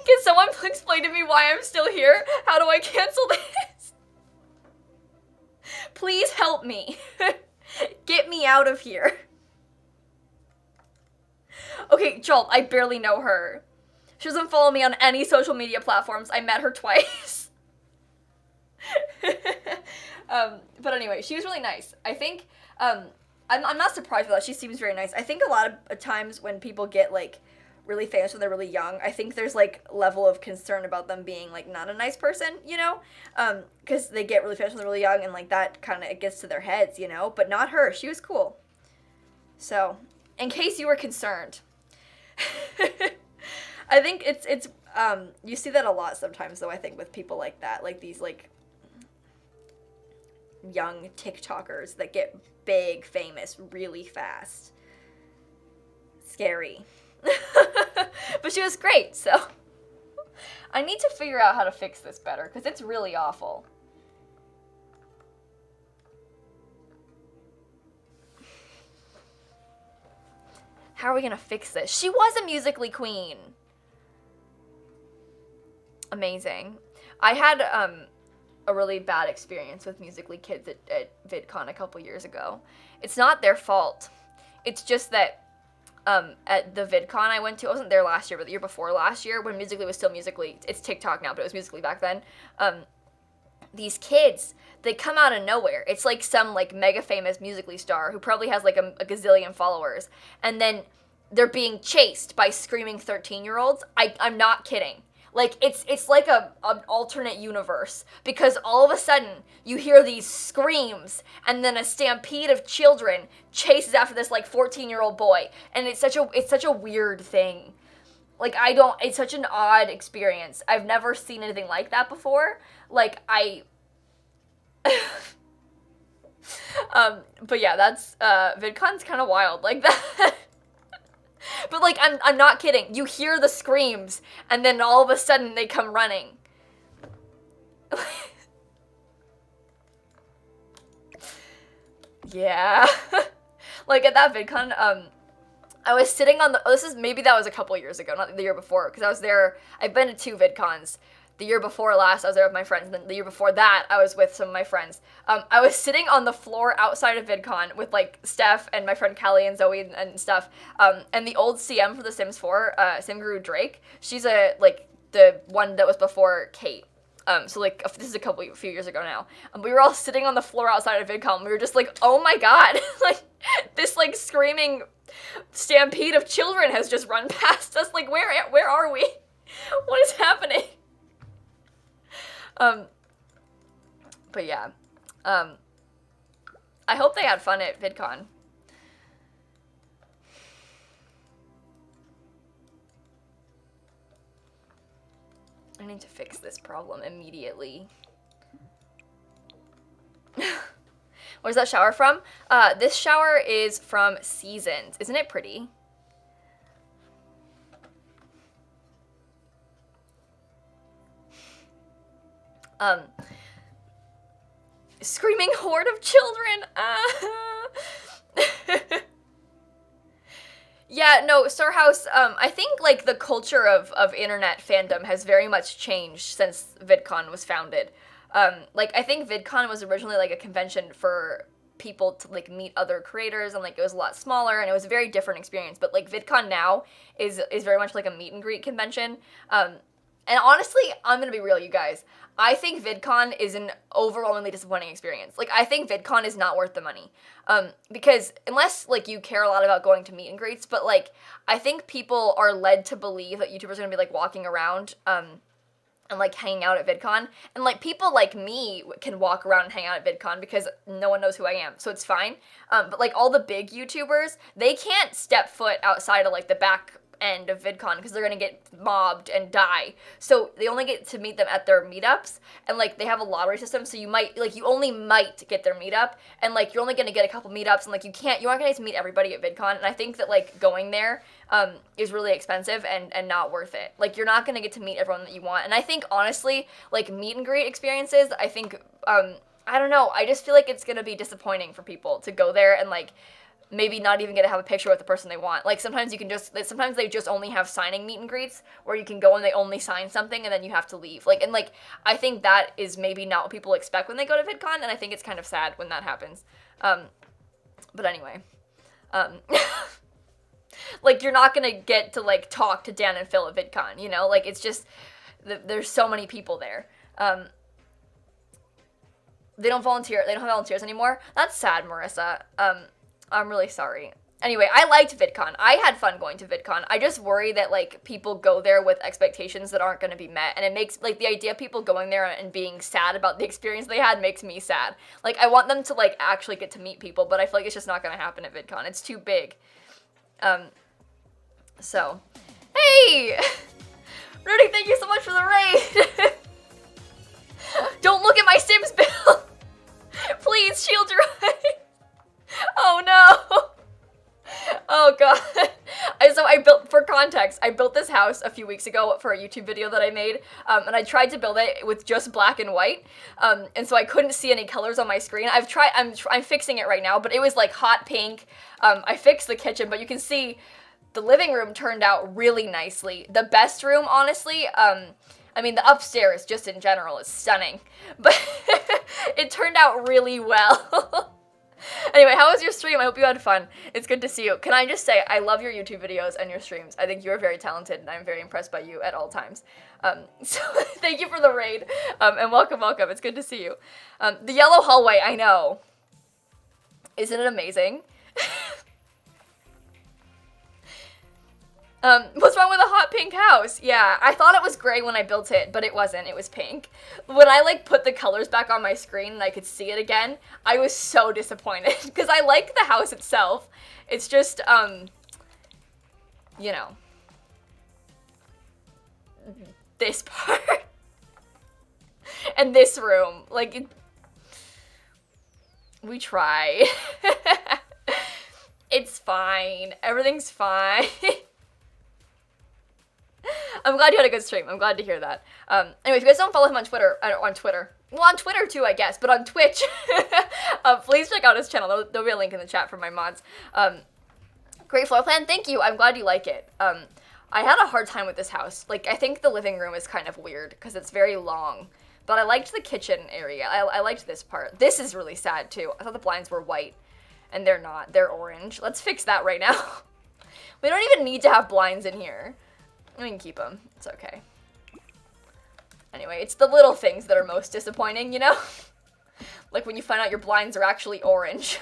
Can someone explain to me why I'm still here? How do I cancel this? Please help me. Get me out of here. Okay, Joel, I barely know her. She doesn't follow me on any social media platforms. I met her twice. But anyway, she was really nice. I think, I'm not surprised by that. She seems very nice. I think a lot of times when people get, like, really famous when they're really young, I think there's, like, level of concern about them being, like, not a nice person, you know? Because they get really famous when they're really young, and, like, that kind of, it gets to their heads, you know? But not her. She was cool. So, in case you were concerned. I think it's you see that a lot sometimes, though, I think, with people like that. Like, these, like, young TikTokers that get big famous really fast. Scary. But she was great, so I need to figure out how to fix this better, because it's really awful. How are we gonna fix this? She was a Musical.ly queen. Amazing. I had a really bad experience with Musical.ly kids at VidCon a couple years ago. It's not their fault. It's just that at the VidCon I went to, I wasn't there last year, but the year before last year, when Musical.ly was still Musical.ly, it's TikTok now, but it was Musical.ly back then, these kids, they come out of nowhere. It's like some, like, mega famous Musical.ly star who probably has, like, a gazillion followers, and then they're being chased by screaming 13-year-olds. I'm not kidding. Like, it's like an alternate universe, because all of a sudden, you hear these screams, and then a stampede of children chases after this, like, 14-year-old boy, and it's such a weird thing. Like, it's such an odd experience. I've never seen anything like that before. Like, but yeah, that's, VidCon's kind of wild like that. But, like, I'm not kidding. You hear the screams, and then all of a sudden they come running. Yeah. Like, at that VidCon, I was sitting on the, maybe that was a couple years ago, not the year before, because I was there, I've been to 2 VidCons. The year before last, I was there with my friends, and then the year before that, I was with some of my friends. I was sitting on the floor outside of VidCon with, like, Steph and my friend Callie and Zoe and stuff, and the old CM for The Sims 4, Simguru Drake, she's the one that was before Kate. So, like, this is a few years ago now. We were all sitting on the floor outside of VidCon, and we were just like, oh my god, like, this, like, screaming stampede of children has just run past us. Like, where are we? What is happening? But yeah, I hope they had fun at VidCon. I need to fix this problem immediately. Where's that shower from? This shower is from Seasons. Isn't it pretty? Screaming horde of children. Yeah, no, Storehouse, I think, like, the culture of internet fandom has very much changed since VidCon was founded. Like, I think VidCon was originally, like, a convention for people to, like, meet other creators, and, like, it was a lot smaller, and it was a very different experience, but, like, VidCon now is very much like a meet and greet convention. And honestly, I'm gonna be real, you guys. I think VidCon is an overwhelmingly disappointing experience. Like, I think VidCon is not worth the money. Because unless, like, you care a lot about going to meet and greets, but, like, I think people are led to believe that YouTubers are gonna be, like, walking around, and, like, hanging out at VidCon. And, like, people like me can walk around and hang out at VidCon because no one knows who I am, so it's fine. But, like, all the big YouTubers, they can't step foot outside of, like, the back end of VidCon because they're gonna get mobbed and die. So they only get to meet them at their meetups, and like they have a lottery system, so you only might get their meetup, and like you're only gonna get a couple meetups, and like you aren't gonna get to meet everybody at VidCon. And I think that like going there is really expensive and not worth it. Like you're not gonna get to meet everyone that you want. And I think honestly, like meet and greet experiences, I think I don't know, I just feel like it's gonna be disappointing for people to go there and like maybe not even get to have a picture with the person they want. Like, sometimes they just only have signing meet and greets, where you can go and they only sign something and then you have to leave. Like, and like, I think that is maybe not what people expect when they go to VidCon, and I think it's kind of sad when that happens. But anyway. Like, you're not gonna get to, like, talk to Dan and Phil at VidCon, you know? Like, it's just, there's so many people there. They don't have volunteers anymore. That's sad, Marissa. I'm really sorry. Anyway, I liked VidCon. I had fun going to VidCon. I just worry that, like, people go there with expectations that aren't going to be met, and it makes, like, the idea of people going there and being sad about the experience they had makes me sad. Like, I want them to, like, actually get to meet people, but I feel like it's just not going to happen at VidCon. It's too big. So, hey! Rudy, thank you so much for the raid! Don't look at my Sims bill! Please, shield your eyes! Oh no! Oh god. For context, I built this house a few weeks ago for a YouTube video that I made, and I tried to build it with just black and white, and so I couldn't see any colors on my screen. I'm fixing it right now, but it was like hot pink. I fixed the kitchen, but you can see the living room turned out really nicely. The best room, honestly, I mean, the upstairs, just in general, is stunning, but it turned out really well. Anyway, how was your stream? I hope you had fun. It's good to see you. Can I just say, I love your YouTube videos and your streams. I think you are very talented, and I'm very impressed by you at all times. So thank you for the raid, and welcome. It's good to see you. The yellow hallway, I know. Isn't it amazing? What's wrong with a hot pink house? Yeah, I thought it was gray when I built it, but it wasn't. It was pink. When I, like, put the colors back on my screen and I could see it again, I was so disappointed, because I like the house itself. It's just, you know, this part. And this room. Like, we try. It's fine. Everything's fine. I'm glad you had a good stream. I'm glad to hear that. Anyway, if you guys don't follow him on Twitter, well, on Twitter too, I guess, but on Twitch, please check out his channel. There'll be a link in the chat for my mods. Great floor plan. Thank you. I'm glad you like it. I had a hard time with this house. Like, I think the living room is kind of weird because it's very long, but I liked the kitchen area. I liked this part. This is really sad too. I thought the blinds were white, and they're not. They're orange. Let's fix that right now. We don't even need to have blinds in here. We can keep them. It's okay. Anyway, it's the little things that are most disappointing, you know? Like when you find out your blinds are actually orange.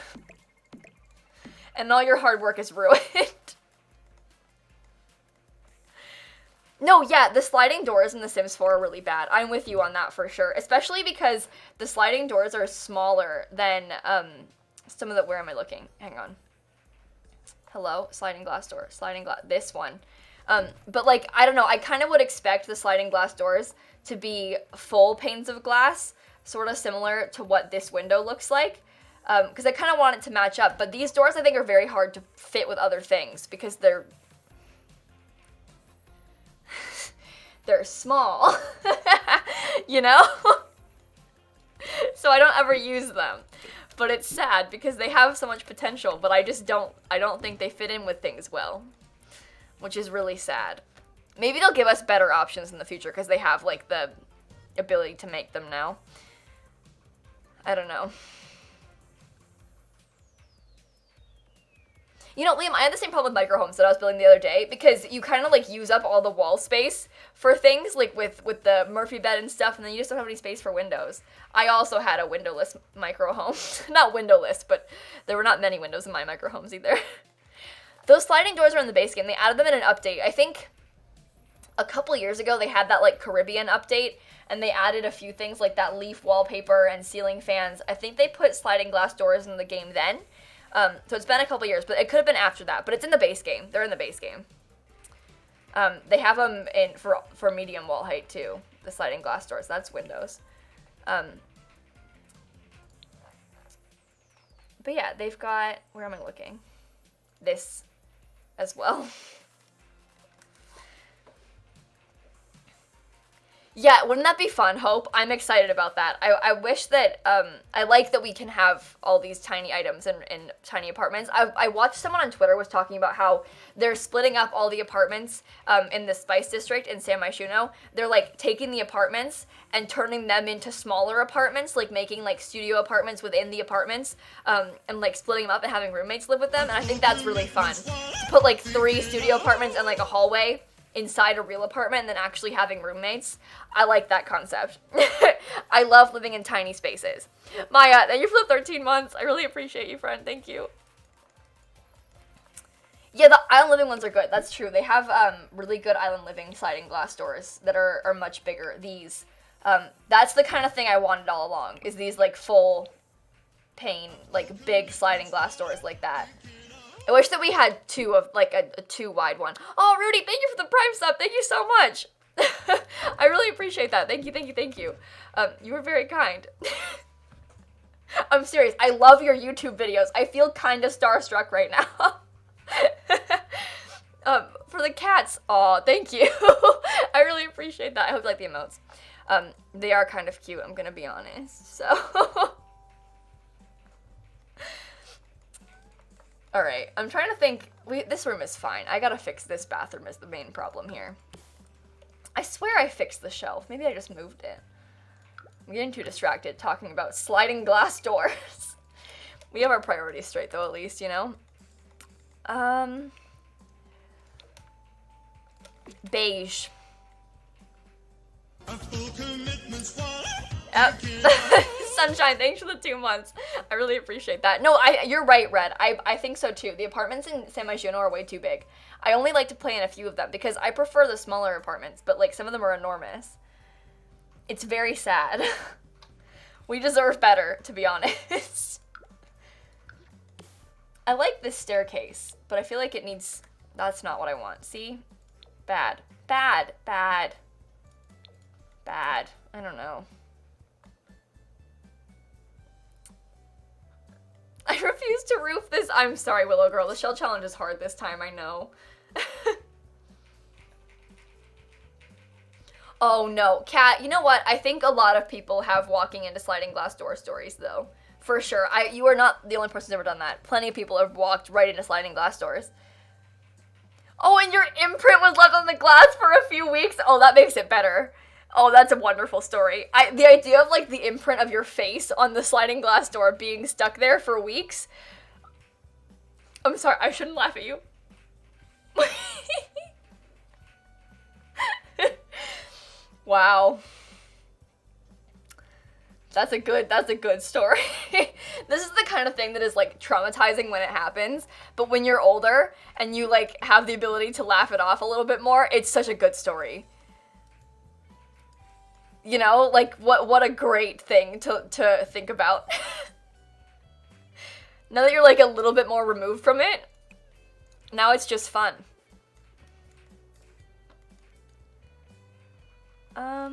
And all your hard work is ruined. No, yeah, the sliding doors in The Sims 4 are really bad. I'm with you on that for sure. Especially because the sliding doors are smaller than, some of the... Where am I looking? Hang on. Hello? Sliding glass door. This one. But, like, I don't know, I kind of would expect the sliding glass doors to be full panes of glass, sort of similar to what this window looks like, because I kind of want it to match up, but these doors I think are very hard to fit with other things, because they're small, you know? So I don't ever use them, but it's sad, because they have so much potential, but I don't think they fit in with things well. Which is really sad. Maybe they'll give us better options in the future because they have, like, the ability to make them now. I don't know. You know, Liam, I had the same problem with microhomes that I was building the other day, because you kind of, like, use up all the wall space for things, like, with the Murphy bed and stuff, and then you just don't have any space for windows. I also had a windowless microhome. Not windowless, but there were not many windows in my microhomes either. Those sliding doors are in the base game. They added them in an update. I think a couple years ago they had that, like, Caribbean update, and they added a few things like that leaf wallpaper and ceiling fans. I think they put sliding glass doors in the game then. So it's been a couple years, but it could have been after that. But it's in the base game. They're in the base game. They have them in for medium wall height too. The sliding glass doors. That's windows. But yeah, they've got. Where am I looking? This as well. Yeah, wouldn't that be fun, Hope? I'm excited about that. I wish that, I like that we can have all these tiny items in tiny apartments. I watched someone on Twitter was talking about how they're splitting up all the apartments in the Spice District in San Myshuno. They're, like, taking the apartments and turning them into smaller apartments, like making, like, studio apartments within the apartments, and, like, splitting them up and having roommates live with them, and I think that's really fun. To put, like, 3 studio apartments and, like, a hallway inside a real apartment and then actually having roommates. I like that concept. I love living in tiny spaces. Maya, thank you for the 13 months. I really appreciate you, friend. Thank you. Yeah, the island living ones are good. That's true. They have really good island living sliding glass doors that are much bigger. These, that's the kind of thing I wanted all along, is these, like, full pane, like, big sliding glass doors like that. I wish that we had 2 of, like, a 2 wide one. Oh, Rudy, thank you for the Prime sub. Thank you so much. I really appreciate that. Thank you, thank you, thank you. You were very kind. I'm serious. I love your YouTube videos. I feel kind of starstruck right now. For the cats, aw, thank you. I really appreciate that. I hope you like the emotes. They are kind of cute, I'm gonna be honest, so. Alright, I'm trying to think. This room is fine. I gotta fix this bathroom is the main problem here. I swear I fixed the shelf. Maybe I just moved it. I'm getting too distracted talking about sliding glass doors. We have our priorities straight though, at least, you know? Beige. Yep. Sunshine, thanks for the 2 months. I really appreciate that. No, you're right, Red. I think so too. The apartments in San Myshuno are way too big. I only like to play in a few of them because I prefer the smaller apartments, but, like, some of them are enormous. It's very sad. We deserve better, to be honest. I like this staircase, but I feel like it needs... That's not what I want. See? Bad. Bad. Bad. Bad. I don't know. I refuse to roof this. I'm sorry, Willow Girl. The shell challenge is hard this time, I know. Oh no, Kat, you know what? I think a lot of people have walking into sliding glass door stories, though. For sure. You are not the only person who's ever done that. Plenty of people have walked right into sliding glass doors. Oh, and your imprint was left on the glass for a few weeks? Oh, that makes it better. Oh, that's a wonderful story. The idea of, like, the imprint of your face on the sliding glass door being stuck there for weeks. I'm sorry, I shouldn't laugh at you. Wow. That's a good story. This is the kind of thing that is, like, traumatizing when it happens, but when you're older and you, like, have the ability to laugh it off a little bit more, it's such a good story. You know, like, what a great thing to think about. Now that you're, like, a little bit more removed from it, now it's just fun. I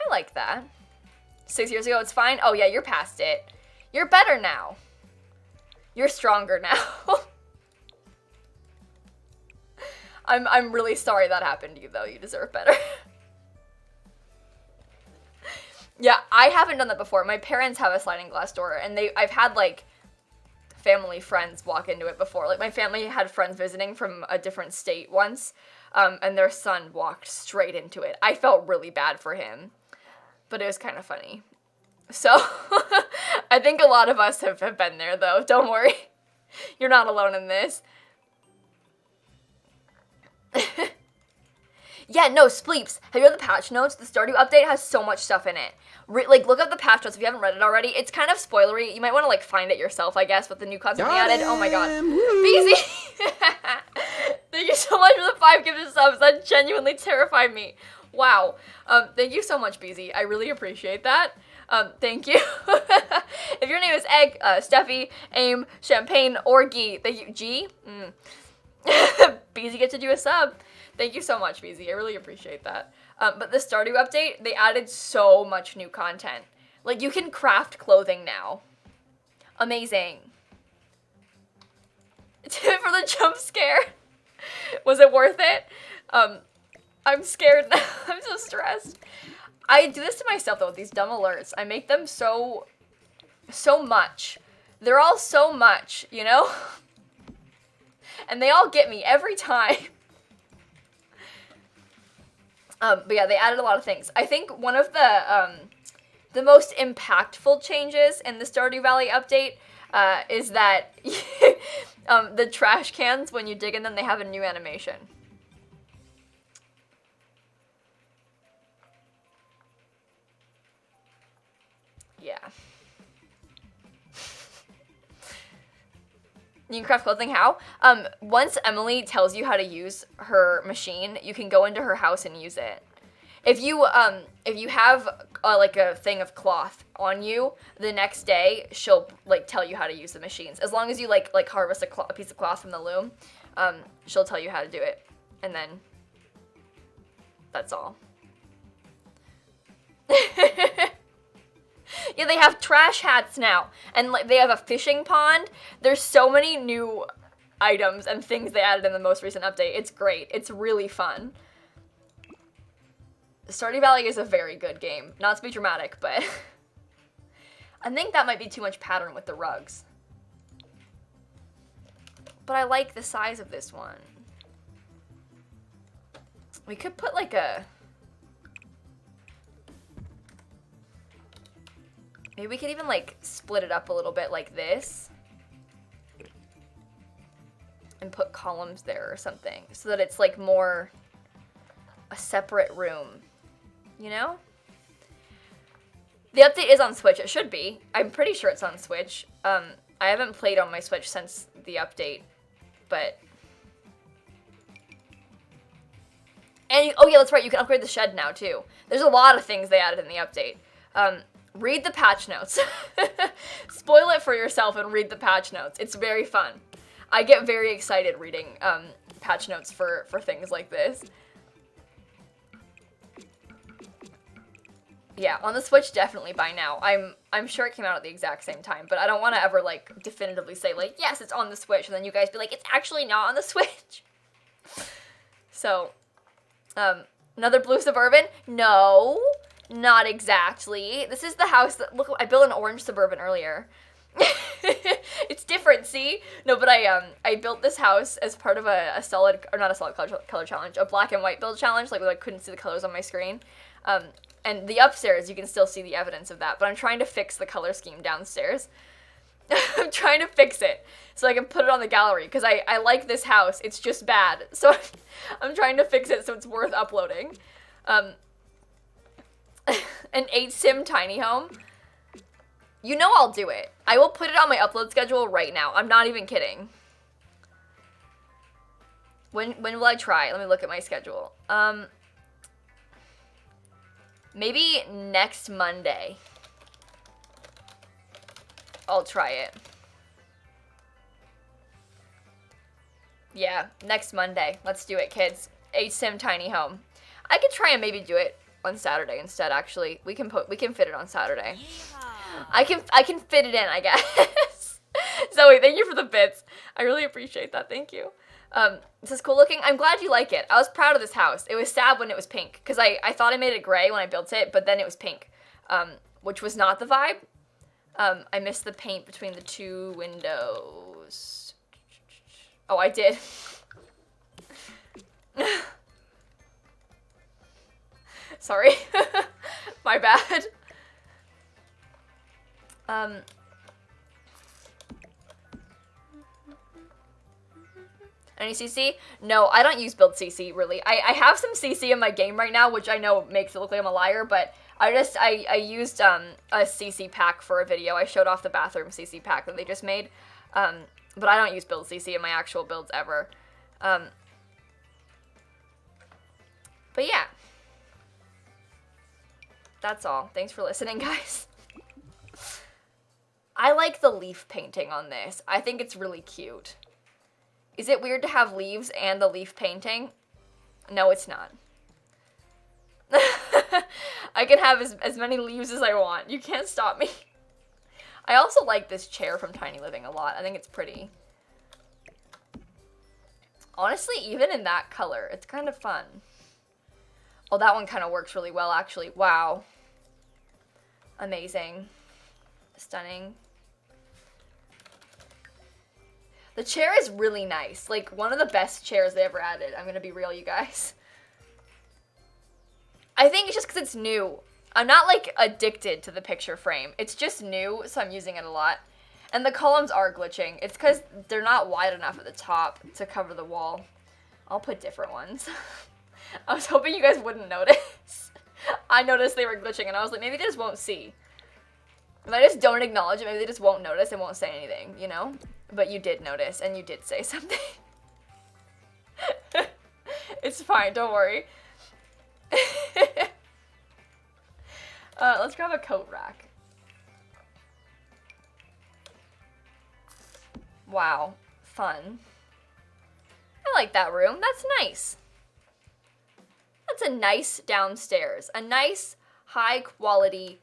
like that. 6 years ago, it's fine. Oh yeah, you're past it. You're better now. You're stronger now. I'm really sorry that happened to you, though. You deserve better. Yeah, I haven't done that before. My parents have a sliding glass door, and I've had, like, family friends walk into it before. Like, my family had friends visiting from a different state once, and their son walked straight into it. I felt really bad for him, but it was kind of funny. So, I think a lot of us have been there, though. Don't worry. You're not alone in this. Yeah, no, Spleeps. Have you read the patch notes? The Stardew update has so much stuff in it. Like, look up the patch notes if you haven't read it already. It's kind of spoilery. You might want to, like, find it yourself, I guess, with the new content they added. Oh my god. BZ! Thank you so much for the 5 gifted subs. That genuinely terrified me. Wow. Thank you so much, BZ. I really appreciate that. Thank you. If your name is Egg, Steffi, Aim, Champagne, or Gee, thank you. G? BZ gets to do a sub. Thank you so much, BZ. I really appreciate that. But the Stardew update, they added so much new content. Like, you can craft clothing now. Amazing. For the jump scare. Was it worth it? I'm scared now. I'm so stressed. I do this to myself, though, with these dumb alerts. I make them so much. They're all so much, you know? And they all get me every time. But yeah, they added a lot of things. I think one of the most impactful changes in the Stardew Valley update is that the trash cans, when you dig in them, they have a new animation. Yeah. You can craft clothing how? Once Emily tells you how to use her machine, you can go into her house and use it. If you have like a thing of cloth on you, the next day she'll like tell you how to use the machines. As long as you like harvest a piece of cloth from the loom, she'll tell you how to do it, and then that's all. Yeah, they have trash hats now, and like they have a fishing pond. There's so many new items and things they added in the most recent update. It's great. It's really fun. Stardew Valley is a very good game. Not to be dramatic, but I think that might be too much pattern with the rugs. But I like the size of this one. We could put like a... Maybe we could even, like, split it up a little bit like this. And put columns there or something. So that it's, like, more a separate room. You know? The update is on Switch. It should be. I'm pretty sure it's on Switch. I haven't played on my Switch since the update. But... And, oh yeah, that's right. You can upgrade the shed now, too. There's a lot of things they added in the update. Read the patch notes. Spoil it for yourself and read the patch notes. It's very fun. I get very excited reading patch notes for things like this. Yeah, on the Switch, definitely by now. I'm sure it came out at the exact same time, but I don't want to ever, like, definitively say, like, yes, it's on the Switch, and then you guys be like, it's actually not on the Switch. So, another blue Suburban? No. Not exactly. This is the house that, look, I built an orange Suburban earlier. It's different, see? No, but I built this house as part of a solid, or not a solid color challenge, a black and white build challenge, like, I couldn't see the colors on my screen. And the upstairs, you can still see the evidence of that, but I'm trying to fix the color scheme downstairs. I'm trying to fix it so I can put it on the gallery, because I like this house, it's just bad. So I'm trying to fix it so it's worth uploading. An 8-sim tiny home. You know I'll do it. I will put it on my upload schedule right now. I'm not even kidding. When will I try? Let me look at my schedule. Maybe next Monday. I'll try it. Yeah, next Monday. Let's do it, kids. 8-sim tiny home. I could try and maybe do it on Saturday instead, actually. We can fit it on Saturday. I can fit it in, I guess. Zoe, thank you for the bits. I really appreciate that. Thank you. This is cool looking. I'm glad you like it. I was proud of this house. It was sad when it was pink, because I thought I made it gray when I built it, but then it was pink, which was not the vibe. I missed the paint between the two windows. Oh, I did. Sorry. My bad. Any CC? No, I don't use build CC, really. I have some CC in my game right now, which I know makes it look like I'm a liar, but I used a CC pack for a video. I showed off the bathroom CC pack that they just made, but I don't use build CC in my actual builds ever. But yeah. That's all. Thanks for listening, guys. I like the leaf painting on this. I think it's really cute. Is it weird to have leaves and the leaf painting? No, it's not. I can have as many leaves as I want. You can't stop me. I also like this chair from Tiny Living a lot. I think it's pretty. Honestly, even in that color, it's kind of fun. Oh, that one kind of works really well, actually. Wow. Amazing. Stunning. The chair is really nice. Like, one of the best chairs they ever added. I'm gonna be real, you guys. I think it's just because it's new. I'm not, like, addicted to the picture frame. It's just new, so I'm using it a lot. And the columns are glitching. It's because they're not wide enough at the top to cover the wall. I'll put different ones. I was hoping you guys wouldn't notice. I noticed they were glitching, and I was like, maybe they just won't see. If I just don't acknowledge it, maybe they just won't notice and won't say anything, you know? But you did notice, and you did say something. It's fine, don't worry. Let's grab a coat rack. Wow, fun. I like that room, that's nice. That's a nice downstairs. A nice, high quality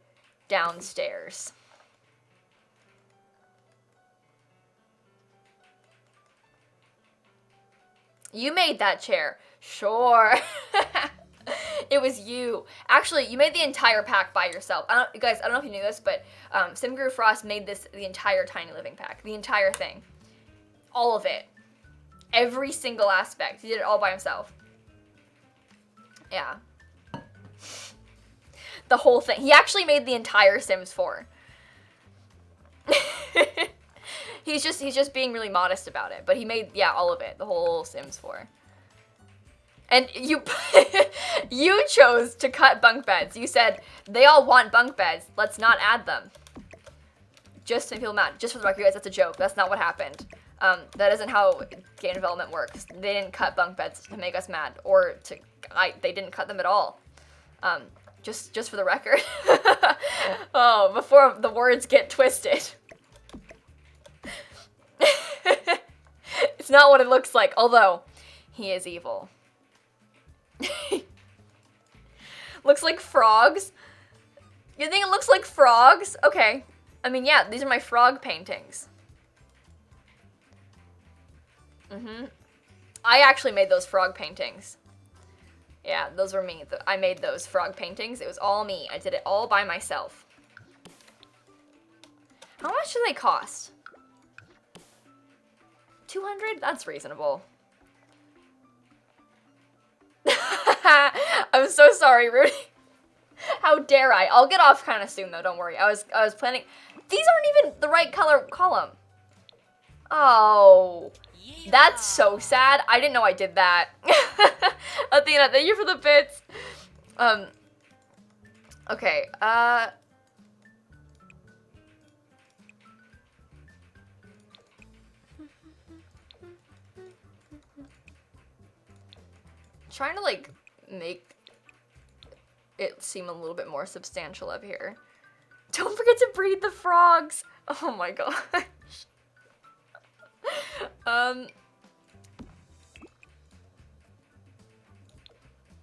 downstairs. You made that chair. Sure. It was you. Actually, you made the entire pack by yourself. Guys, I don't know if you knew this, but Simguru Frost made the entire Tiny Living pack. The entire thing. All of it. Every single aspect. He did it all by himself. Yeah. The whole thing. He actually made the entire Sims 4. He's just being really modest about it, but he made, yeah, all of it, the whole Sims 4. And you you chose to cut bunk beds. You said, they all want bunk beds, let's not add them. Just to make people mad. Just for the record, guys, that's a joke. That's not what happened. That isn't how game development works. They didn't cut bunk beds to make us mad, or they didn't cut them at all. Just for the record. Oh, before the words get twisted. It's not what it looks like, although he is evil. Looks like frogs? You think it looks like frogs? Okay. I mean, yeah, these are my frog paintings. I actually made those frog paintings. Yeah, those were me. I made those frog paintings. It was all me. I did it all by myself. How much do they cost? 200? That's reasonable. I'm so sorry, Rudy. How dare I? I'll get off kind of soon, though. Don't worry. I was planning. These aren't even the right color column. Oh, that's so sad. I didn't know I did that. Athena, thank you for the bits. Okay. Trying to like make it seem a little bit more substantial up here. Don't forget to breed the frogs. Oh my gosh.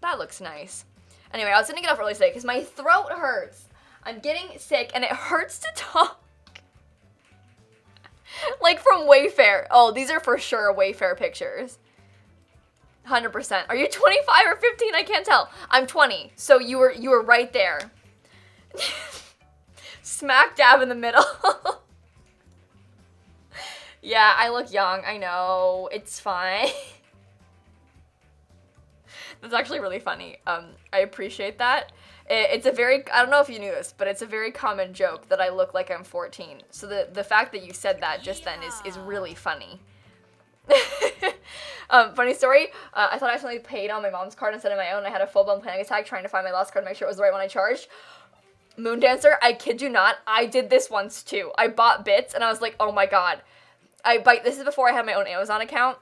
That looks nice. Anyway, I was gonna get off early today because my throat hurts. I'm getting sick and it hurts to talk. Like from Wayfair. Oh, these are for sure Wayfair pictures. 100%. Are you 25 or 15? I can't tell. I'm 20. So you were right there. Smack dab in the middle. Yeah, I look young. I know. It's fine. That's actually really funny. I appreciate that. It's a very, I don't know if you knew this, but it's a very common joke that I look like I'm 14. So the fact that you said that just then is really funny. Funny story, I thought I accidentally paid on my mom's card instead of my own. I had a full-blown panic attack trying to find my lost card to make sure it was the right one I charged. Moondancer, I kid you not, I did this once too. I bought bits and I was like, oh my god. This is before I had my own Amazon account,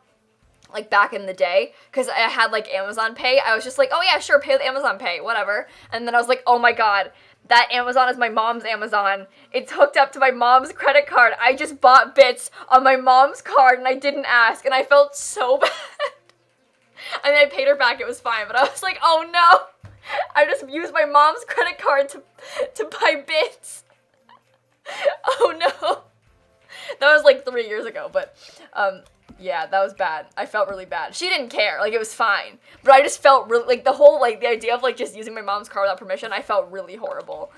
like back in the day, because I had like Amazon Pay. I was just like, oh yeah, sure, pay with Amazon Pay, whatever. And then I was like, oh my god, that Amazon is my mom's Amazon. It's hooked up to my mom's credit card. I just bought bits on my mom's card and I didn't ask, and I felt so bad. I mean, I paid her back, it was fine, but I was like, oh no, I just used my mom's credit card to buy bits. Oh no. That was like 3 years ago, but yeah, that was bad. I felt really bad. She didn't care, like it was fine, but I just felt really, like the whole, like the idea of like just using my mom's car without permission, I felt really horrible.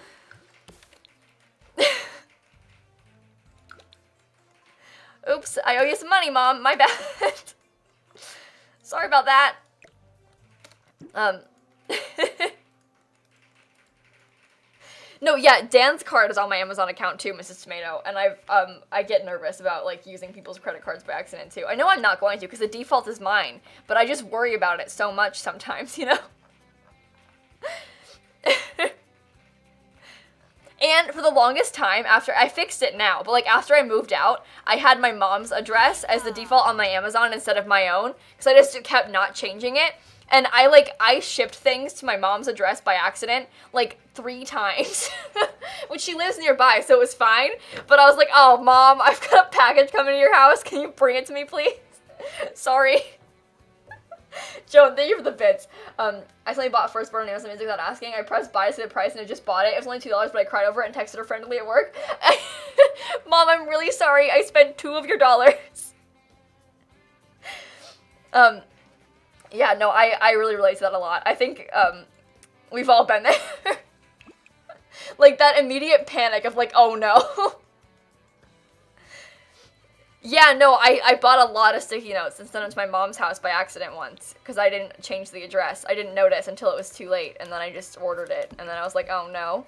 Oops, I owe you some money, Mom, my bad. Sorry about that. No, yeah, Dan's card is on my Amazon account too, Mrs. Tomato, and I get nervous about, like, using people's credit cards by accident too. I know I'm not going to, because the default is mine, but I just worry about it so much sometimes, you know? And for the longest time, after, I fixed it now, but, like, after I moved out, I had my mom's address as the default on my Amazon instead of my own, because I just kept not changing it. And I shipped things to my mom's address by accident, like, 3 times. Which she lives nearby, so it was fine. But I was like, oh, Mom, I've got a package coming to your house. Can you bring it to me, please? Sorry. Joan, thank you for the bits. I accidentally bought Firstborn and Amazon Music without asking. I pressed buy to see the price and I just bought it. It was only $2, but I cried over it and texted her friendly at work. Mom, I'm really sorry. I spent 2 of your dollars. Yeah, no, I really relate to that a lot. I think, we've all been there. Like, that immediate panic of, like, oh no. Yeah, no, I bought a lot of sticky notes and sent them to my mom's house by accident once, because I didn't change the address. I didn't notice until it was too late, and then I just ordered it, and then I was like, oh no.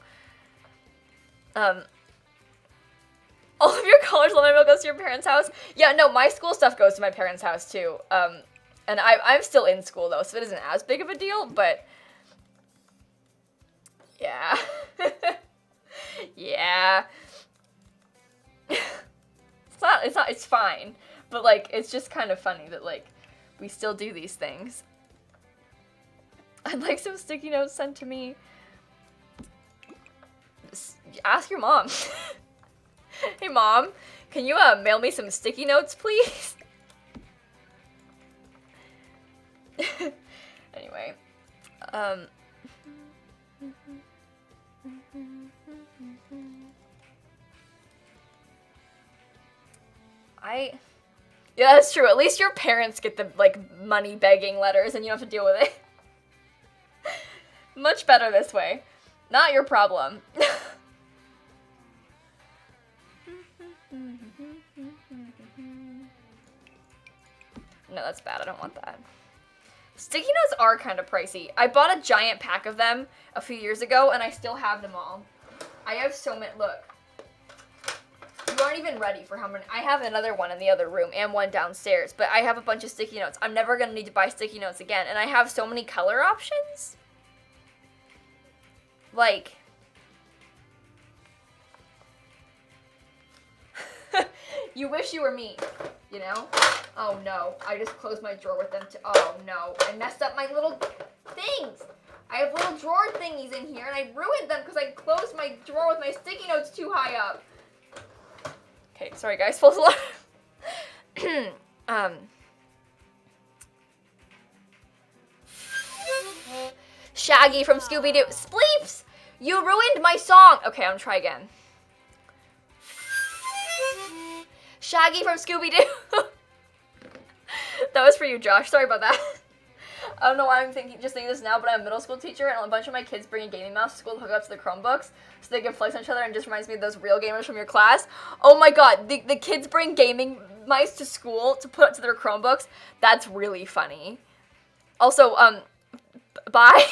All of your college loan mail goes to your parents' house? Yeah, no, my school stuff goes to my parents' house, too. And I'm still in school, though, so it isn't as big of a deal, but yeah. Yeah. It's fine. But, like, it's just kind of funny that, like, we still do these things. I'd like some sticky notes sent to me. Ask your mom. Hey, Mom, can you, mail me some sticky notes, please? Anyway, yeah, that's true. At least your parents get the, like, money begging letters and you don't have to deal with it. Much better this way. Not your problem. No, that's bad. I don't want that. Sticky notes are kind of pricey. I bought a giant pack of them a few years ago, and I still have them all. I have so many. Look. You aren't even ready for how many. I have another one in the other room and one downstairs, but I have a bunch of sticky notes. I'm never going to need to buy sticky notes again, and I have so many color options. Like, you wish you were me, you know? Oh no, I just closed my drawer with them too. Oh no, I messed up my little things. I have little drawer thingies in here and I ruined them because I closed my drawer with my sticky notes too high up. Okay, sorry guys, false alarm. Shaggy from Scooby-Doo. Spleeps! You ruined my song! Okay, I'm gonna try again. Shaggy from Scooby-Doo. That was for you, Josh. Sorry about that. I don't know why I'm thinking this now, but I'm a middle school teacher, and a bunch of my kids bring a gaming mouse to school to hook up to the Chromebooks, so they can flex on each other, and it just reminds me of those real gamers from your class. Oh my god, the kids bring gaming mice to school to put up to their Chromebooks. That's really funny. Also, bye.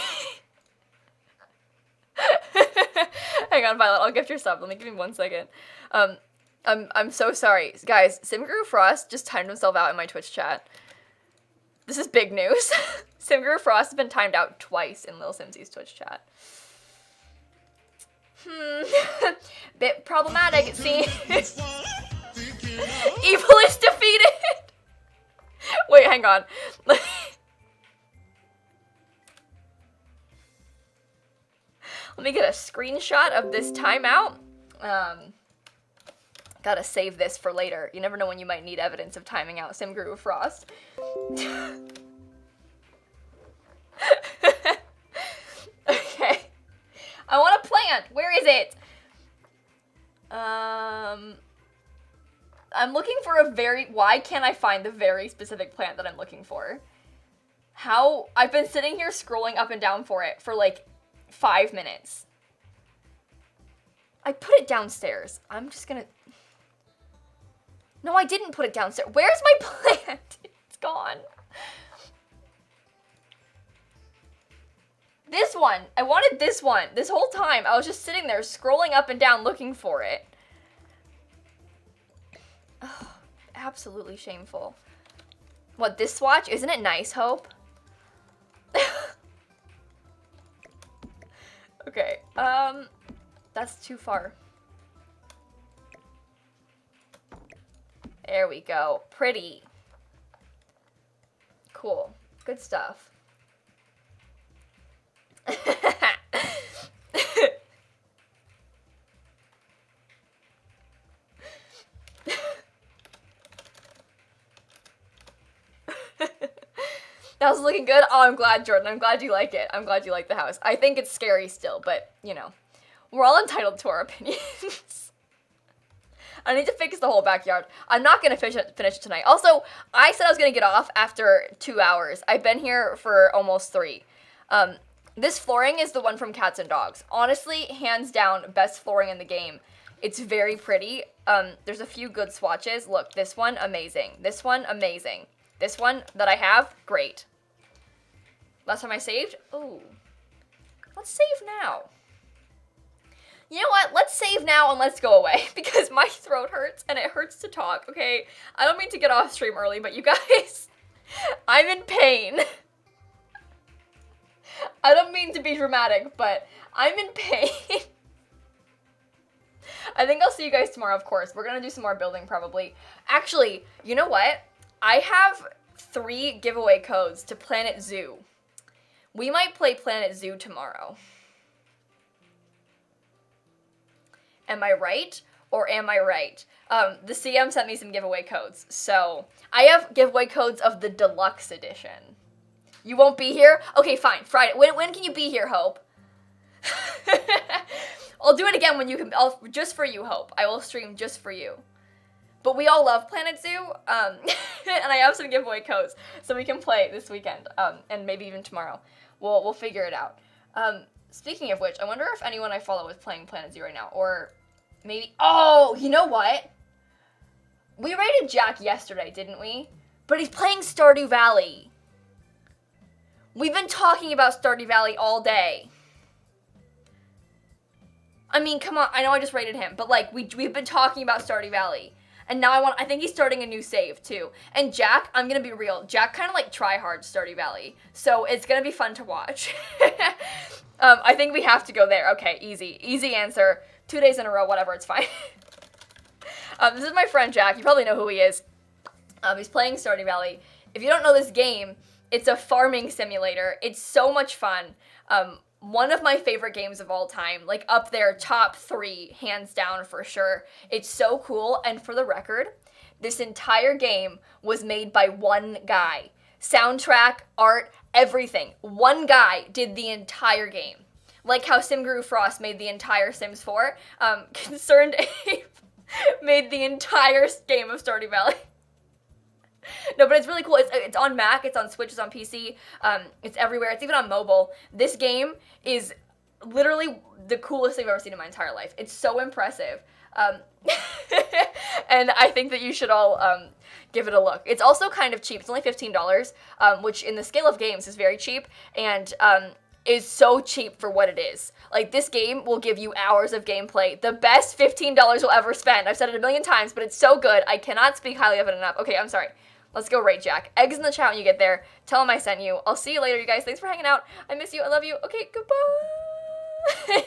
Hang on, Violet, I'll gift your sub. Give me 1 second. I'm so sorry. Guys, Simgrew Frost just timed himself out in my Twitch chat. This is big news. Simguru Frost has been timed out twice in lilsimsie's Twitch chat. Bit problematic, it seems. Evil is defeated! Wait, hang on. Let me get a screenshot of this timeout. Gotta save this for later. You never know when you might need evidence of timing out Simguru Frost. Okay. I want a plant. Where is it? I'm looking for a why can't I find the very specific plant that I'm looking for? I've been sitting here scrolling up and down for it for like 5 minutes. I put it downstairs. I'm just gonna... No, I didn't put it downstairs. Where's my plant? It's gone. This one. I wanted this one. This whole time, I was just sitting there scrolling up and down looking for it. Oh, absolutely shameful. What, this swatch? Isn't it nice, Hope? Okay, that's too far. There we go. Pretty. Cool. Good stuff. That was looking good. Oh, I'm glad, Jordan. I'm glad you like it. I'm glad you like the house. I think it's scary still, but, you know, we're all entitled to our opinions. I need to fix the whole backyard. I'm not going to finish it tonight. Also, I said I was going to get off after 2 hours. I've been here for almost 3. This flooring is the one from Cats and Dogs. Honestly, hands down, best flooring in the game. It's very pretty. There's a few good swatches. Look, this one, amazing. This one, amazing. This one that I have, great. Last time I saved? Ooh. Let's save now. You know what? Let's save now and let's go away because my throat hurts and it hurts to talk, okay? I don't mean to get off stream early, but you guys, I'm in pain. I don't mean to be dramatic, but I'm in pain. I think I'll see you guys tomorrow, of course. We're gonna do some more building probably. Actually, you know what? I have 3 giveaway codes to Planet Zoo. We might play Planet Zoo tomorrow. Am I right? Or am I right? The CM sent me some giveaway codes. So, I have giveaway codes of the deluxe edition. You won't be here? Okay, fine. Friday. When can you be here, Hope? I'll do it again when you can. Just for you, Hope. I will stream just for you. But we all love Planet Zoo, and I have some giveaway codes, so we can play this weekend, and maybe even tomorrow. We'll figure it out. Speaking of which, I wonder if anyone I follow is playing Planet Zoo right now, or maybe, oh, you know what? We rated Jack yesterday, didn't we? But he's playing Stardew Valley. We've been talking about Stardew Valley all day. I mean, come on, I know I just rated him, but like, we've been talking about Stardew Valley. And now I think he's starting a new save, too. And Jack, I'm gonna be real, Jack kind of like try-hard Stardew Valley. So it's gonna be fun to watch. I think we have to go there. Okay, easy. Easy answer. 2 days in a row, whatever, it's fine. This is my friend Jack. You probably know who he is. He's playing Stardew Valley. If you don't know this game, it's a farming simulator. It's so much fun. One of my favorite games of all time, like up there, top 3, hands down for sure. It's so cool, and for the record, this entire game was made by one guy. Soundtrack, art, everything. One guy did the entire game. Like how Simguru Frost made the entire Sims 4, Concerned Ape made the entire game of Stardew Valley. No, but it's really cool. It's on Mac, it's on Switch, it's on PC, it's everywhere. It's even on mobile. This game is literally the coolest thing I've ever seen in my entire life. It's so impressive. And I think that you should all give it a look. It's also kind of cheap. It's only $15, which in the scale of games is very cheap, and is so cheap for what it is. Like, this game will give you hours of gameplay. The best $15 you'll ever spend. I've said it a million times, but it's so good. I cannot speak highly of it enough. Okay, I'm sorry. Let's go rate Jack. Eggs in the chat when you get there. Tell him I sent you. I'll see you later, you guys. Thanks for hanging out. I miss you. I love you. Okay, goodbye.